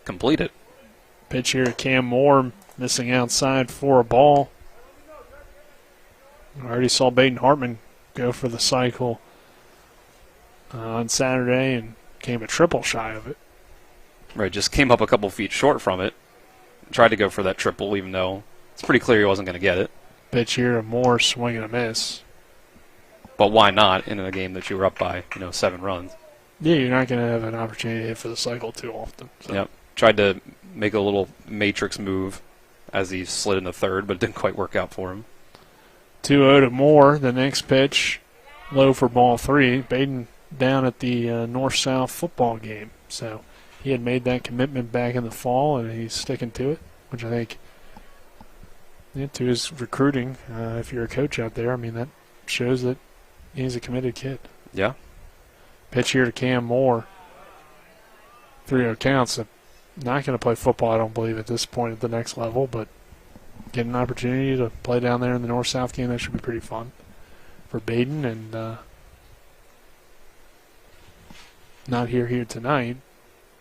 complete it. Pitch here to Cam Moore, missing outside for a ball. I already saw Baden Hartman go for the cycle on Saturday and came a triple shy of it. Right, just came up a couple feet short from it. Tried to go for that triple, even though it's pretty clear he wasn't going to get it. Pitch here to Moore, swing and a miss. But why not in a game that you were up by, 7 runs? Yeah, you're not going to have an opportunity to hit for the cycle too often. So. Yep. Tried to make a little matrix move as he slid into third, but it didn't quite work out for him. 2-0 to Moore. The next pitch, low for ball 3. Baden down at the North-South football game. So he had made that commitment back in the fall, and he's sticking to it, which I think, to his recruiting, if you're a coach out there, I mean, that shows that he's a committed kid. Yeah. Pitch here to Cam Moore. 3-0 counts. Not going to play football, I don't believe, at this point at the next level, but get an opportunity to play down there in the North-South game. That should be pretty fun for Baden, and not here tonight,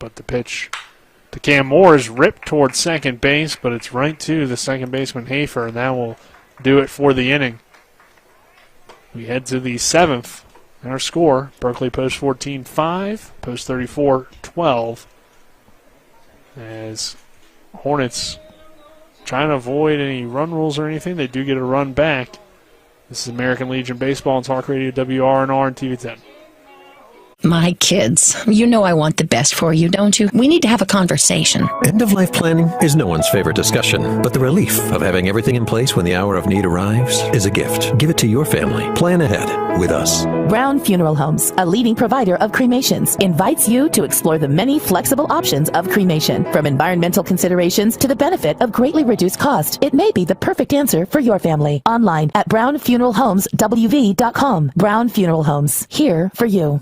but the pitch to Cam Moore is ripped towards second base, but it's right to the second baseman Hafer, and that will do it for the inning. We head to the 7th. And our score, Berkeley Post 14-5, Post 34-12. As Hornets trying to avoid any run rules or anything, they do get a run back. This is American Legion Baseball and Talk Radio WRNR and TV 10. My kids, you know I want the best for you, don't you? We need to have a conversation. End-of-life planning is no one's favorite discussion, but the relief of having everything in place when the hour of need arrives is a gift. Give it to your family. Plan ahead with us. Brown Funeral Homes, a leading provider of cremations, invites you to explore the many flexible options of cremation. From environmental considerations to the benefit of greatly reduced cost, it may be the perfect answer for your family. Online at brownfuneralhomeswv.com. Brown Funeral Homes, here for you.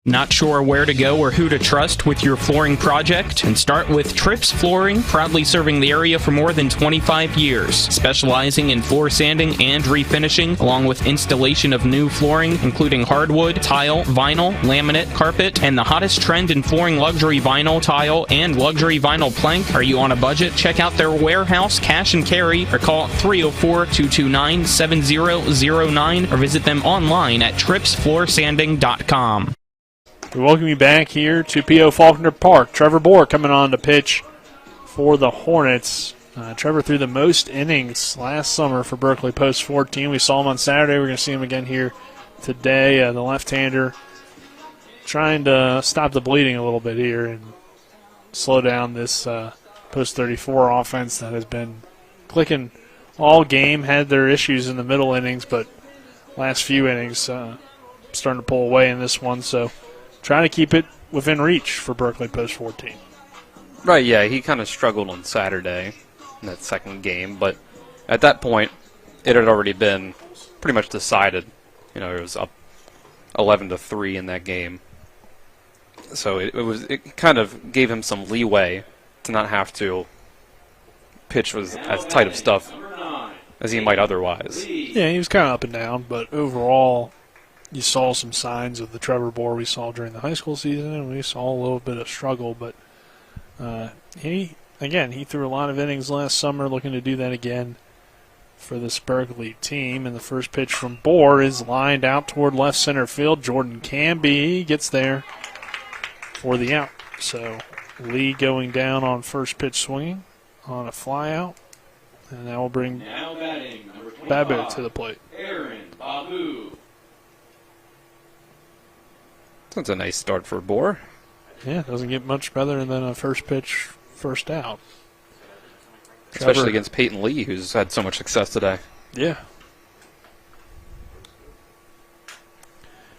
Not sure where to go or who to trust with your flooring project? And start with Trips Flooring, proudly serving the area for more than 25 years, specializing in floor sanding and refinishing, along with installation of new flooring, including hardwood, tile, vinyl, laminate, carpet, and the hottest trend in flooring, luxury vinyl, tile, and luxury vinyl plank. Are you on a budget? Check out their warehouse, cash and carry, or call 304-229-7009, or visit them online at tripsfloorsanding.com. We welcome you back here to P.O. Faulkner Park. Trevor Bohr coming on to pitch for the Hornets. Trevor threw the most innings last summer for Berkeley Post 14. We saw him on Saturday. We're going to see him again here today. The left-hander trying to stop the bleeding a little bit here and slow down this Post 34 offense that has been clicking all game. Had their issues in the middle innings, but last few innings starting to pull away in this one. So trying to keep it within reach for Berkeley Post 14. Right, yeah, he kind of struggled on Saturday in that second game, but at that point, it had already been pretty much decided. You know, it was up 11-3 in that game. So it kind of gave him some leeway to not have to pitch was as tight of stuff as he might otherwise. Yeah, he was kind of up and down, but overall, you saw some signs of the Trevor Bohr we saw during the high school season, and we saw a little bit of struggle. But he threw a lot of innings last summer, looking to do that again for this Berkeley team. And the first pitch from Bohr is lined out toward left center field. Jordan Canby gets there for the out. So Lee going down on first pitch swinging on a fly out, and that will bring Babu to the plate. Aaron Babu. That's a nice start for Bohr. Yeah, doesn't get much better than a first pitch, first out. Especially against Peyton Lee, who's had so much success today. Yeah.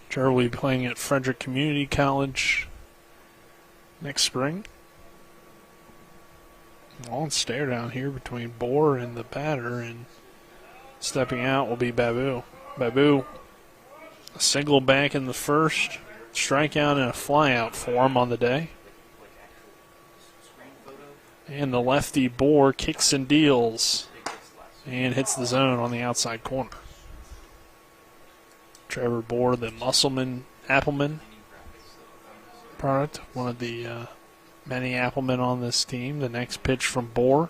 Trevor will be playing at Frederick Community College next spring. Long stare down here between Bohr and the batter, and stepping out will be Babu. Babu, a single back in the first, strikeout and a flyout for him on the day. And the lefty Bohr kicks and deals and hits the zone on the outside corner. Trevor Bohr, the Musselman Appleman product, one of the many Applemen on this team. The next pitch from Bohr,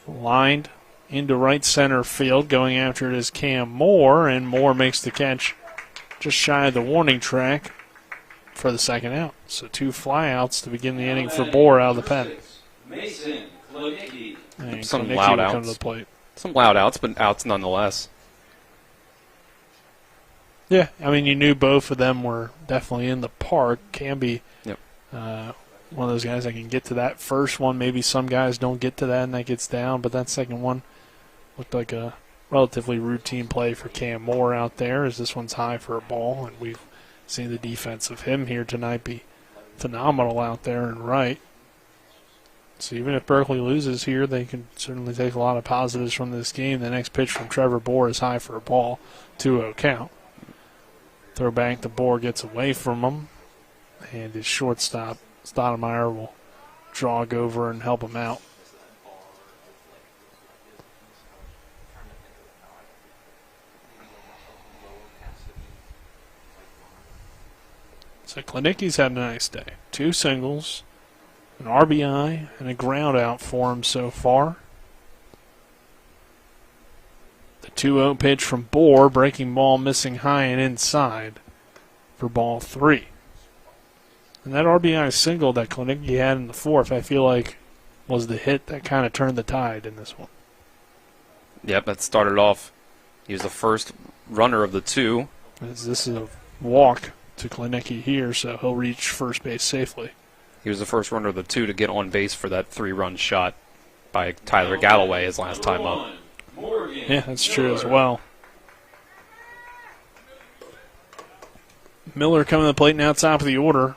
lined into right center field. Going after it is Cam Moore, and Moore makes the catch just shy of the warning track for the second out. So two flyouts to begin the inning for Bohr out of the pen. Mason Klodicki. Some Klodicki loud will come outs. to the plate. Some loud outs, but outs nonetheless. Yeah, I mean, you knew both of them were definitely in the park. Canby, one of those guys that can get to that first one. Maybe some guys don't get to that and that gets down, but that second one looked like a relatively routine play for Cam Moore out there, as this one's high for a ball, and we've seen the defense of him here tonight be phenomenal out there and right. So even if Berkeley loses here, they can certainly take a lot of positives from this game. The next pitch from Trevor Bohr is high for a ball, 2-0 count. Throw back, the Bohr gets away from him, and his shortstop, Stoudemire, will jog over and help him out. So Klinicki's had a nice day. 2 singles, an RBI, and a ground out for him so far. The 2-0 pitch from Bohr, breaking ball missing high and inside for ball 3. And that RBI single that Klinicki had in the 4th, I feel like, was the hit that kind of turned the tide in this one. Yep, that started off. He was the first runner of the 2. This is a walk to Klinicki here, so he'll reach first base safely. He was the first runner of the 2 to get on base for that 3-run shot by Tyler Galloway his last time up. Yeah, that's true as well. Miller coming to the plate now, top of the order.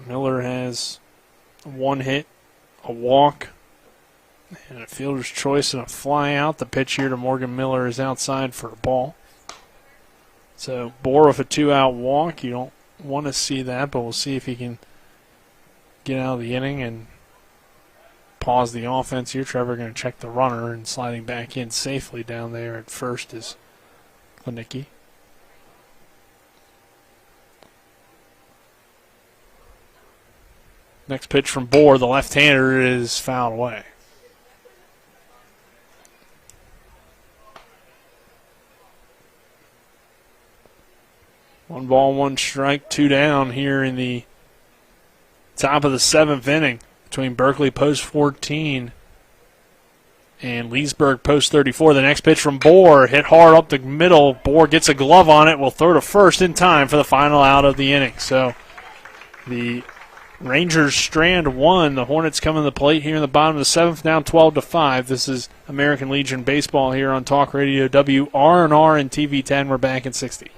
Miller has 1 hit, a walk, and a fielder's choice and a fly out. The pitch here to Morgan Miller is outside for a ball. So Bohr with a 2-out walk. You don't want to see that, but we'll see if he can get out of the inning and pause the offense here. Trevor going to check the runner, and sliding back in safely down there at first is Klinicki. Next pitch from Bohr, the left-hander, is fouled away. One ball, 1 strike, 2 down here in the top of the 7th inning between Berkeley post 14 and Leesburg post 34. The next pitch from Bohr, hit hard up the middle. Bohr gets a glove on it, will throw to first in time for the final out of the inning. So the Rangers strand 1. The Hornets come to the plate here in the bottom of the 7th, down 12-5. This is American Legion Baseball here on Talk Radio WRNR and TV10. We're back in 60.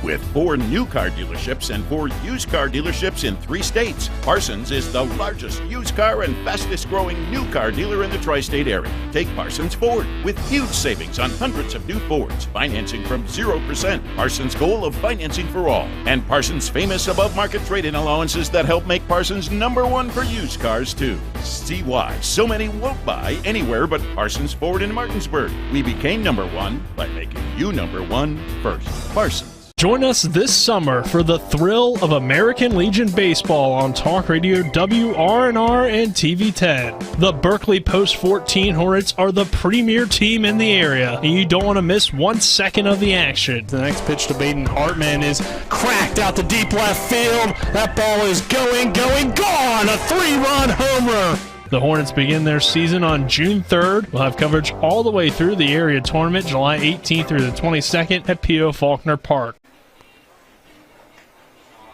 With 4 new car dealerships and 4 used car dealerships in 3 states, Parsons is the largest used car and fastest growing new car dealer in the tri-state area. Take Parsons Ford with huge savings on hundreds of new Fords, financing from 0%. Parsons' goal of financing for all, and Parsons' famous above-market trade-in allowances that help make Parsons #1 for used cars too. See why so many won't buy anywhere but Parsons Ford in Martinsburg. We became #1 by making you #1 first. Parsons. Join us this summer for the thrill of American Legion Baseball on Talk Radio WRNR and TV10. The Berkeley Post 14 Hornets are the premier team in the area, and you don't want to miss 1 second of the action. The next pitch to Baden Hartman is cracked out to deep left field. That ball is going, gone! A 3-run homer! The Hornets begin their season on June 3rd. We'll have coverage all the way through the area tournament, July 18th through the 22nd at P.O. Faulkner Park.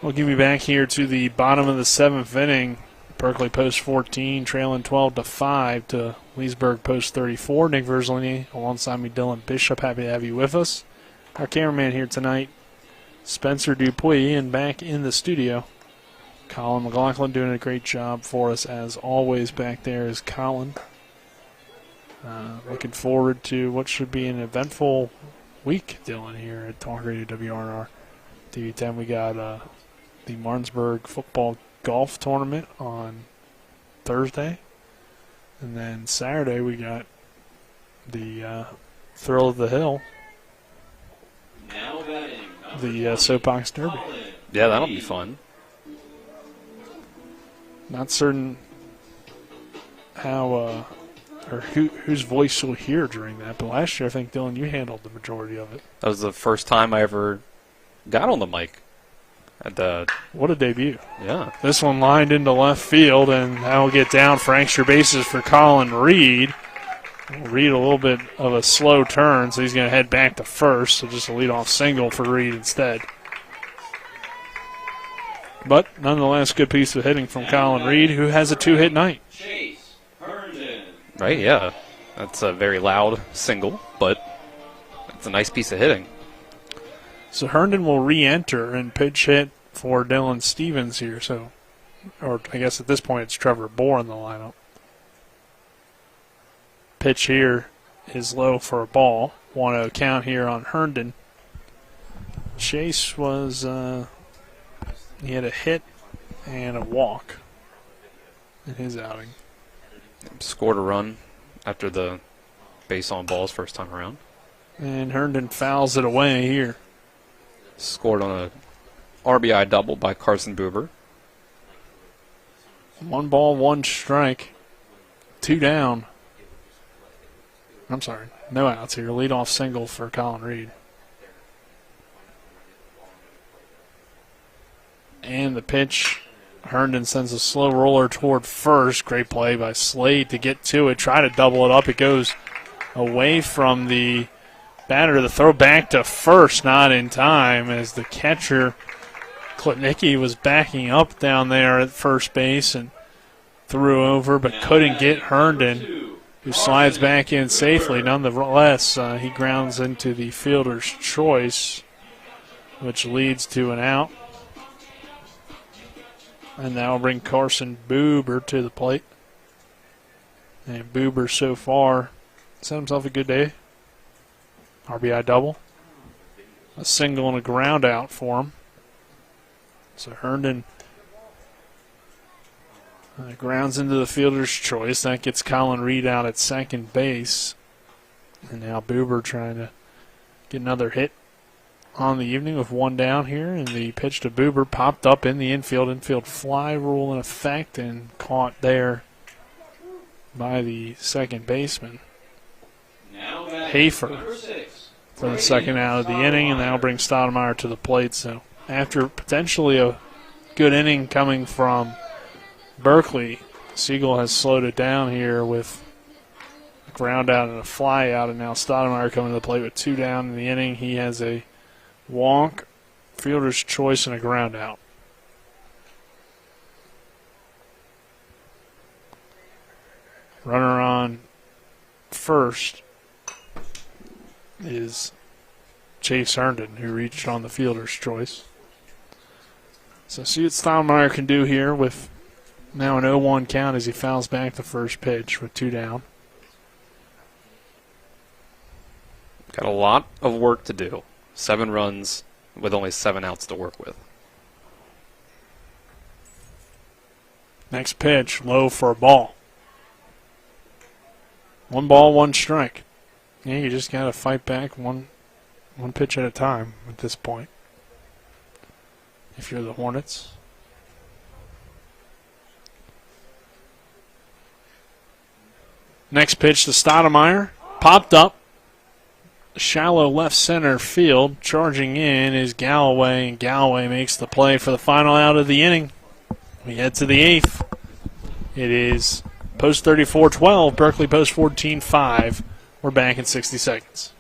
We'll give you back here to the bottom of the 7th inning. Berkeley Post 14 trailing 12-5 to Leesburg Post 34. Nick Verzolini alongside me, Dylan Bishop. Happy to have you with us. Our cameraman here tonight, Spencer Dupuis, and back in the studio, Colin McLaughlin, doing a great job for us as always. Back there is Colin. Looking forward to what should be an eventful week, Dylan, here at Talk Radio WRNR TV10. We got the Martinsburg football golf tournament on Thursday. And then Saturday we got the Thrill of the Hill, the Soapbox Derby. Yeah, that'll be fun. Not certain how or whose voice you'll hear during that, but last year I think, Dylan, you handled the majority of it. That was the first time I ever got on the mic. What a debut. Yeah. This one lined into left field, and that'll get down for extra bases for Colin Reed. Reed a little bit of a slow turn, so he's going to head back to first, so just a leadoff single for Reed instead. But nonetheless, good piece of hitting from Colin Reed, who has a 2-hit night. Right, yeah. That's a very loud single, but It's a nice piece of hitting. So Herndon will re-enter and pitch hit for Dylan Stevens here. So, or I guess at this point it's Trevor Bohr in the lineup. Pitch here is low for a ball. 1-0 count here on Herndon. Chase was, he had a hit and a walk in his outing. Scored a run after the base on balls first time around. And Herndon fouls it away here. Scored on a RBI double by Carson Buber. 1 ball, 1 strike. 2 down. I'm sorry, no outs here. Leadoff single for Colin Reed. And the pitch, Herndon sends a slow roller toward first. Great play by Slade to get to it. Try to double it up. It goes away from the batter. The throw back to first, not in time, as the catcher, Klitnicki, was backing up down there at first base and threw over, but couldn't get Herndon, who slides back in safely. Nonetheless, he grounds into the fielder's choice, which leads to an out. And now bring Carson Buber to the plate. And Buber so far set himself a good day. RBI double. A single and a ground out for him. So Herndon grounds into the fielder's choice. That gets Colin Reed out at second base. And now Buber trying to get another hit on the evening with 1 down here. And the pitch to Buber popped up in the infield. Infield fly rule in effect and caught there by the second baseman. Hafer for the second out of the inning, and that'll bring Stoudemire to the plate. So after potentially a good inning coming from Berkeley, Siegel has slowed it down here with a ground out and a fly out, and now Stoudemire coming to the plate with 2 down in the inning. He has a walk, fielder's choice, and a ground out. Runner on first is Chase Herndon, who reached on the fielder's choice. So see what Stoudemire can do here with now an 0-1 count as he fouls back the first pitch with 2 down. Got a lot of work to do. 7 runs with only 7 outs to work with. Next pitch, low for a ball. 1 ball, 1 strike. Yeah, you just got to fight back one pitch at a time at this point, if you're the Hornets. Next pitch to Stoudemire. Popped up. Shallow left center field. Charging in is Galloway, and Galloway makes the play for the final out of the inning. We head to the 8th. It is post 34-12, Berkeley post 14-5. We're back in 60 seconds.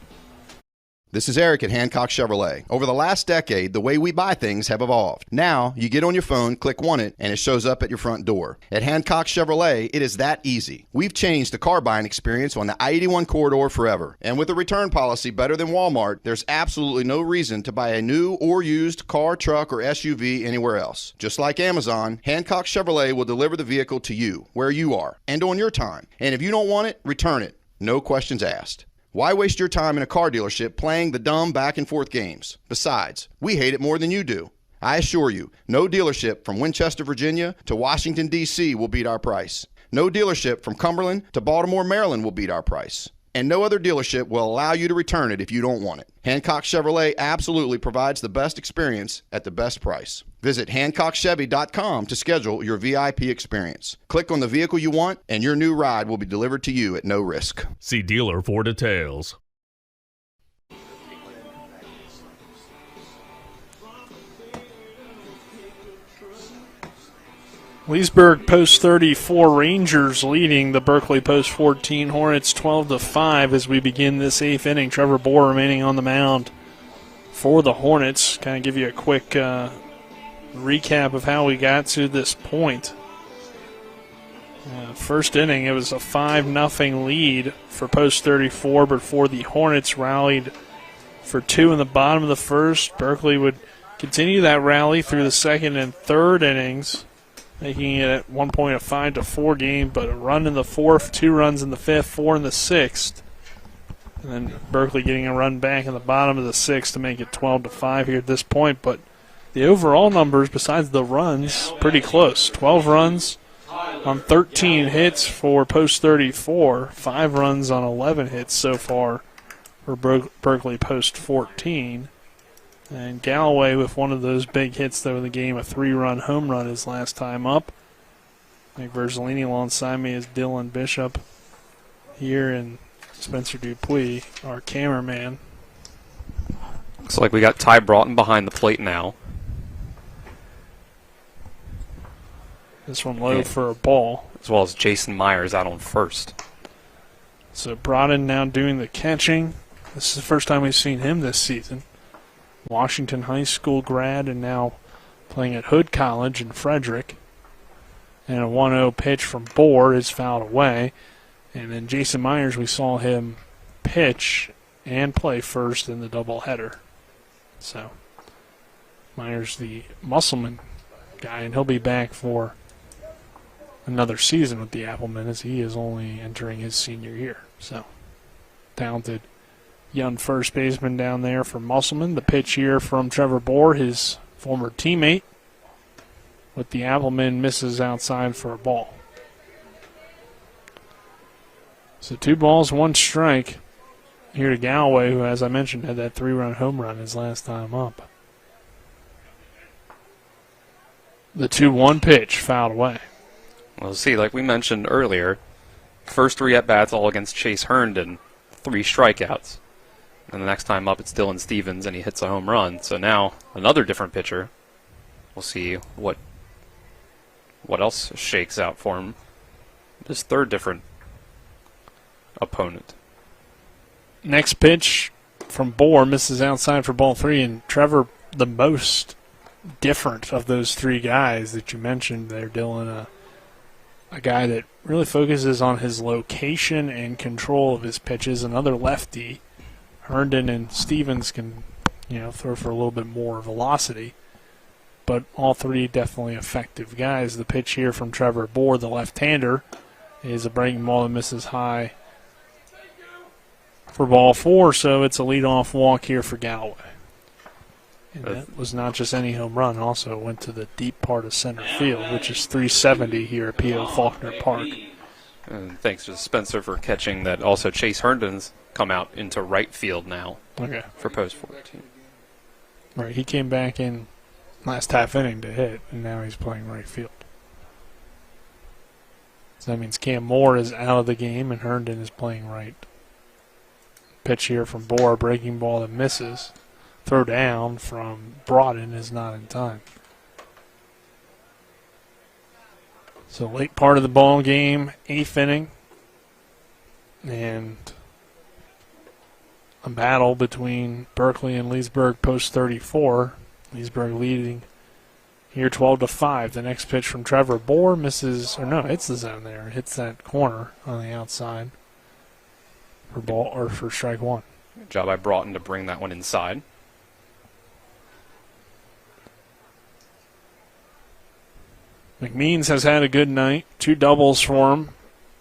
This is Eric at Hancock Chevrolet. Over the last decade, the way we buy things have evolved. Now, you get on your phone, click Want It, and it shows up at your front door. At Hancock Chevrolet, it is that easy. We've changed the car buying experience on the I-81 corridor forever. And with a return policy better than Walmart, there's absolutely no reason to buy a new or used car, truck, or SUV anywhere else. Just like Amazon, Hancock Chevrolet will deliver the vehicle to you, where you are, and on your time. And if you don't want it, return it. No questions asked. Why waste your time in a car dealership playing the dumb back and forth games? Besides, we hate it more than you do. I assure you, no dealership from Winchester, Virginia to Washington, D.C. will beat our price. No dealership from Cumberland to Baltimore, Maryland will beat our price. And no other dealership will allow you to return it if you don't want it. Hancock Chevrolet absolutely provides the best experience at the best price. Visit HancockChevy.com to schedule your VIP experience. Click on the vehicle you want, and your new ride will be delivered to you at no risk. See dealer for details. Leesburg post 34, Rangers leading the Berkeley post 14 Hornets 12-5 as we begin this 8th inning. Trevor Bohr remaining on the mound for the Hornets. Kind of give you a quick recap of how we got to this point. First inning, it was a 5-0 lead for post 34, but for the Hornets rallied for 2 in the bottom of the first. Berkeley would continue that rally through the second and third innings, making it at one point a 5-4 game, but a run in the fourth, 2 runs in the fifth, 4 in the sixth. And then Berkeley getting a run back in the bottom of the sixth to make it 12-5 here at this point. But the overall numbers, besides the runs, pretty close. 12 runs on 13 hits for post 34, 5 runs on 11 hits so far for Berkeley post 14. And Galloway with one of those big hits, though, in the game, a 3-run home run his last time up. Mike Verzolini alongside me is Dylan Bishop here, and Spencer Dupuis, our cameraman. Looks like we got Ty Broughton behind the plate now. This one low for a ball. As well as Jason Myers out on first. So Broughton now doing the catching. This is the first time we've seen him this season. Washington High School grad and now playing at Hood College in Frederick. And a 1-0 pitch from Bohr is fouled away. And then Jason Myers, we saw him pitch and play first in the doubleheader. So Myers, the Musselman guy, and he'll be back for another season with the Applemen as he is only entering his senior year. So talented young first baseman down there for Musselman. The pitch here from Trevor Bohr, his former teammate, with the Applemen, misses outside for a ball. So 2 balls, 1 strike here to Galloway, who, as I mentioned, had that 3-run home run his last time up. The 2-1 pitch fouled away. Well, see, like we mentioned earlier, first 3 at-bats all against Chase Herndon, 3 strikeouts. And the next time up, it's Dylan Stevens, and he hits a home run. So now, another different pitcher. We'll see what else shakes out for him. His third different opponent. Next pitch from Bohr misses outside for ball 3, and Trevor, the most different of those 3 guys that you mentioned there, Dylan, a guy that really focuses on his location and control of his pitches. Another lefty. Herndon and Stevens can, throw for a little bit more velocity, but all 3 definitely effective guys. The pitch here from Trevor Bohr, the left-hander, is a breaking ball that misses high for ball 4, so it's a leadoff walk here for Galloway. And that was not just any home run, also went to the deep part of center field, which is 370 here at P.O. Faulkner Park. And thanks to Spencer for catching that. Also, Chase Herndon's come out into right field now for post 14. Right, he came back in last half inning to hit, and now he's playing right field. So that means Cam Moore is out of the game, and Herndon is playing right. Pitch here from Bohr, breaking ball that misses. Throw down from Broughton is not in time. So late part of the ball game, 8th inning, and a battle between Berkeley and Leesburg post 34. Leesburg leading here 12-5. The next pitch from Trevor Bohr misses, or no, hits the zone there. Hits that corner on the outside for strike 1. Good job by Broughton to bring that one inside. McMeans has had a good night. 2 doubles for him.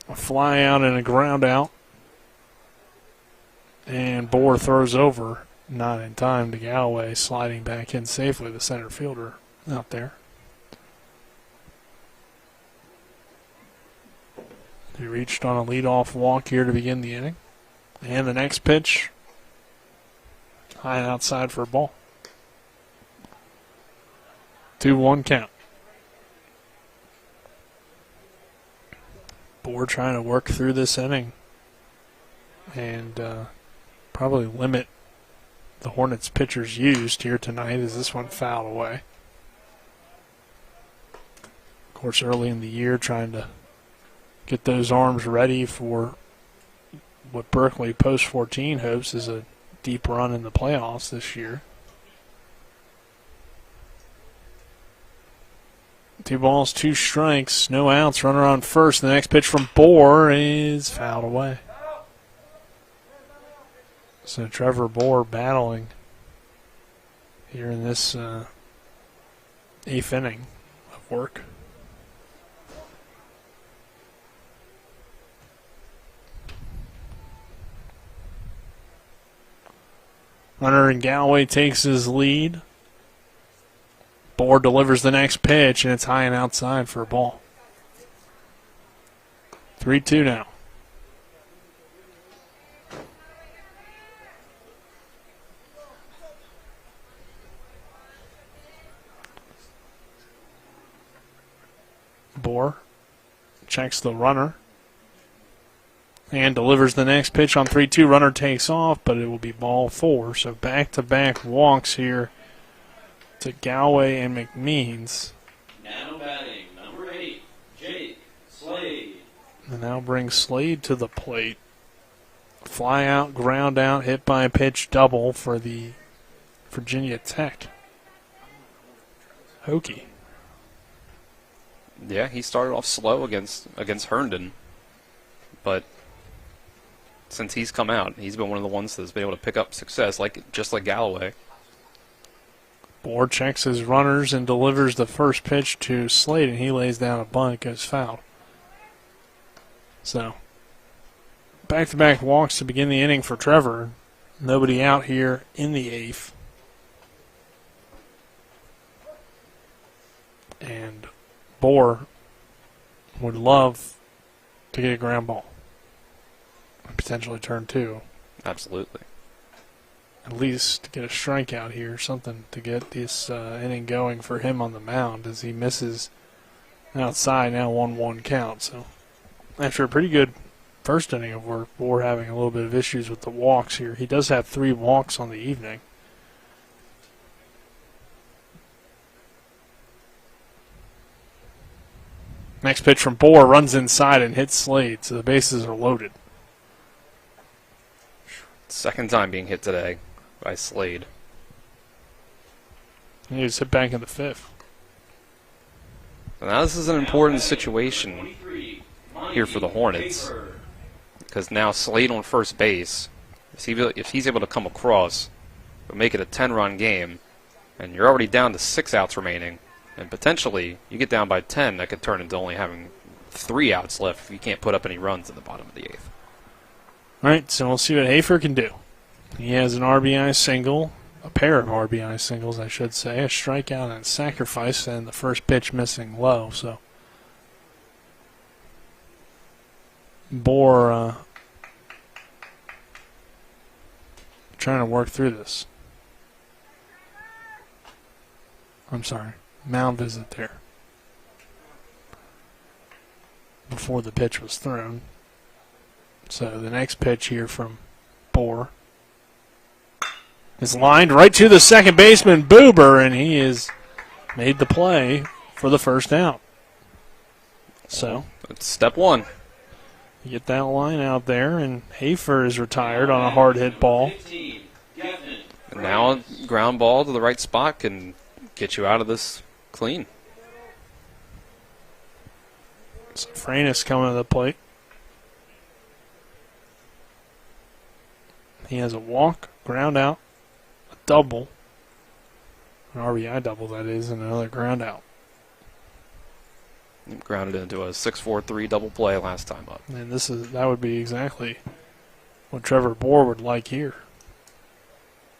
A fly out and a ground out. And Bohr throws over, not in time, to Galloway, sliding back in safely, the center fielder out there. He reached on a leadoff walk here to begin the inning. And the next pitch, high and outside for a ball. 2-1 count. Bohr trying to work through this inning and probably limit the Hornets pitchers used here tonight as this one fouled away. Of course, early in the year trying to get those arms ready for what Berkeley post 14 hopes is a deep run in the playoffs this year. 2 balls, 2 strikes, no outs, runner on first. The next pitch from Bohr is fouled away. So Trevor Bohr battling here in this 8th inning of work. Hunter and Galloway takes his lead. Bohr delivers the next pitch, and it's high and outside for a ball. 3-2 now. Bohr checks the runner and delivers the next pitch on 3-2. Runner takes off, but it will be ball 4. So back-to-back walks here to Galloway and McMeans. Now batting, number 8, Jake Slade. And now brings Slade to the plate. Fly out, ground out, hit by a pitch double for the Virginia Tech Hokie. Yeah, he started off slow against Herndon, but since he's come out, he's been one of the ones that's been able to pick up success, just like Galloway. Bohr checks his runners and delivers the first pitch to Slade, and he lays down a bunt. It goes foul. So, back-to-back walks to begin the inning for Trevor. Nobody out here in the 8th. And Bohr would love to get a ground ball. Potentially turn 2. Absolutely. At least get a strikeout here, something to get this inning going for him on the mound as he misses outside, now 1-1 count. So after a pretty good first inning of work, Bohr having a little bit of issues with the walks here. He does have 3 walks on the evening. Next pitch from Bohr, runs inside and hits Slade, so the bases are loaded. Second time being hit today by Slade. He was hit back in the 5th. Now this is an important situation here for the Hornets, because now Slade on first base, if he's able to come across, it'll make it a 10-run game, and you're already down to 6 outs remaining, and potentially you get down by 10, that could turn into only having 3 outs left if you can't put up any runs in the bottom of the 8th. All right, so we'll see what Hafer can do. He has an RBI single, a pair of RBI singles, I should say, a strikeout and sacrifice, and the first pitch missing low. So Bohr trying to work through this. I'm sorry, mound visit there before the pitch was thrown. So the next pitch here from Bohr is lined right to the second baseman, Buber, and he has made the play for the first out. So that's step 1. You get that line out there, and Hafer is retired on a hard hit ball. And now a ground ball to the right spot can get you out of this clean. So Freitas coming to the plate. He has a walk, ground out, a double, an RBI double that is, and another ground out. Grounded into a 6-4-3 double play last time up. And that would be exactly what Trevor Bohr would like here.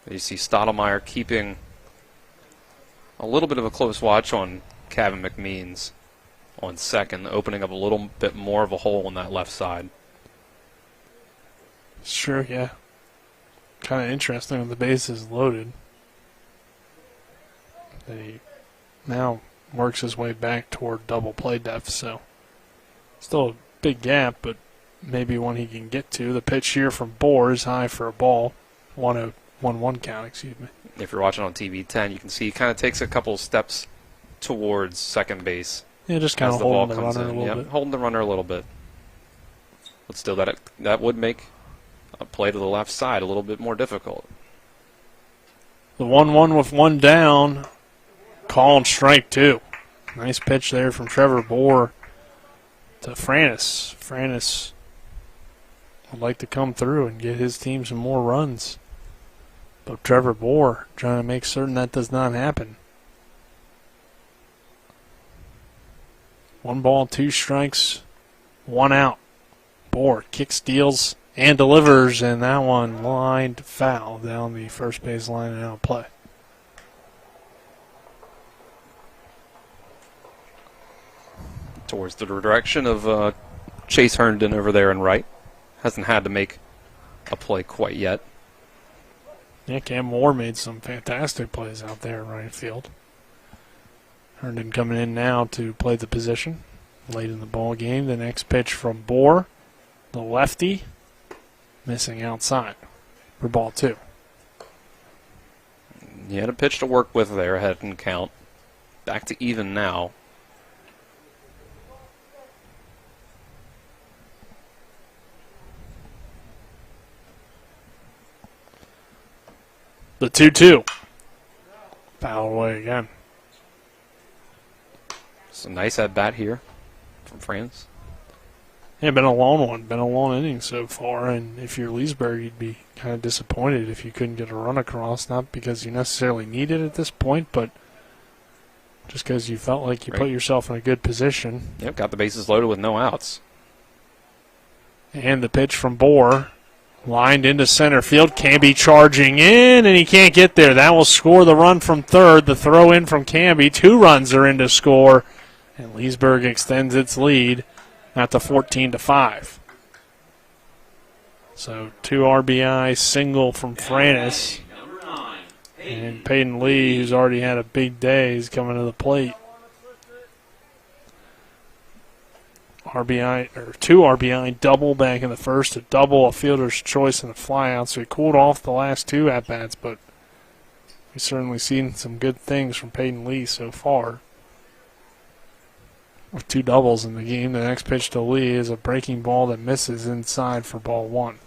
You see Stottlemyre keeping a little bit of a close watch on Kevin McMeans on second, opening up a little bit more of a hole on that left side. Sure, yeah. Kind of interesting when the base is loaded. He now works his way back toward double play depth, so still a big gap, but maybe one he can get to. The pitch here from Bohr is high for a ball. 1-1 count, excuse me. If you're watching on TV 10, you can see he kind of takes a couple steps towards second base. Yeah, just kind of holding the runner a little bit. Holding the runner a little bit. But still, that would make a play to the left side a little bit more difficult. The 1-1 with 1 down. Called strike 2. Nice pitch there from Trevor Bohr to Freitas. Freitas would like to come through and get his team some more runs. But Trevor Bohr trying to make certain that does not happen. 1 ball, 2 strikes, 1 out. Bohr kicks, steals, and delivers, and that one lined foul down the first base line and out of play. Towards the direction of Chase Herndon over there in right. Hasn't had to make a play quite yet. Yeah, Cam Moore made some fantastic plays out there in right field. Herndon coming in now to play the position late in the ball game. The next pitch from Bohr, the lefty, missing outside for ball 2. He had a pitch to work with there, ahead in count. Back to even now. The 2-2. Foul away again. It's a nice at-bat here from France. Yeah, been a long one. Been a long inning so far. And if you're Leesburg, you'd be kind of disappointed if you couldn't get a run across. Not because you necessarily need it at this point, but just because you felt like you put yourself in a good position. Yep, got the bases loaded with no outs. And the pitch from Bohr. Lined into center field. Camby charging in, and he can't get there. That will score the run from third. The throw in from Camby. 2 runs are in to score. And Leesburg extends its lead out to 14-5. So 2 RBI single from Franis. And Peyton Lee, who's already had a big day, is coming to the plate. RBI, or 2 RBI double back in the first, a double, a fielder's choice, and a flyout. So he cooled off the last 2 at-bats, but we've certainly seen some good things from Peyton Lee so far. With 2 doubles in the game, the next pitch to Lee is a breaking ball that misses inside for ball 1.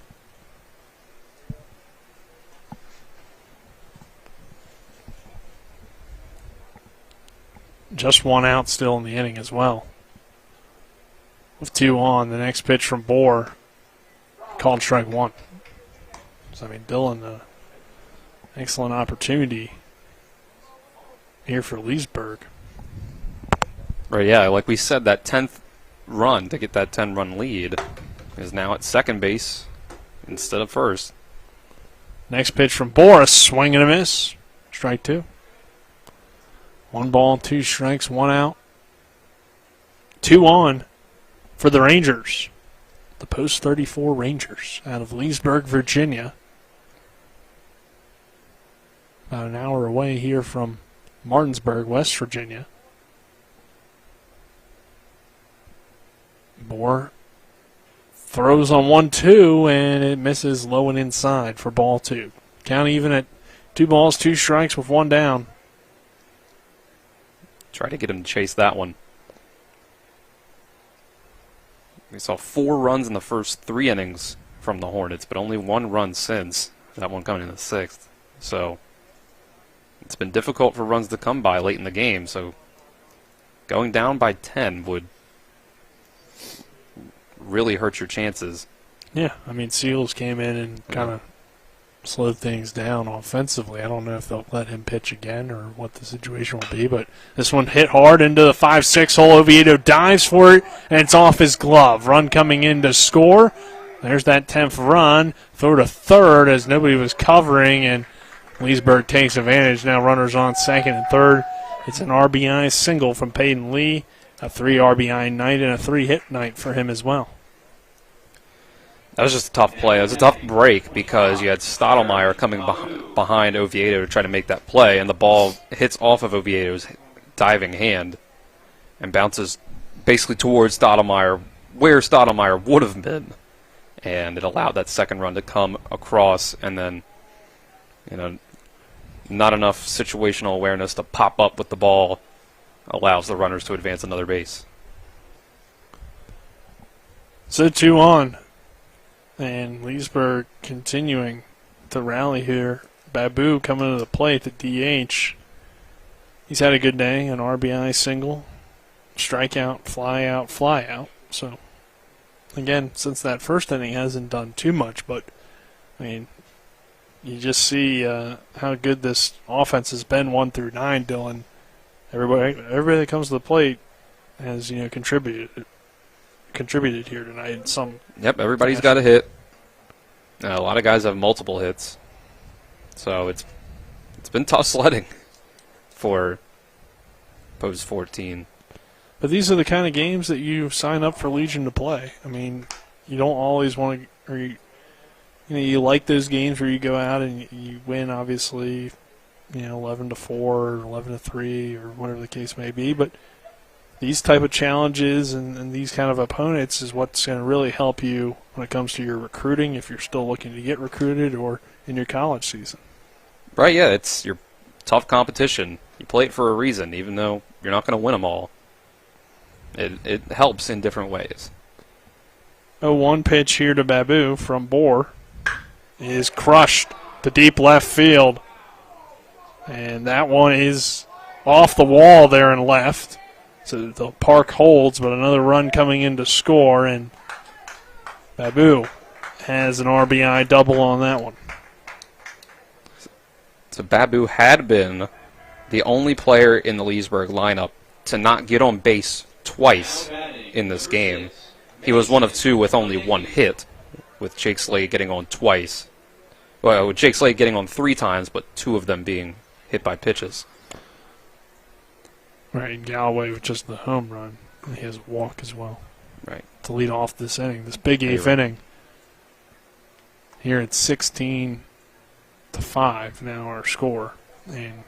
Just 1 out still in the inning as well. With 2 on, the next pitch from Bohr, called strike 1. So, I mean, Dylan, excellent opportunity here for Leesburg. Right, yeah, like we said, that 10th run to get that 10-run lead is now at second base instead of first. Next pitch from Bohr, a swing and a miss. Strike 2. 1 ball, 2 strikes, 1 out. 2 on for the Rangers. The post 34 Rangers out of Leesburg, Virginia. About an hour away here from Martinsburg, West Virginia. Bohr throws on 1-2, and it misses low and inside for ball 2. Count even at 2 balls, 2 strikes with 1 down. Try to get him to chase that one. We saw 4 runs in the first 3 innings from the Hornets, but only 1 run since. That one coming in the 6th. So it's been difficult for runs to come by late in the game. So going down by 10 would really hurt your chances. Yeah, I mean, Seals came in and kind of slowed things down offensively. I don't know if they'll let him pitch again or what the situation will be, but this one hit hard into the 5-6 hole. Oviedo dives for it, and it's off his glove. Run coming in to score. There's that 10th run. Throw to third as nobody was covering, and Leesburg takes advantage. Now runners on second and third. It's an RBI single from Peyton Lee, a 3 RBI night and a 3-hit night for him as well. That was just a tough play. It was a tough break because you had Stottlemyre coming behind Oviedo to try to make that play, and the ball hits off of Oviedo's diving hand and bounces basically towards Stottlemyre, where Stottlemyre would have been, and it allowed that second run to come across, and then, you know, not enough situational awareness to pop up with the ball allows the runners to advance another base. So 2 on. And Leesburg continuing to rally here. Babu coming to the plate at DH. He's had a good day, an RBI single, strikeout, fly out, fly out. So again, since that first inning, hasn't done too much. But, I mean, you just see how good this offense has been 1 through 9, Dylan. Everybody that comes to the plate has, contributed here tonight. Yep, everybody's got a hit. A lot of guys have multiple hits. So it's been tough sledding for Post 14. But these are the kind of games that you sign up for Legion to play. I mean, you don't always want to, or you like those games where you go out and you win, obviously, 11-4 or 11-3 or whatever the case may be. But these type of challenges and these kind of opponents is what's going to really help you when it comes to your recruiting, if you're still looking to get recruited, or in your college season. Right, yeah, it's your tough competition. You play it for a reason, even though you're not going to win them all. It helps in different ways. 0-1 pitch here to Babu from Bohr is crushed to deep left field. And that one is off the wall there in left. So the park holds, but another run coming in to score, and Babu has an RBI double on that one. So Babu had been the only player in the Leesburg lineup to not get on base twice in this game. He was one of two with only one hit, with Jake Slade getting on twice. Well, with Jake Slade getting on 3 times, but 2 of them being hit by pitches. Right, Galloway with just the home run. He has a walk as well. Right. To lead off this inning, this big 8th inning. Here it's 16-5 now our score. And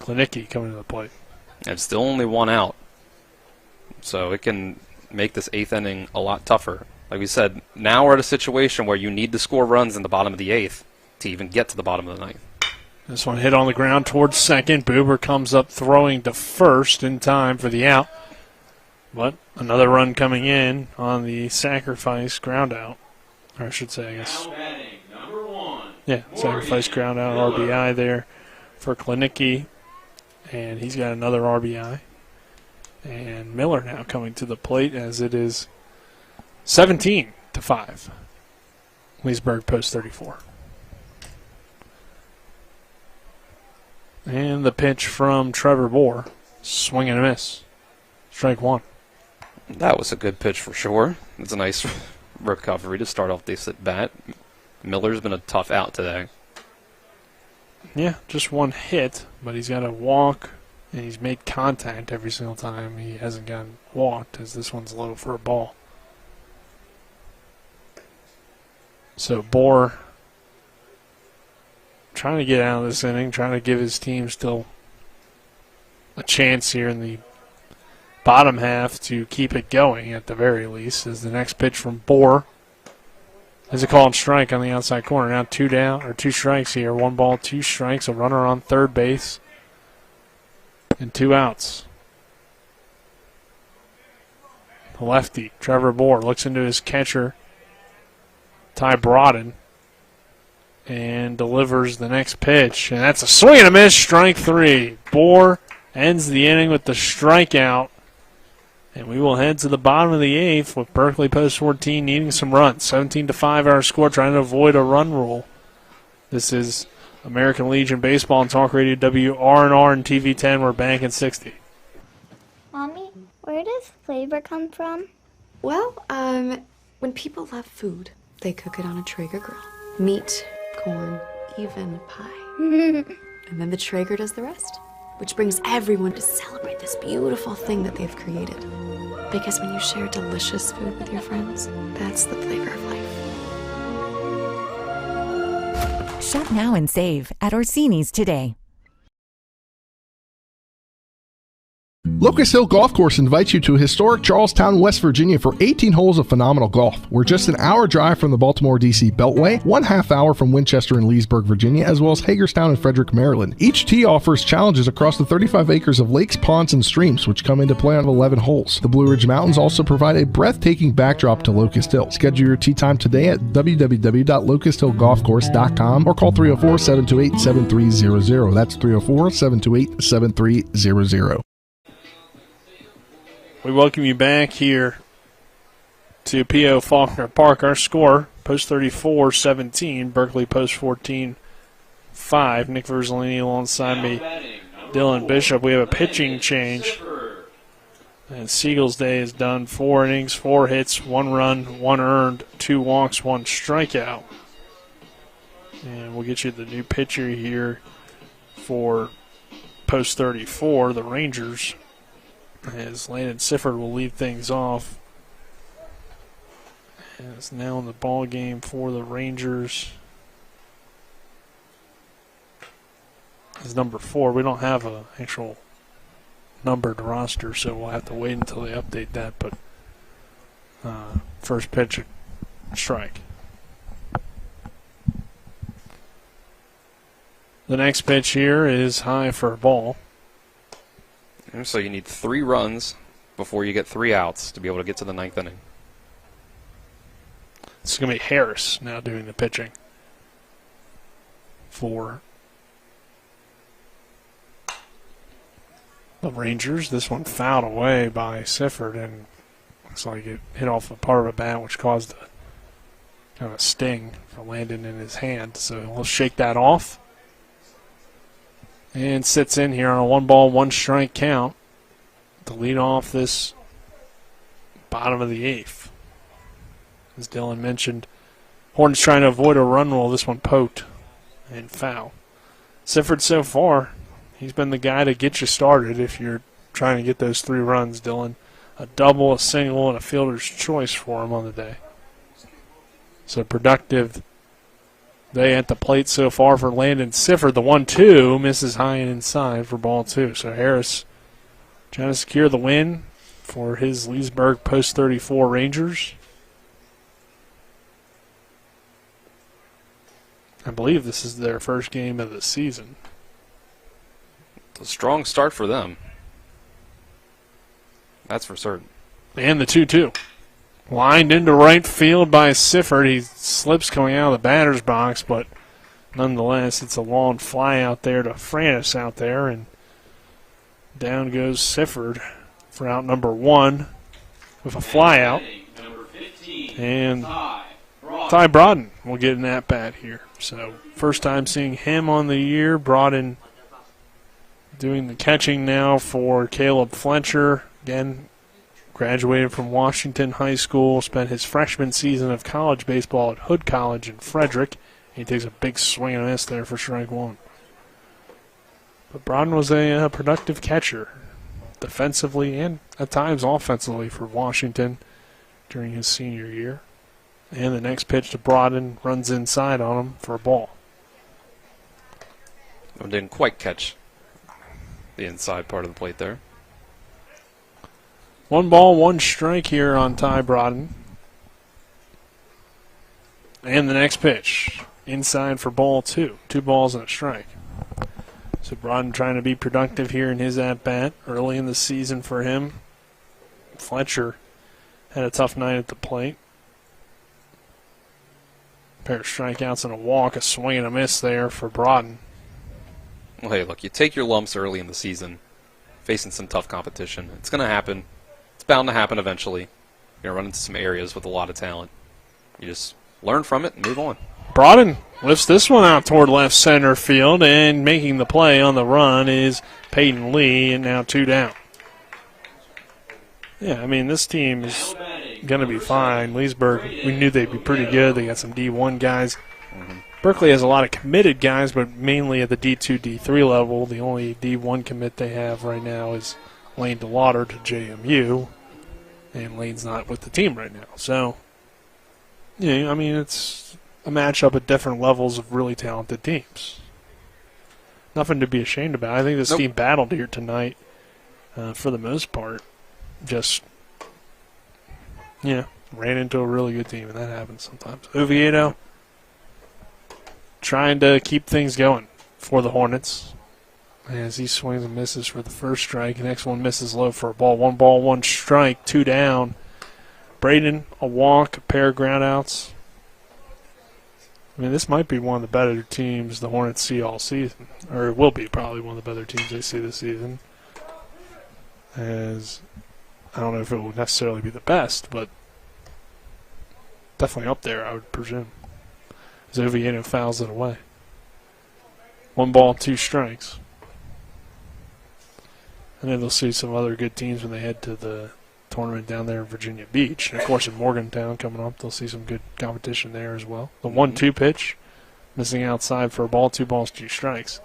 Klinicki coming to the plate. And still only 1 out. So it can make this 8th inning a lot tougher. Like we said, now we're at a situation where you need to score runs in the bottom of the 8th to even get to the bottom of the 9th. This one hit on the ground towards second. Buber comes up throwing to first in time for the out. But another run coming in on the sacrifice ground out. Or I should say, I guess. Yeah, sacrifice ground out RBI there for Klinicki. And he's got another RBI. And Miller now coming to the plate as it is 17-5. Leesburg Post 34. And the pitch from Trevor Bohr. Swing and a miss. Strike 1. That was a good pitch for sure. It's a nice recovery to start off this at bat. Miller's been a tough out today. Yeah, just 1 hit, but he's got a walk, and he's made contact every single time. He hasn't gotten walked, as this one's low for a ball. So Bohr trying to get out of this inning, trying to give his team still a chance here in the bottom half to keep it going at the very least. As the next pitch from Bohr is a called strike on the outside corner. Now 2 down, or 2 strikes here. 1 ball, 2 strikes, a runner on third base, and 2 outs. The lefty, Trevor Bohr, looks into his catcher, Ty Brodden, and delivers the next pitch. And that's a swing and a miss, strike 3. Bohr ends the inning with the strikeout. And we will head to the bottom of the 8th with Berkeley Post 14 needing some runs. 17-5 our score, trying to avoid a run rule. This is American Legion Baseball and Talk Radio WRNR and TV 10. We're banking 60. Mommy, where does flavor come from? Well, when people love food, they cook it on a Traeger grill. Meat, corn, even pie. And then the Traeger does the rest, which brings everyone to celebrate this beautiful thing that they've created. Because when you share delicious food with your friends, that's the flavor of life. Shop now and save at Orsini's today. Locust Hill Golf Course invites you to historic Charlestown, West Virginia for 18 holes of phenomenal golf. We're just an hour drive from the Baltimore-D.C. Beltway, 1/2 hour from Winchester and Leesburg, Virginia, as well as Hagerstown and Frederick, Maryland. Each tee offers challenges across the 35 acres of lakes, ponds, and streams, which come into play on 11 holes. The Blue Ridge Mountains also provide a breathtaking backdrop to Locust Hill. Schedule your tee time today at www.locusthillgolfcourse.com or call 304-728-7300. That's 304-728-7300. We welcome you back here to P.O. Faulkner Park. Our score, post 34-17, Berkeley post 14-5. Nick Verzolini alongside me, Dylan Bishop. We have a pitching change. And Siegel's day is done. 4 innings, 4 hits, 1 run, 1 earned, 2 walks, 1 strikeout. And we'll get you the new pitcher here for post 34, the Rangers, as Landon Sifford will lead things off. And it's now in the ball game for the Rangers. It's number 4. We don't have an actual numbered roster, so we'll have to wait until they update that. But first pitch, strike. The next pitch here is high for a ball. So you need 3 runs before you get 3 outs to be able to get to the 9th inning. It's going to be Harris now doing the pitching for the Rangers. This one fouled away by Sifford, and looks like it hit off a part of a bat, which caused a kind of a sting for Landon in his hand. So we'll shake that off. And sits in here on a 1-ball, 1-strike count to lead off this bottom of the 8th. As Dylan mentioned, Hornets trying to avoid a run roll. This one poked and foul. Sifford so far, he's been the guy to get you started if you're trying to get those 3 runs, Dylan. A double, a single, and a fielder's choice for him on the day. So productive day at the plate so far for Landon Sifford. The 1-2 misses high and inside for ball 2. So Harris trying to secure the win for his Leesburg post 34 Rangers. I believe this is their first game of the season. It's a strong start for them. That's for certain. And the 2-2. Lined into right field by Sifford. He slips coming out of the batter's box, but nonetheless, it's a long fly out there to Francis out there, and down goes Sifford for out number 1 with a fly out. And Ty Brodden will get an at-bat here. So first time seeing him on the year. Brodden doing the catching now for Caleb Fletcher. Again, graduated from Washington High School, spent his freshman season of college baseball at Hood College in Frederick. He takes a big swing and a miss there for strike 1. But Brodden was a productive catcher, defensively and at times offensively for Washington during his senior year. And the next pitch to Brodden runs inside on him for a ball. Didn't quite catch the inside part of the plate there. 1-ball, 1-strike here on Ty Brodden. And the next pitch, inside for ball 2. 2 balls and a strike. So Brodden trying to be productive here in his at-bat early in the season for him. Fletcher had a tough night at the plate. A pair of strikeouts and a walk, a swing and a miss there for Brodden. Well, hey, look, you take your lumps early in the season, facing some tough competition. It's going to happen. It's bound to happen eventually. You're going to run into some areas with a lot of talent. You just learn from it and move on. Brodden lifts this one out toward left center field, and making the play on the run is Peyton Lee, and now 2 down. Yeah, I mean, this team is going to be fine. Leesburg, we knew they'd be pretty good. They got some D1 guys. Berkeley has a lot of committed guys, but mainly at the D2, D3 level. The only D1 commit they have right now is Lane DeLauder to JMU, and Lane's not with the team right now. So, yeah, I mean, it's a matchup at different levels of really talented teams. Nothing to be ashamed about. I think this team battled here tonight for the most part. Just, ran into a really good team, and that happens sometimes. Oviedo trying to keep things going for the Hornets as he swings and misses for the first strike. The next one misses low for a ball. 1-ball, 1-strike, 2 down. Braden, a walk, a pair of groundouts. I mean, this might be one of the better teams the Hornets see all season, or it will be probably one of the better teams they see this season. As I don't know if it will necessarily be the best, but definitely up there, I would presume. As Oviedo fouls it away. 1 ball, 2 strikes. And then they'll see some other good teams when they head to the tournament down there in Virginia Beach. And, of course, in Morgantown coming up, they'll see some good competition there as well. The 1-2 pitch, missing outside for a ball, 2 balls, 2 strikes.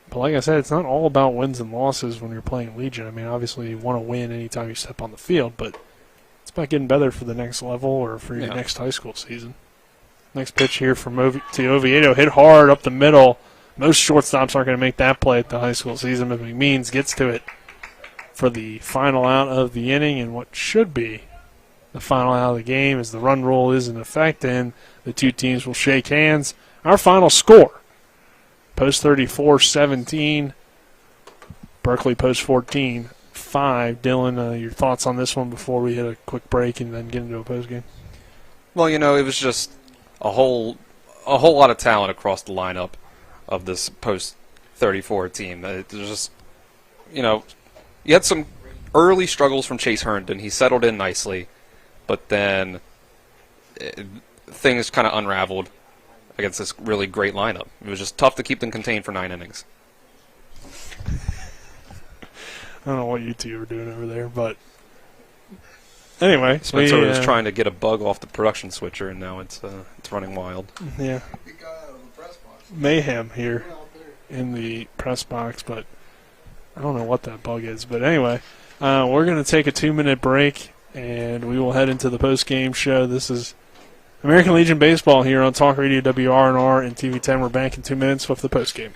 But like I said, it's not all about wins and losses when you're playing Legion. I mean, obviously you want to win anytime you step on the field, but it's about getting better for the next level or for your next high school season. Next pitch here from to Oviedo, hit hard up the middle. Most shortstops aren't going to make that play at the high school season, but McMeans gets to it for the final out of the inning, and what should be the final out of the game as the run rule is in effect, and the two teams will shake hands. Our final score, Post 34-17, Berkeley Post 14-5. Dylan, your thoughts on this one before we hit a quick break and then get into a post game? Well, it was just a whole lot of talent across the lineup of this Post 34 team. It was just, you had some early struggles from Chase Herndon. He settled in nicely, but then things kind of unraveled against this really great lineup. It was just tough to keep them contained for 9 innings. I don't know what you two are doing over there, but anyway. Spencer was trying to get a bug off the production switcher, and now it's running wild. Yeah. Mayhem here in the press box, but I don't know what that bug is. But anyway, we're going to take a 2-minute break, and we will head into the post-game show. This is American Legion Baseball here on Talk Radio WRNR and TV10. We're back in 2 minutes with the post-game.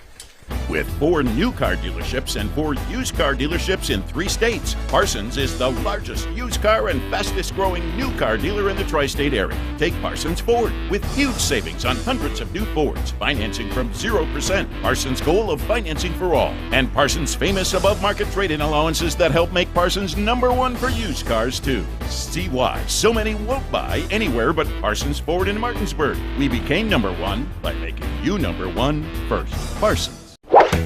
With 4 new car dealerships and 4 used car dealerships in 3 states, Parsons is the largest used car and fastest growing new car dealer in the tri-state area. Take Parsons Ford with huge savings on hundreds of new Fords, financing from 0%, Parsons' goal of financing for all, and Parsons' famous above-market trade-in allowances that help make Parsons #1 for used cars, too. See why so many won't buy anywhere but Parsons Ford in Martinsburg. We became #1 by making you #1 first. Parsons.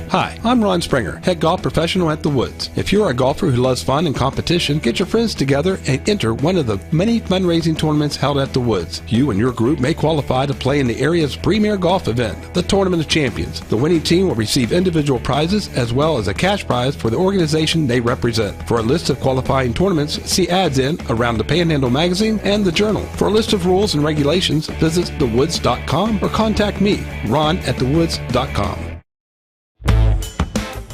Hi, I'm Ron Springer, head golf professional at The Woods. If you're a golfer who loves fun and competition, get your friends together and enter one of the many fundraising tournaments held at The Woods. You and your group may qualify to play in the area's premier golf event, the Tournament of Champions. The winning team will receive individual prizes as well as a cash prize for the organization they represent. For a list of qualifying tournaments, see ads in Around the Panhandle magazine and the Journal. For a list of rules and regulations, visit thewoods.com or contact me, Ron at thewoods.com.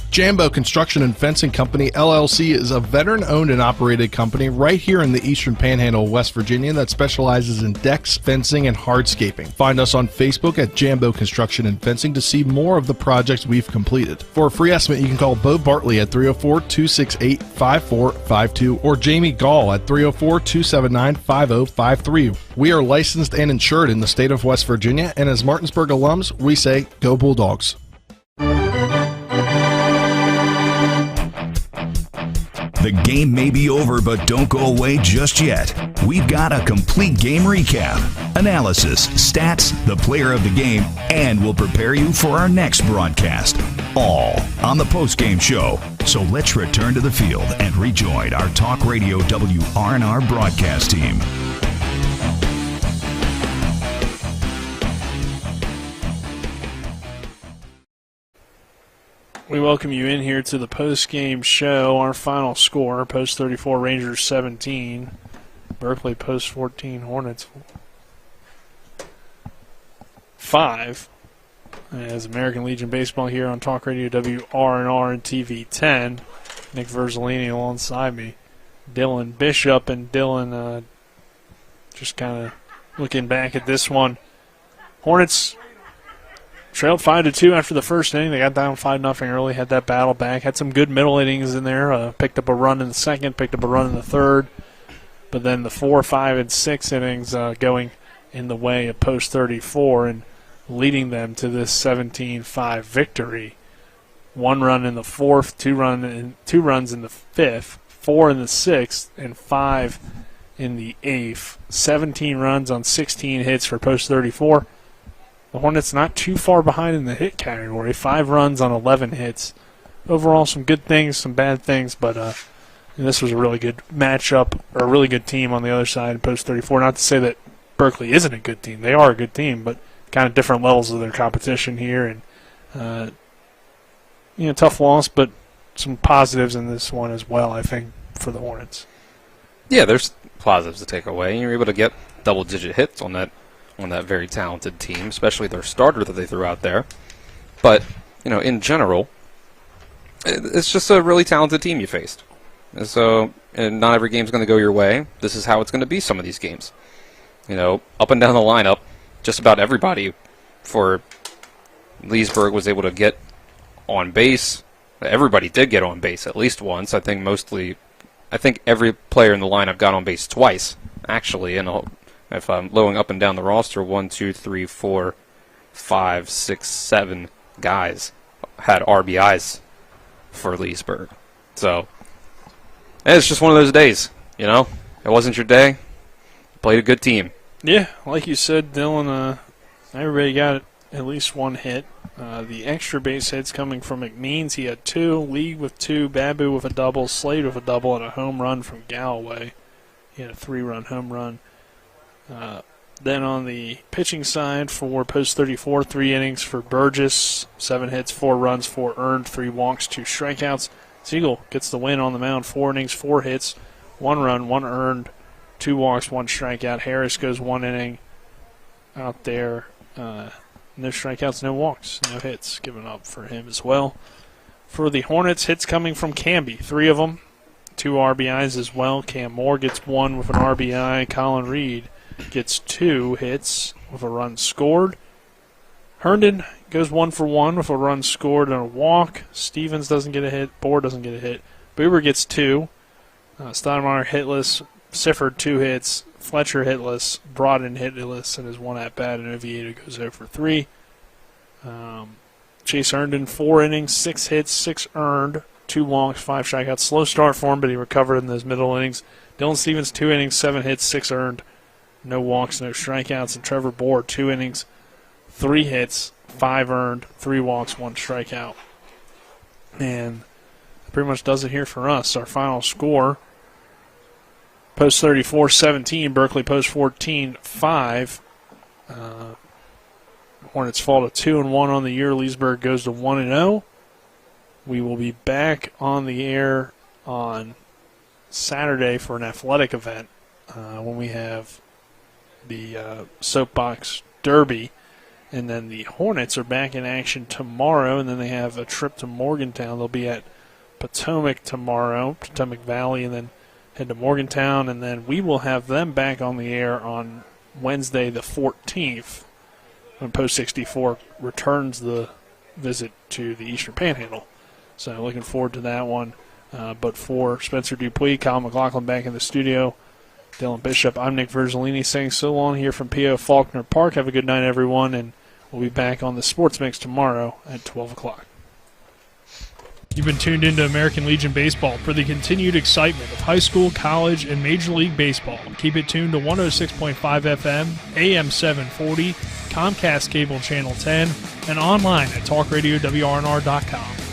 Jambo Construction and Fencing Company, LLC, is a veteran-owned and operated company right here in the Eastern Panhandle of West Virginia that specializes in decks, fencing, and hardscaping. Find us on Facebook at Jambo Construction and Fencing to see more of the projects we've completed. For a free estimate, you can call Bo Bartley at 304-268-5452 or Jamie Gall at 304-279-5053. We are licensed and insured in the state of West Virginia, and as Martinsburg alums, we say, Go Bulldogs. The game may be over, but don't go away just yet. We've got a complete game recap, analysis, stats, the player of the game, and we'll prepare you for our next broadcast. All on the postgame show. So let's return to the field and rejoin our Talk Radio WRNR broadcast team. We welcome you in here to the post-game show. Our final score, Post 34 Rangers 17, Berkeley Post 14 Hornets 5. As American Legion Baseball here on Talk Radio WRNR and TV 10. Nick Verzolini alongside me. Dylan Bishop, and Dylan just kind of looking back at this one. Hornets trailed 5-2 after the first inning. They got down 5-0 early, had that battle back, had some good middle innings in there, picked up a run in the second, picked up a run in the third, but then the 4, 5, and 6 innings going in the way of Post 34 and leading them to this 17-5 victory. 1 run in the fourth, 2 runs in the fifth, 4 in the sixth, and 5 in the eighth. 17 runs on 16 hits for Post 34. The Hornets not too far behind in the hit category. 5 runs on 11 hits. Overall, some good things, some bad things, but And this was a really good matchup, or a really good team on the other side, post 34. Not to say that Berkeley isn't a good team. They are a good team, but kind of different levels of their competition here. And, tough loss, but some positives in this one as well, I think, for the Hornets. Yeah, there's positives to take away. You're able to get double-digit hits on that very talented team, especially their starter that they threw out there. But, in general, it's just a really talented team you faced. And not every game's going to go your way. This is how it's going to be some of these games. Up and down the lineup, just about everybody for Leesburg was able to get on base. Everybody did get on base at least once. I think every player in the lineup got on base twice, actually. And if I'm going up and down the roster, 1, 2, 3, 4, 5, 6, 7 guys had RBIs for Leesburg. So it's just one of those days, It wasn't your day. Played a good team. Yeah, like you said, Dylan, everybody got at least one hit. The extra base hits coming from McMeans. He had 2, League with 2, Babu with a double, Slade with a double, and a home run from Galloway. He had a 3-run home run. Then on the pitching side for post 34, 3 innings for Burgess, 7 hits, 4 runs, 4 earned, 3 walks, 2 strikeouts. Siegel gets the win on the mound, 4 innings, 4 hits, 1 run, 1 earned, 2 walks, 1 strikeout. Harris goes 1 inning out there. No strikeouts, no walks, no hits given up for him as well. For the Hornets, hits coming from Camby, 3 of them, 2 RBIs as well. Cam Moore gets 1 with an RBI. Colin Reed gets 2 hits with a run scored. Herndon goes 1 for 1 with a run scored and a walk. Stevens doesn't get a hit. Bohr doesn't get a hit. Boober gets 2. Steinmeier hitless. Sifford 2 hits. Fletcher hitless. Broaden hitless and his 1 at bat. And Oviedo goes 0 for 3. Chase Herndon 4 innings, 6 hits, 6 earned, 2 walks, 5 strikeouts. Slow start for him, but he recovered in those middle innings. Dylan Stevens 2 innings, 7 hits, 6 earned, no walks, no strikeouts. And Trevor Bohr 2 innings, 3 hits, 5 earned, 3 walks, 1 strikeout. And that pretty much does it here for us. Our final score, post 34, 17, Berkeley post 14, 5. Hornets fall to 2-1 on the year. Leesburg goes to 1-0. We will be back on the air on Saturday for an athletic event when we have the Soapbox Derby. And then the Hornets are back in action tomorrow, and then they have a trip to Morgantown. They'll be at Potomac tomorrow, Potomac Valley, and then head to Morgantown. And then we will have them back on the air on Wednesday the 14th when Post 64 returns the visit to the Eastern Panhandle. So looking forward to that one. But for Spencer Dupuis, Kyle McLaughlin back in the studio, Dylan Bishop, I'm Nick Verzolini saying so long here from P.O. Faulkner Park. Have a good night, everyone, and we'll be back on the Sports Mix tomorrow at 12 o'clock. You've been tuned into American Legion Baseball for the continued excitement of high school, college, and Major League Baseball. Keep it tuned to 106.5 FM, AM 740, Comcast Cable Channel 10, and online at talkradiowrnr.com.